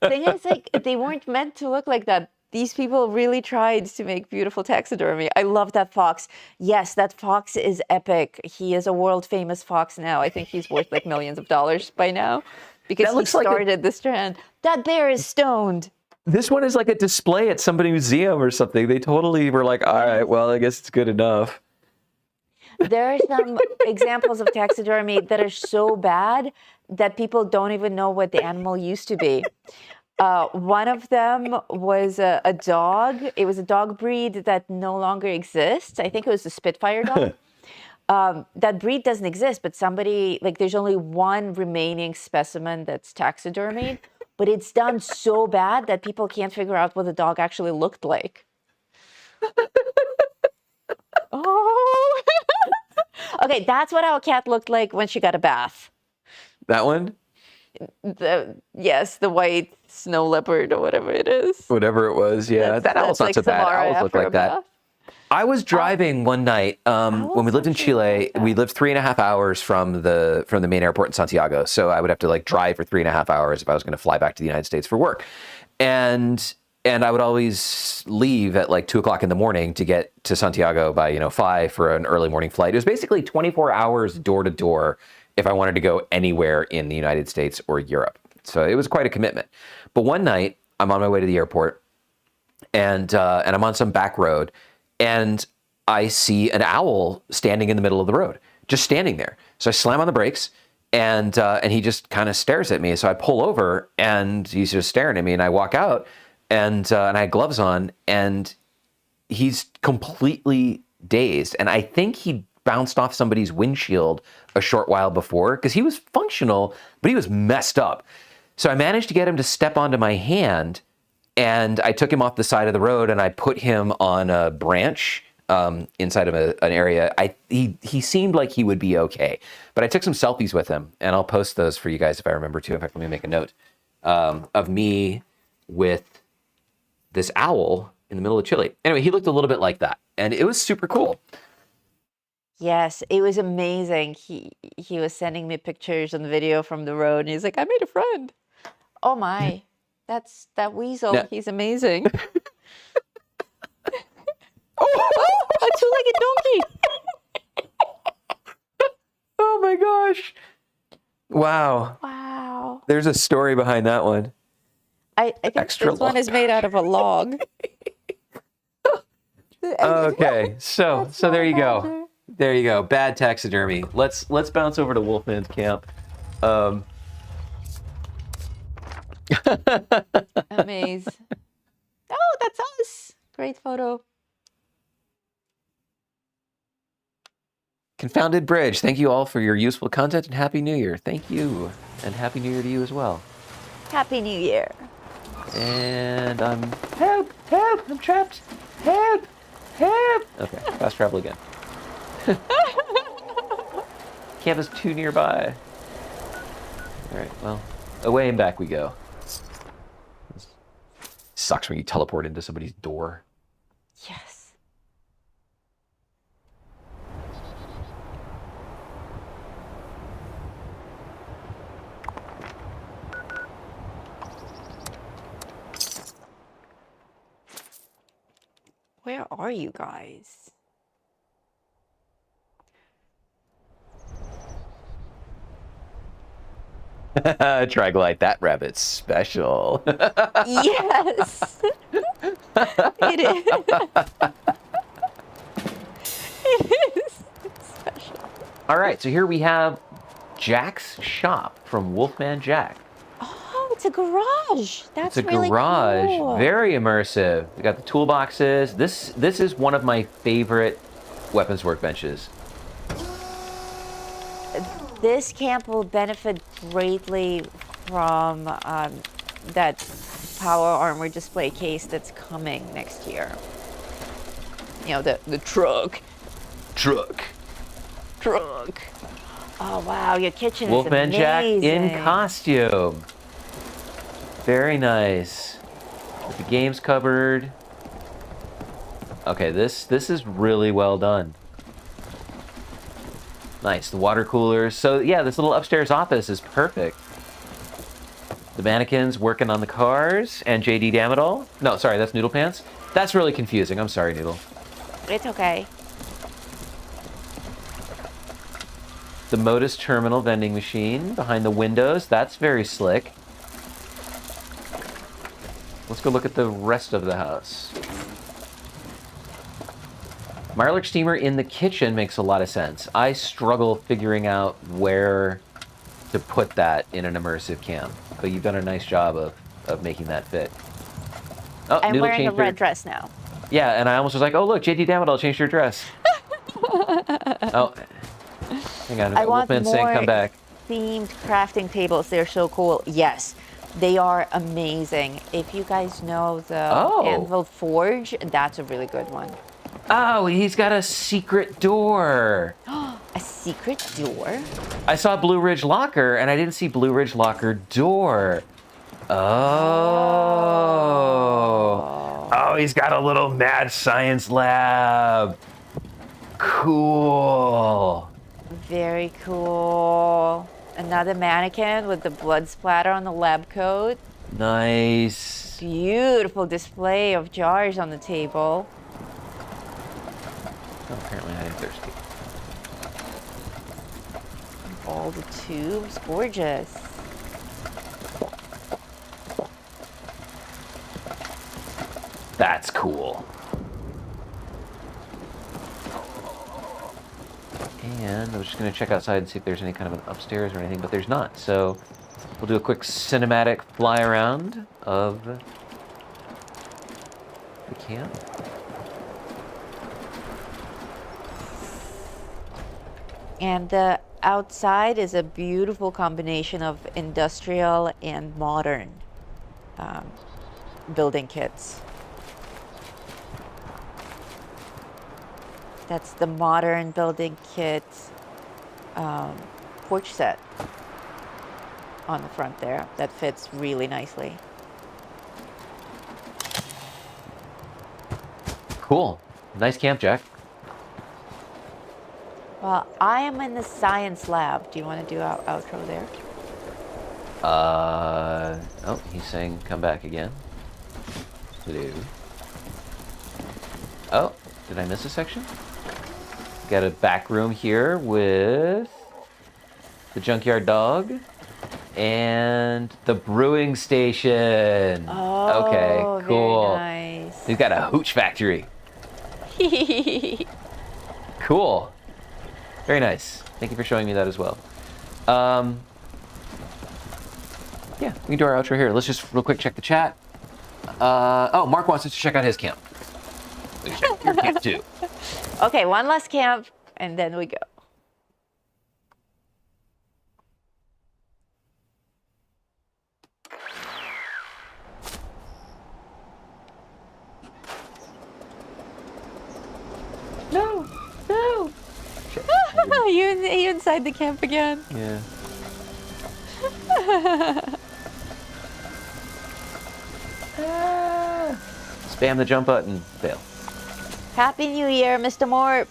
Thing is, like, they weren't meant to look like that. These people really tried to make beautiful taxidermy. I love that fox. Yes, that fox is epic. He is a world famous fox now. I think he's worth like millions of dollars by now because he started this trend. That bear is stoned. This one is like a display at some museum or something. They totally were like, all right, well, I guess it's good enough. There are some examples of taxidermy that are so bad that people don't even know what the animal used to be. One of them was a dog. It was a dog breed that no longer exists. I think it was the Spitfire dog. That breed doesn't exist, but somebody, like, there's only one remaining specimen that's taxidermied, but it's done so bad that people can't figure out what the dog actually looked like. Oh. Okay, that's what our cat looked like when she got a bath. That one? The white snow leopard or whatever it is. Whatever it was, yeah. That owl's not so bad. Owls look like that. I was driving one night when we lived in Chile. We lived 3.5 hours from the main airport in Santiago. So I would have to like drive for 3.5 hours if I was going to fly back to the United States for work. And I would always leave at like 2:00 in the morning to get to Santiago by 5 for an early morning flight. It was basically 24 hours door to door if I wanted to go anywhere in the United States or Europe. So it was quite a commitment. But one night I'm on my way to the airport and I'm on some back road and I see an owl standing in the middle of the road, just standing there. So I slam on the brakes and he just kind of stares at me. So I pull over and he's just staring at me and I walk out and I had gloves on and he's completely dazed. And I think he bounced off somebody's windshield a short while before because he was functional, but he was messed up. So I managed to get him to step onto my hand and I took him off the side of the road and I put him on a branch inside of an area. He seemed like he would be okay, but I took some selfies with him and I'll post those for you guys if I remember to. In fact, let me make a note of me with this owl in the middle of Chile. Anyway, he looked a little bit like that and it was super cool. Yes, it was amazing. He was sending me pictures and video from the road and he's like, I made a friend. Oh my, that weasel. Yeah. He's amazing. Oh, a two-legged donkey. Oh my gosh. Wow. Wow. There's a story behind that one. I think this one is made out of a log. Okay, so That's there not you go. badger. There you go. Bad taxidermy. Let's bounce over to Wolfman's camp. Amaze. Oh, that's us. Great photo. Confounded Bridge. Thank you all for your useful content and Happy New Year. Thank you. And Happy New Year to you as well. Happy New Year. And I'm... Help! Help! I'm trapped! Help! Help! Okay, fast travel again. Camp is too nearby. Alright, well, away and back we go. Sucks when you teleport into somebody's door. Yes. Where are you guys? Troglodyte, that rabbit's special. Yes. It is. It is special. All right, so here we have Jack's shop from Wolfman Jack. Oh, it's a garage. That's It's a really garage, cool. very immersive. We got the toolboxes. This is one of my favorite weapons workbenches. This camp will benefit greatly from that power armor display case that's coming next year. You know, the truck. Truck. Oh wow, your kitchen Wolfman is Jack amazing. in costume. Very nice. With the games cupboard. Okay, this is really well done. Nice, the water coolers. So yeah, this little upstairs office is perfect. The mannequins working on the cars, and JD Damadol. No, sorry, that's Noodle Pants. That's really confusing. I'm sorry, Noodle. It's okay. The Modus Terminal vending machine behind the windows. That's very slick. Let's go look at the rest of the house. Mirelurk steamer in the kitchen makes a lot of sense. I struggle figuring out where to put that in an immersive camp, but you've done a nice job of making that fit. Oh, I'm Noodle wearing a changed her- red dress now. Yeah, and I almost was like, oh look, JD Damadol changed her dress. Oh, hang on. I want Wolfman's saying more come back. themed crafting tables. They're so cool. Yes, they are amazing. If you guys know the Oh. Anvil Forge, that's a really good one. Oh, he's got a secret door. A secret door? I saw Blue Ridge Locker, and I didn't see Blue Ridge Locker door. Oh. Oh, he's got a little mad science lab. Cool. Very cool. Another mannequin with the blood splatter on the lab coat. Nice. Beautiful display of jars on the table. Oh, apparently I'm thirsty. All the tubes, gorgeous. That's cool. And I was just going to check outside and see if there's any kind of an upstairs or anything, but there's not. So we'll do a quick cinematic fly around of the camp. And the outside is a beautiful combination of industrial and modern building kits. That's the modern building kit porch set on the front there. That fits really nicely. Cool. Nice camp, Jack. Well, I am in the science lab. Do you want to do our outro there? Oh, he's saying come back again. Hello. Oh, did I miss a section? Got a back room here with the junkyard dog and the brewing station. Oh, okay, cool. Very nice. We've got a hooch factory. Cool. Very nice. Thank you for showing me that as well. Yeah, we can do our outro here. Let's just real quick check the chat. Oh, Mark wants us to check out his camp. We can check your camp too. Okay, one last camp, and then we go. No, no. you inside the camp again. Yeah. Spam the jump button. Fail. Happy New Year, Mr. Moore.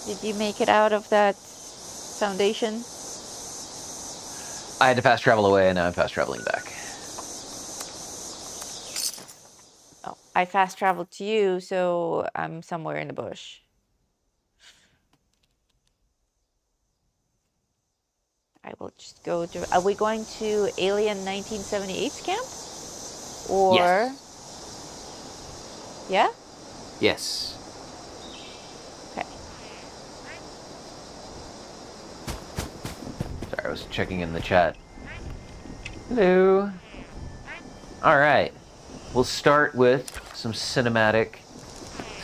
Did you make it out of that foundation? I had to fast travel away, and now I'm fast traveling back. Oh, I fast traveled to you, so I'm somewhere in the bush. I will just go to. Are we going to Alien 1978's camp? Or. Yes. Yeah? Yes. Okay. Sorry, I was checking in the chat. Hello. All right. We'll start with some cinematic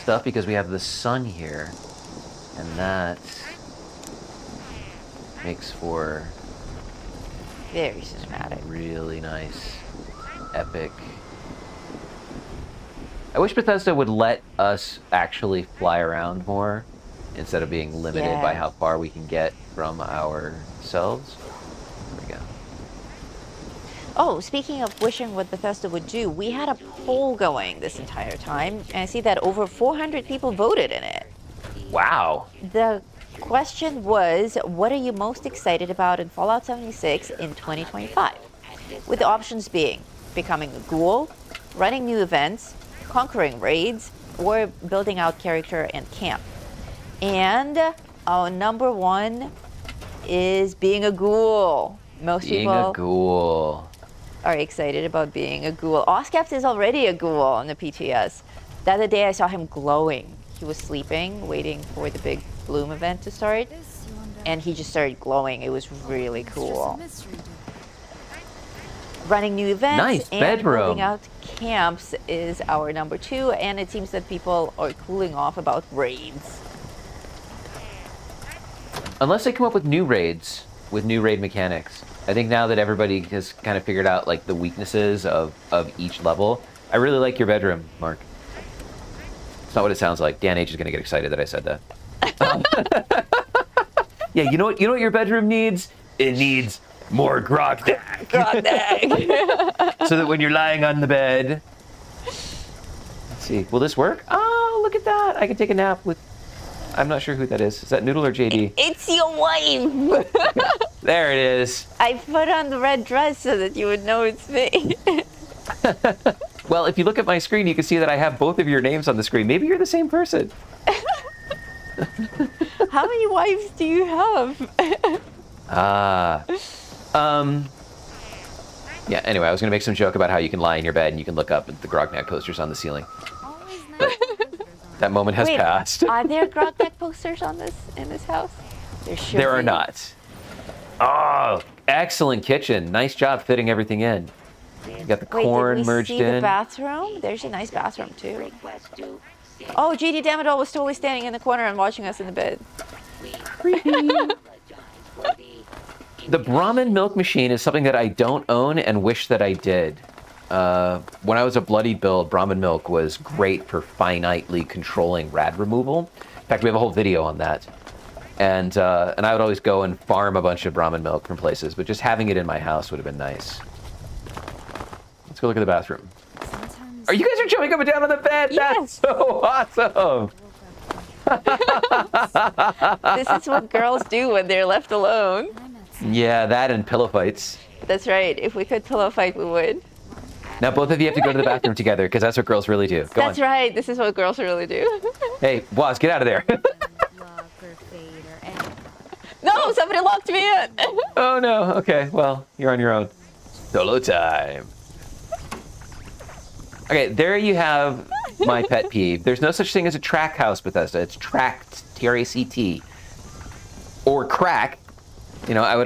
stuff because we have the sun here. And that makes for Very cinematic. really nice, epic. I wish Bethesda would let us actually fly around more instead of being limited by Yeah. how far we can get from ourselves. There we go. Oh, speaking of wishing what Bethesda would do, we had a poll going this entire time, and I see that over 400 people voted in it. Wow. The question was, what are you most excited about in Fallout 76 in 2025? With the options being becoming a ghoul, running new events, conquering raids, or building out character and camp. And our number one is being a ghoul. Most Being people a ghoul. are excited about being a ghoul. Oscapt is already a ghoul on the PTS. The other day I saw him glowing. He was sleeping, waiting for the big Bloom event to start, and he just started glowing. It was really cool. Running new events Nice and bedroom. building out camps is our number two, and it seems that people are cooling off about raids. Unless they come up with new raids, with new raid mechanics. I think now that everybody has kind of figured out like the weaknesses of each level, I really like your bedroom, Mark. It's not what it sounds like. Dan H is gonna get excited that I said that. Yeah, you know what your bedroom needs? It needs more grognak. Grognak. So that when you're lying on the bed. Let's see, will this work? Oh, look at that. I can take a nap with, I'm not sure who that is. Is that Noodle or JD? It's your wife. There it is. I put on the red dress so that you would know it's me. Well, if you look at my screen, you can see that I have both of your names on the screen. Maybe you're the same person. How many wives do you have? Yeah, anyway, I was going to make some joke about how you can lie in your bed and you can look up at the Grognak posters on the ceiling. But that moment has Wait, passed. Are there Grognak posters in this house? There should There are be. not. Oh, excellent kitchen. Nice job fitting everything in. You got the corn Wait, did we merged see in. the bathroom? There's a nice bathroom too. Oh, GD Damadol was totally standing in the corner and watching us in the bed. The Brahmin milk machine is something that I don't own and wish that I did. When I was a bloodied build, Brahmin milk was great for finitely controlling rad removal. In fact, we have a whole video on that. And I would always go and farm a bunch of Brahmin milk from places, but just having it in my house would have been nice. Let's go look at the bathroom. Are you guys jumping up and down on the bed? Yes. That's so awesome. This is what girls do when they're left alone. Yeah, that and pillow fights. That's right. If we could pillow fight, we would. Now both of you have to go to the bathroom together because that's what girls really do. Go That's on. right. This is what girls really do. Hey, Waz, get out of there. No, somebody locked me in. Oh no. Okay. Well, you're on your own. Solo time. Okay, there you have my pet peeve. There's no such thing as a track house, Bethesda. It's tracked, T-R-A-C-T. Or crack. You know, I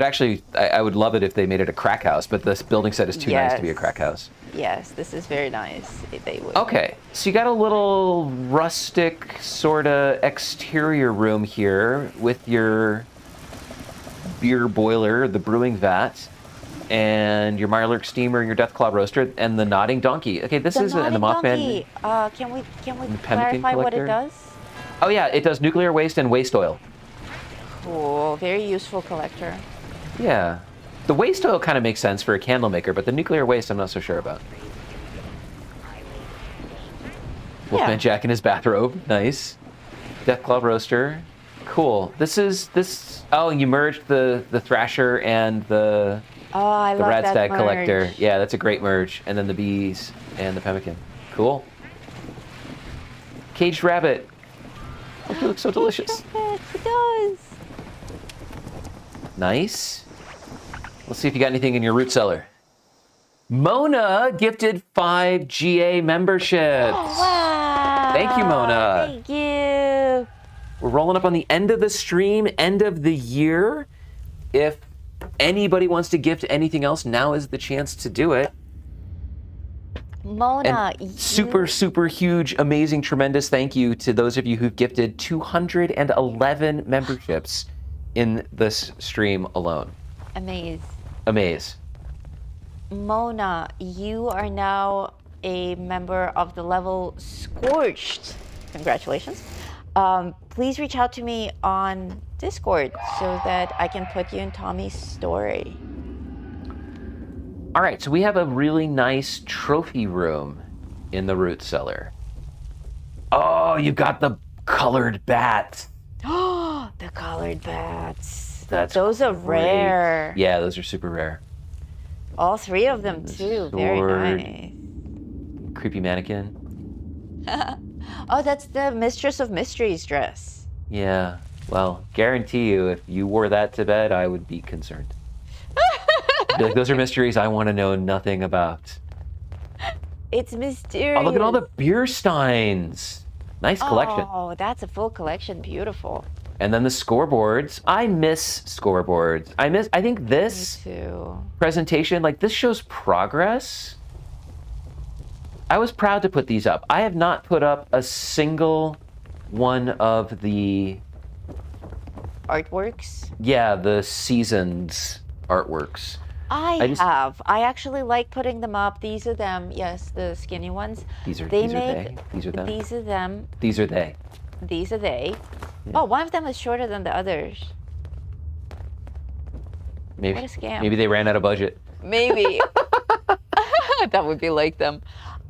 would love it if they made it a crack house, but this building set is too nice to be a crack house. Yes, this is very nice. If they would. Okay, so you got a little rustic sort of exterior room here with your beer boiler, the brewing vat, and your Mirelurk steamer and your Deathclaw roaster, and the nodding donkey. Okay, this is and the Mothman. Can we clarify what it does? Oh yeah, it does nuclear waste and waste oil. Cool, very useful collector. Yeah. The waste oil kind of makes sense for a candle maker, but the nuclear waste I'm not so sure about. Wolfman Jack in his bathrobe. Nice. Deathclaw roaster. Cool. Oh, you merged the Thrasher and the I love that Radstag merge. collector. Yeah, that's a great merge. And then the bees and the pemmican. Cool. Caged rabbit. Oh, he looks so delicious. It does. Nice. Let's see if you got anything in your root cellar. Mona gifted 5 GA memberships. Oh, wow. Thank you, Mona. Thank you. We're rolling up on the end of the stream, end of the year. If anybody wants to gift anything else, now is the chance to do it. Mona, And super, super huge, amazing, tremendous thank you to those of you who've gifted 211 memberships in this stream alone. Amaze. Mona, you are now a member of the level Scorched. Congratulations. Please reach out to me on Discord so that I can put you in Tommy's story. All right, so we have a really nice trophy room in the root cellar. Oh, you got the colored bat. Oh, the colored bats. Those are great. rare. Yeah, those are super rare. All 3 of them too. Very nice. Creepy mannequin. Oh, that's the Mistress of Mysteries dress. Yeah, well, guarantee you, if you wore that to bed, I would be concerned. Be like, those are mysteries I want to know nothing about. It's mysterious. Oh, look at all the beer steins. Nice collection. Oh, that's a full collection. Beautiful. And then the scoreboards. I miss scoreboards. I think this Me too. presentation, like this shows progress. I was proud to put these up. I have not put up a single one of the Artworks? Yeah, the seasons artworks. I have. I actually like putting them up. These are them. Yes, the skinny ones. These are they. These are them. These are them. These are they. These are they. Yeah. Oh, one of them is shorter than the others. Maybe, what a scam. Maybe they ran out of budget. Maybe. That would be like them.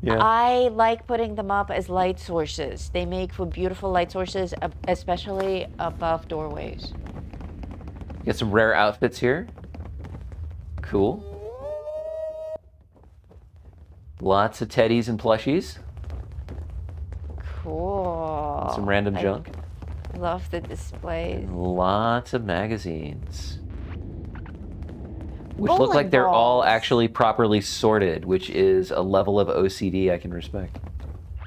Yeah. I like putting them up as light sources. They make for beautiful light sources, especially above doorways. You got some rare outfits here. Cool. Lots of teddies and plushies. Cool. Some random junk. Love the displays. Lots of magazines. Which look like they're all actually properly sorted, which is a level of OCD I can respect.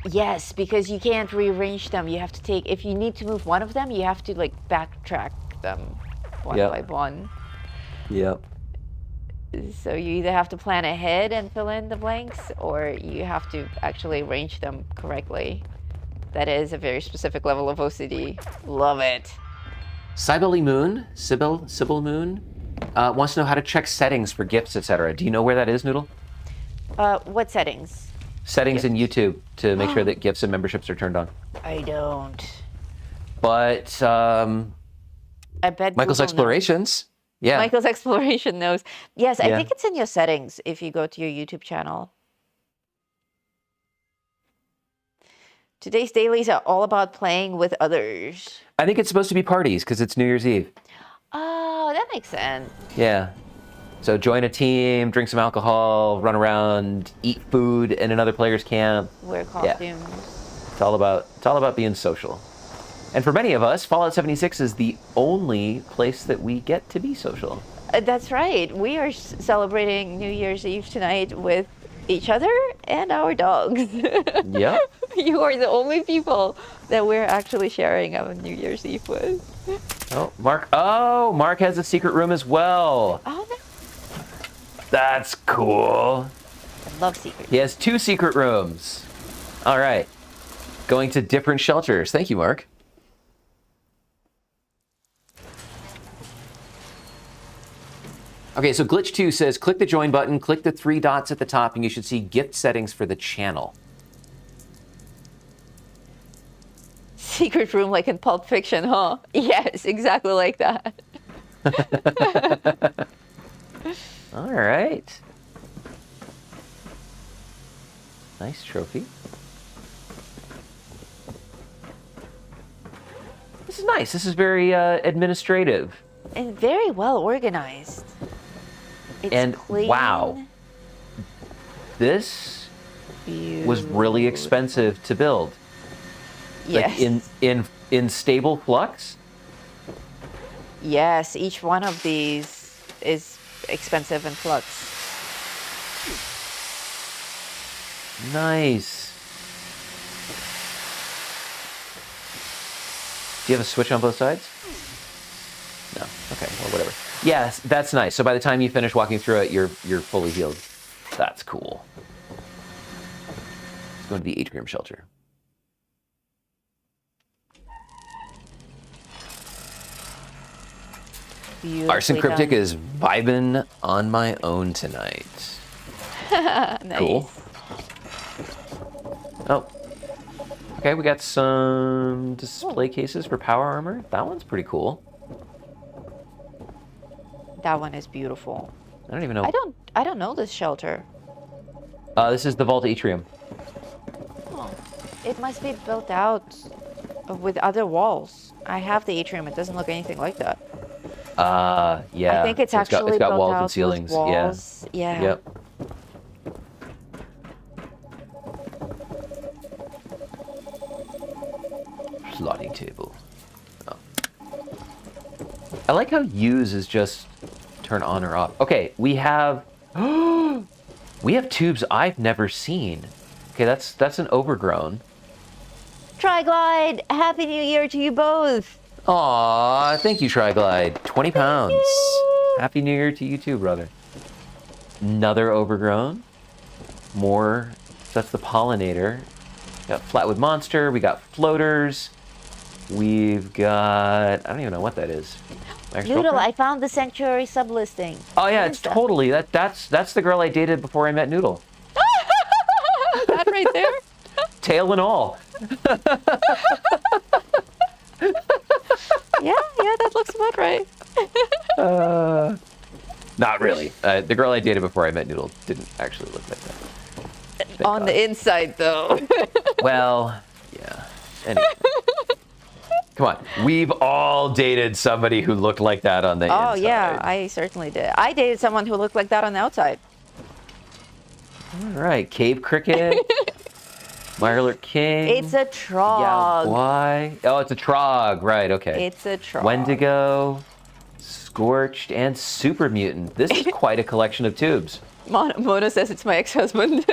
Yes, because you can't rearrange them. You have to take, if you need to move one of them, you have to like backtrack them one by one. Yep. So you either have to plan ahead and fill in the blanks, or you have to actually arrange them correctly. That is a very specific level of OCD. Love it. Sybil Moon wants to know how to check settings for gifts, etc. Do you know where that is, Noodle? What settings? Settings in YouTube to make sure that gifts and memberships are turned on. I don't. But I bet Michael's Google Explorations. knows. Yeah. Michael's Exploration knows. Yes, I think it's in your settings if you go to your YouTube channel. Today's dailies are all about playing with others. I think it's supposed to be parties because it's New Year's Eve. Oh, that makes sense. Yeah. So join a team, drink some alcohol, run around, eat food in another player's camp. Wear costumes. Yeah. It's all about being social. And for many of us, Fallout 76 is the only place that we get to be social. That's right. We are celebrating New Year's Eve tonight with each other and our dogs. Yep. You are the only people that we're actually sharing our New Year's Eve with. Oh, Mark. Oh, Mark has a secret room as well. Oh, no. That's cool. I love secrets. He has 2 secret rooms. All right. Going to different shelters. Thank you, Mark. Okay, so Glitch 2 says, click the join button, click the 3 dots at the top, and you should see gift settings for the channel. Secret room like in Pulp Fiction, huh? Yes, exactly like that. All right. Nice trophy. This is nice. This is very administrative. And very well organized. It's And clean. wow, this was really expensive to build. Yes. Like in stable flux. Yes, each one of these is expensive in flux. Nice. Do you have a switch on both sides? No. Okay. Well, whatever. Yes, that's nice. So by the time you finish walking through it, you're fully healed. That's cool. Let's go to the atrium shelter. Arson Cryptic is vibing on my own tonight. Nice. Cool. Oh. Okay, we got some display cases for power armor. That one's pretty cool. That one is beautiful. I don't even know. I don't know this shelter. This is the Vault Atrium. Oh, it must be built out with other walls. I have the atrium. It doesn't look anything like that. Yeah. I think it's got actually built walls out and ceilings. with walls. Yeah. Yep. Plotting table. Oh. I like how use is just turn on or off. Okay, we have tubes I've never seen. Okay, that's an overgrown. Triglide, Happy New Year to you both. Aw, thank you, Triglide. 20 pounds. Happy New Year to you too, brother. Another overgrown. More. That's the pollinator. Got Flatwood Monster. We got floaters. We've got... I don't even know what that is. Noodle, I found the Sanctuary sublisting. Oh yeah, it's totally... That's the girl I dated before I met Noodle. That right there? Tail and all. Yeah, that looks about right. Not really. The girl I dated before I met Noodle didn't actually look like that. On the inside, though. Well, yeah. Anyway. Come on. We've all dated somebody who looked like that on the inside. Oh, yeah, I certainly did. I dated someone who looked like that on the outside. All right. Cave Cricket. Mirelurk King. It's a trog. Yeah, why? Oh, it's a trog. Right, okay. It's a trog. Wendigo, Scorched, and Super Mutant. This is quite a collection of tubes. Mona says it's my ex-husband.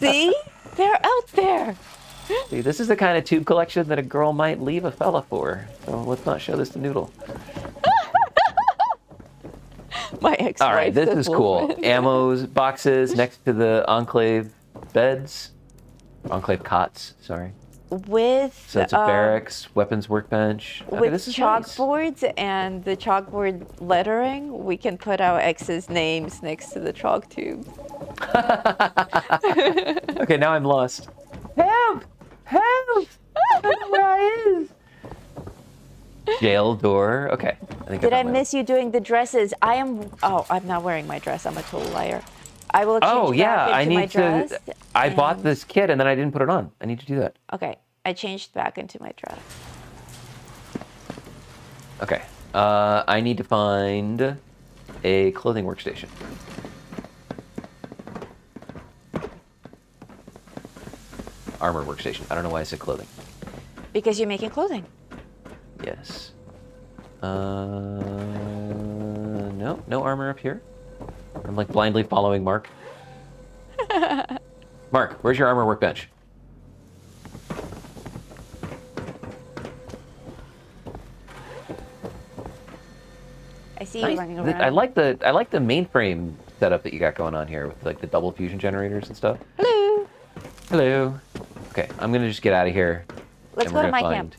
See? They're out there. See, this is the kind of tube collection that a girl might leave a fella for. So let's not show this to Noodle. My ex-wife. All right, this is cool. woman. Ammo boxes next to the Enclave beds. Enclave cots, sorry. With So it's a barracks, weapons workbench. Okay, with this is nice. chalkboards and the chalkboard lettering, we can put our ex's names next to the chalk tube. Okay, now I'm lost. Help! Help! I don't know where I is. Jail door. Okay. Did I miss you doing the dresses? I'm not wearing my dress. I'm a total liar. I will change back into my dress. I bought this kit and then I didn't put it on. I need to do that. Okay. I changed back into my dress. Okay. I need to find a clothing workstation. Armor workstation. I don't know why I said clothing. Because you're making clothing. Yes. No, no armor up here. I'm like blindly following Mark. Mark, where's your armor workbench? I see you running around. I like the mainframe setup that you got going on here with like the double fusion generators and stuff. Hello. Hello. Okay, I'm gonna just get out of here. Let's and go we're to my gonna camp.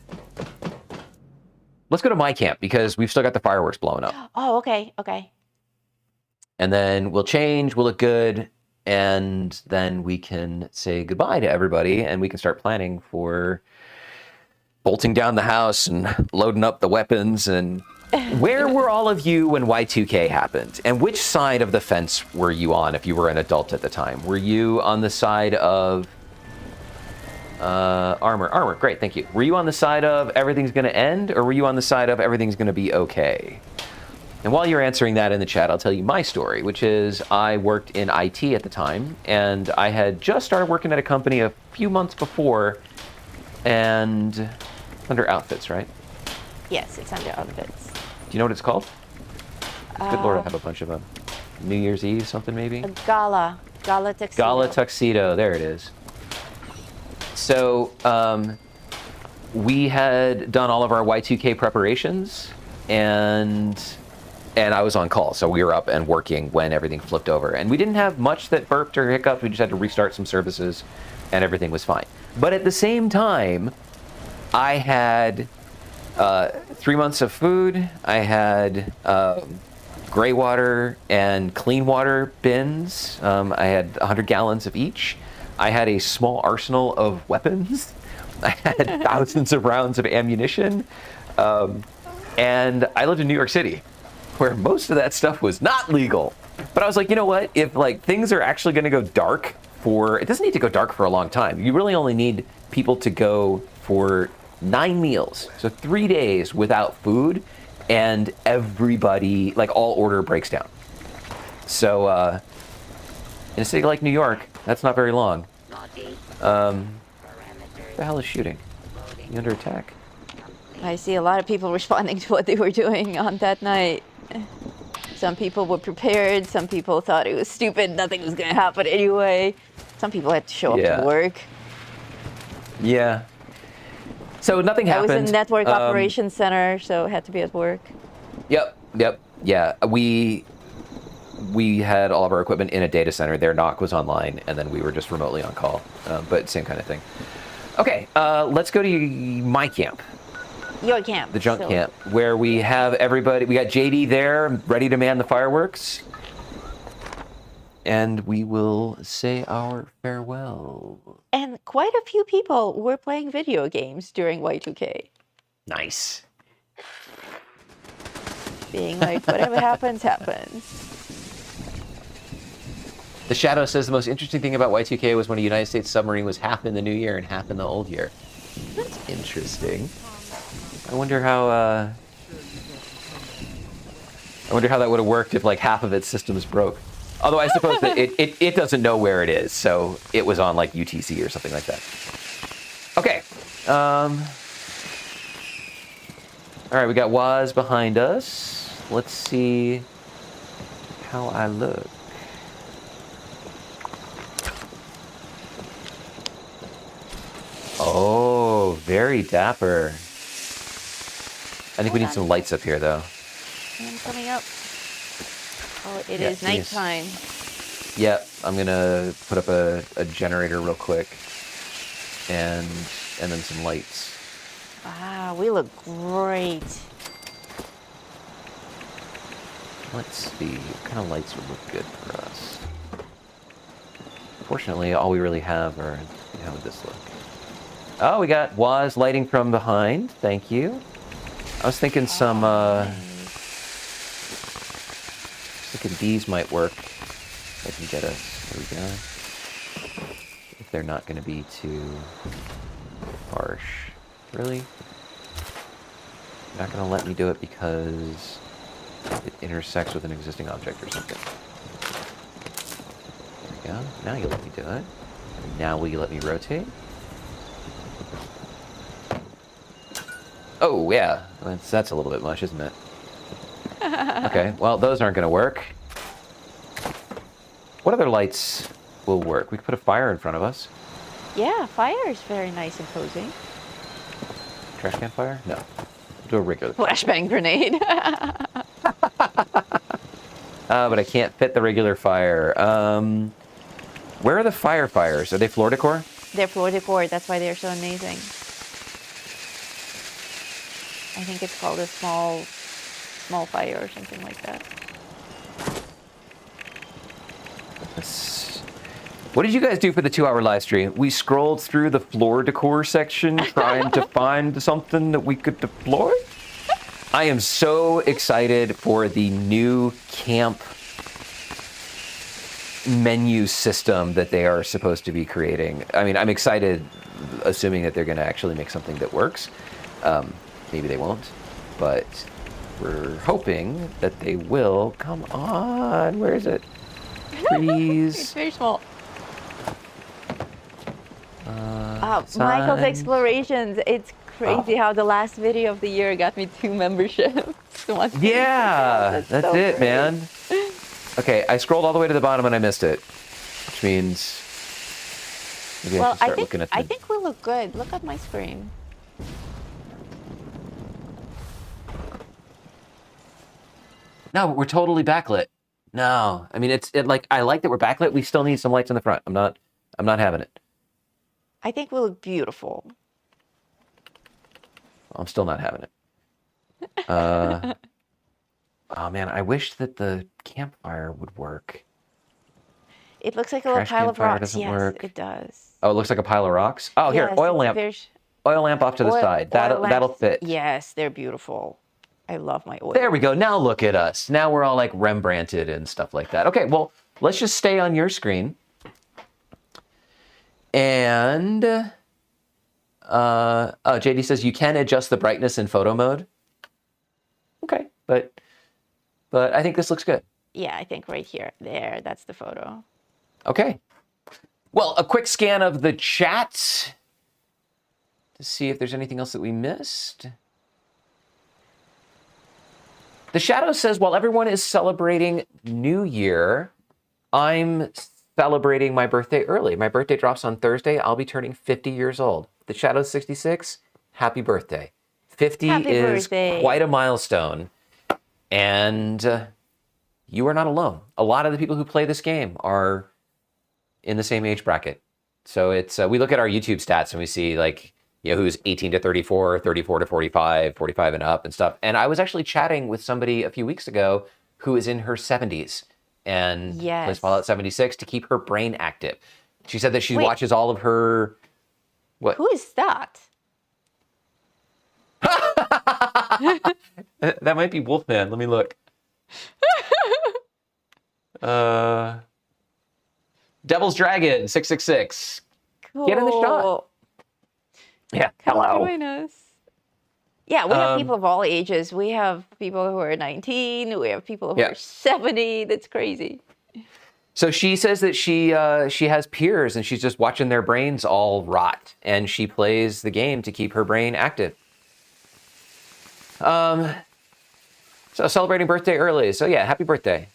Let's go to my camp because we've still got the fireworks blowing up. Oh, okay, okay. And then we'll change, we'll look good, and then we can say goodbye to everybody and we can start planning for bolting down the house and loading up the weapons. And where were all of you when Y2K happened? And which side of the fence were you on if you were an adult at the time? Were you on the side of armor, great, thank you. Were you on the side of everything's gonna end, or were you on the side of everything's gonna be okay? And while you're answering that in the chat, I'll tell you my story, which is I worked in IT at the time, and I had just started working at a company a few months before, and under outfits, right? Yes, it's under outfits. Do you know what it's called? Good Lord, I have a bunch of them. New Year's Eve, something maybe? A gala tuxedo. Gala tuxedo, there it is. So we had done all of our Y2K preparations, and I was on call, so we were up and working when everything flipped over. And we didn't have much that burped or hiccuped. We just had to restart some services, and everything was fine. But at the same time, I had 3 months of food. I had gray water and clean water bins. I had 100 gallons of each. I had a small arsenal of weapons. I had thousands of rounds of ammunition. And I lived in New York City, where most of that stuff was not legal. But I was like, you know what? If like things are actually gonna go dark it doesn't need to go dark for a long time. You really only need people to go for 9 meals. So 3 days without food, and everybody, like all order breaks down. So in a city like New York, that's not very long. What the hell is shooting? You under attack? I see a lot of people responding to what they were doing on that night. Some people were prepared, some people thought it was stupid, nothing was gonna happen anyway. Some people had to show up to work. Yeah. So nothing happened. I was in network operations center, so it had to be at work. Yep. Yeah. We had all of our equipment in a data center. Their NOC was online, and then we were just remotely on call. But same kind of thing. Okay, let's go to my camp. Your camp. The junk camp, where we have everybody. We got JD there, ready to man the fireworks. And we will say our farewell. And quite a few people were playing video games during Y2K. Nice. Being like, whatever happens, happens. The Shadow says the most interesting thing about Y2K was when a United States submarine was half in the new year and half in the old year. That's interesting. I wonder how that would have worked if like half of its systems broke. Although I suppose that it doesn't know where it is, so it was on like UTC or something like that. Okay. All right, we got Waz behind us. Let's see how I look. Oh, very dapper. I think we need some lights up here, though. I'm coming up. Oh, it is nighttime. Yep, I'm gonna put up a generator real quick, and then some lights. Wow, we look great. Let's see, what kind of lights would look good for us? Fortunately, all we really have are, how would this look? Oh, we got Waz lighting from behind. Thank you. I was thinking some, thinking these might work. I can get us, there we go. If they're not going to be too harsh. Really? You're not going to let me do it because it intersects with an existing object or something. There we go. Now you let me do it. Now will you let me rotate? Oh, yeah. That's a little bit much, isn't it? Okay, well, those aren't going to work. What other lights will work? We could put a fire in front of us. Yeah, fire is very nice and cozy. Trash can fire? No. We'll do a regular. Flashbang grenade. But I can't fit the regular fire. Where are the firefires? Are they floor decor? They're floor decor. That's why they're so amazing. I think it's called a small fire or something like that. What did you guys do for the 2-hour live stream? We scrolled through the floor decor section trying to find something that we could deploy. I am so excited for the new camp menu system that they are supposed to be creating. I mean, I'm excited, assuming that they're going to actually make something that works. Maybe they won't, but we're hoping that they will. Come on, where is it? Please. It's very small. Michael's Explorations. It's crazy how the last video of the year got me 2 memberships. Yeah, that's so it, great. man. Okay, I scrolled all the way to the bottom and I missed it, which means maybe I should start looking at I think we look good. Look at my screen. No, we're totally backlit. No, I mean like I like that we're backlit. We still need some lights in the front. I'm not having it. I think we look beautiful. I'm still not having it. Oh man, I wish that the campfire would work. It looks like a little Trash pile of campfire rocks. doesn't Yes, work. it does. Oh, it looks like a pile of rocks. Oh, here, Yes, oil it's lamp. very Oil lamp off to the side. That'll lamps. fit. Yes, they're beautiful. I love my oil. There we go. Now look at us. Now we're all like Rembrandted and stuff like that. Okay, well, let's just stay on your screen. And JD says you can adjust the brightness in photo mode. Okay, but I think this looks good. Yeah, I think right here. There, that's the photo. Okay. Well, a quick scan of the chat to see if there's anything else that we missed. The Shadow says, while everyone is celebrating New Year, I'm celebrating my birthday early. My birthday drops on Thursday. I'll be turning 50 years old. The Shadow 66, happy birthday. 50 Happy is birthday. quite a milestone. And you are not alone. A lot of the people who play this game are in the same age bracket. So it's we look at our YouTube stats and we see like, you know, who's 18 to 34, 34 to 45, 45 and up and stuff. And I was actually chatting with somebody a few weeks ago who is in her 70s and plays Fallout 76 to keep her brain active. She said that she watches all of her... What? Who is that? That might be Wolfman. Let me look. Devil's Dragon 666. Cool. Get in the shot. Yeah. Hello. Join us. Yeah, we have people of all ages. We have people who are 19. We have people who are 70. That's crazy. So she says that she has peers and she's just watching their brains all rot, and she plays the game to keep her brain active. So celebrating birthday early. So yeah, happy birthday.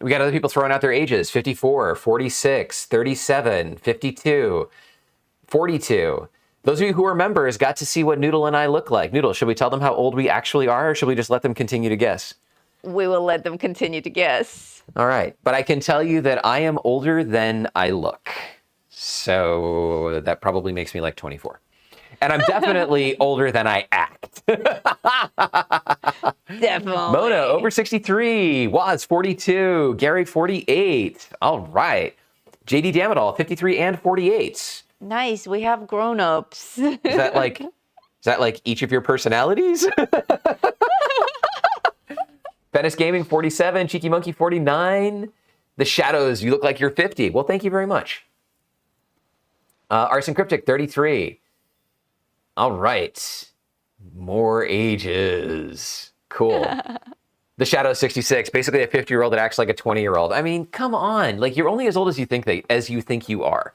We got other people throwing out their ages: 54, 46, 37, 52, 42. Those of you who are members got to see what Noodle and I look like. Noodle, should we tell them how old we actually are, or should we just let them continue to guess? We will let them continue to guess. All right. But I can tell you that I am older than I look. So that probably makes me like 24. And I'm definitely older than I act. Definitely. Mona, over 63. Waz, 42. Gary, 48. All right. JD Damadol, 53 and 48. Nice. We have grown-ups. Is that like each of your personalities? Venice Gaming, 47. Cheeky Monkey, 49. The Shadows, you look like you're 50. Well, thank you very much. Arson Cryptic, 33. All right. More ages. Cool. The Shadow 66, basically a 50-year-old that acts like a 20-year-old. I mean, come on. Like, you're only as old as you think you are.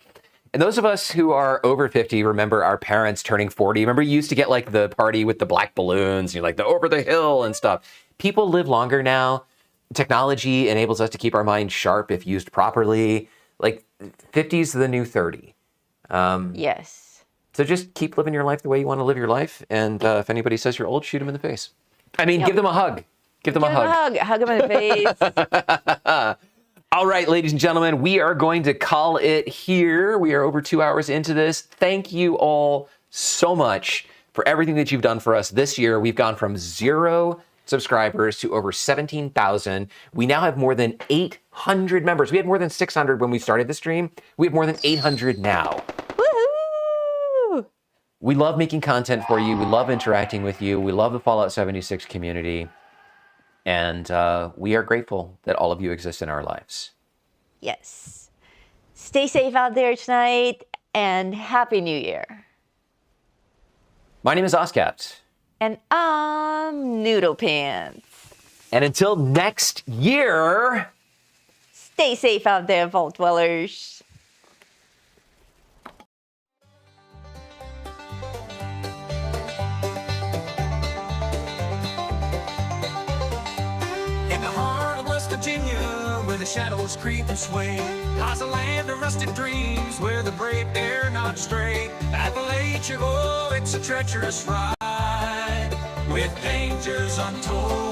And those of us who are over 50 remember our parents turning 40. Remember you used to get like the party with the black balloons, like the over the hill and stuff. People live longer now. Technology enables us to keep our minds sharp if used properly. Like 50 is the new 30. Yes. So just keep living your life the way you want to live your life. And if anybody says you're old, shoot them in the face. I mean, give them a hug. Give them a hug. Hug them in the face. All right, ladies and gentlemen, we are going to call it here. We are over 2 hours into this. Thank you all so much for everything that you've done for us this year. We've gone from 0 subscribers to over 17,000. We now have more than 800 members. We had more than 600 when we started the stream. We have more than 800 now. Woohoo! We love making content for you. We love interacting with you. We love the Fallout 76 community. And we are grateful that all of you exist in our lives. Yes. Stay safe out there tonight, and Happy New Year. My name is Oscapt. And I'm Noodle Pants. And until next year, stay safe out there, Vault Dwellers. Where the shadows creep and sway, lies a land of rusted dreams where the brave dare not stray. Appalachia, oh, it's a treacherous ride with dangers untold.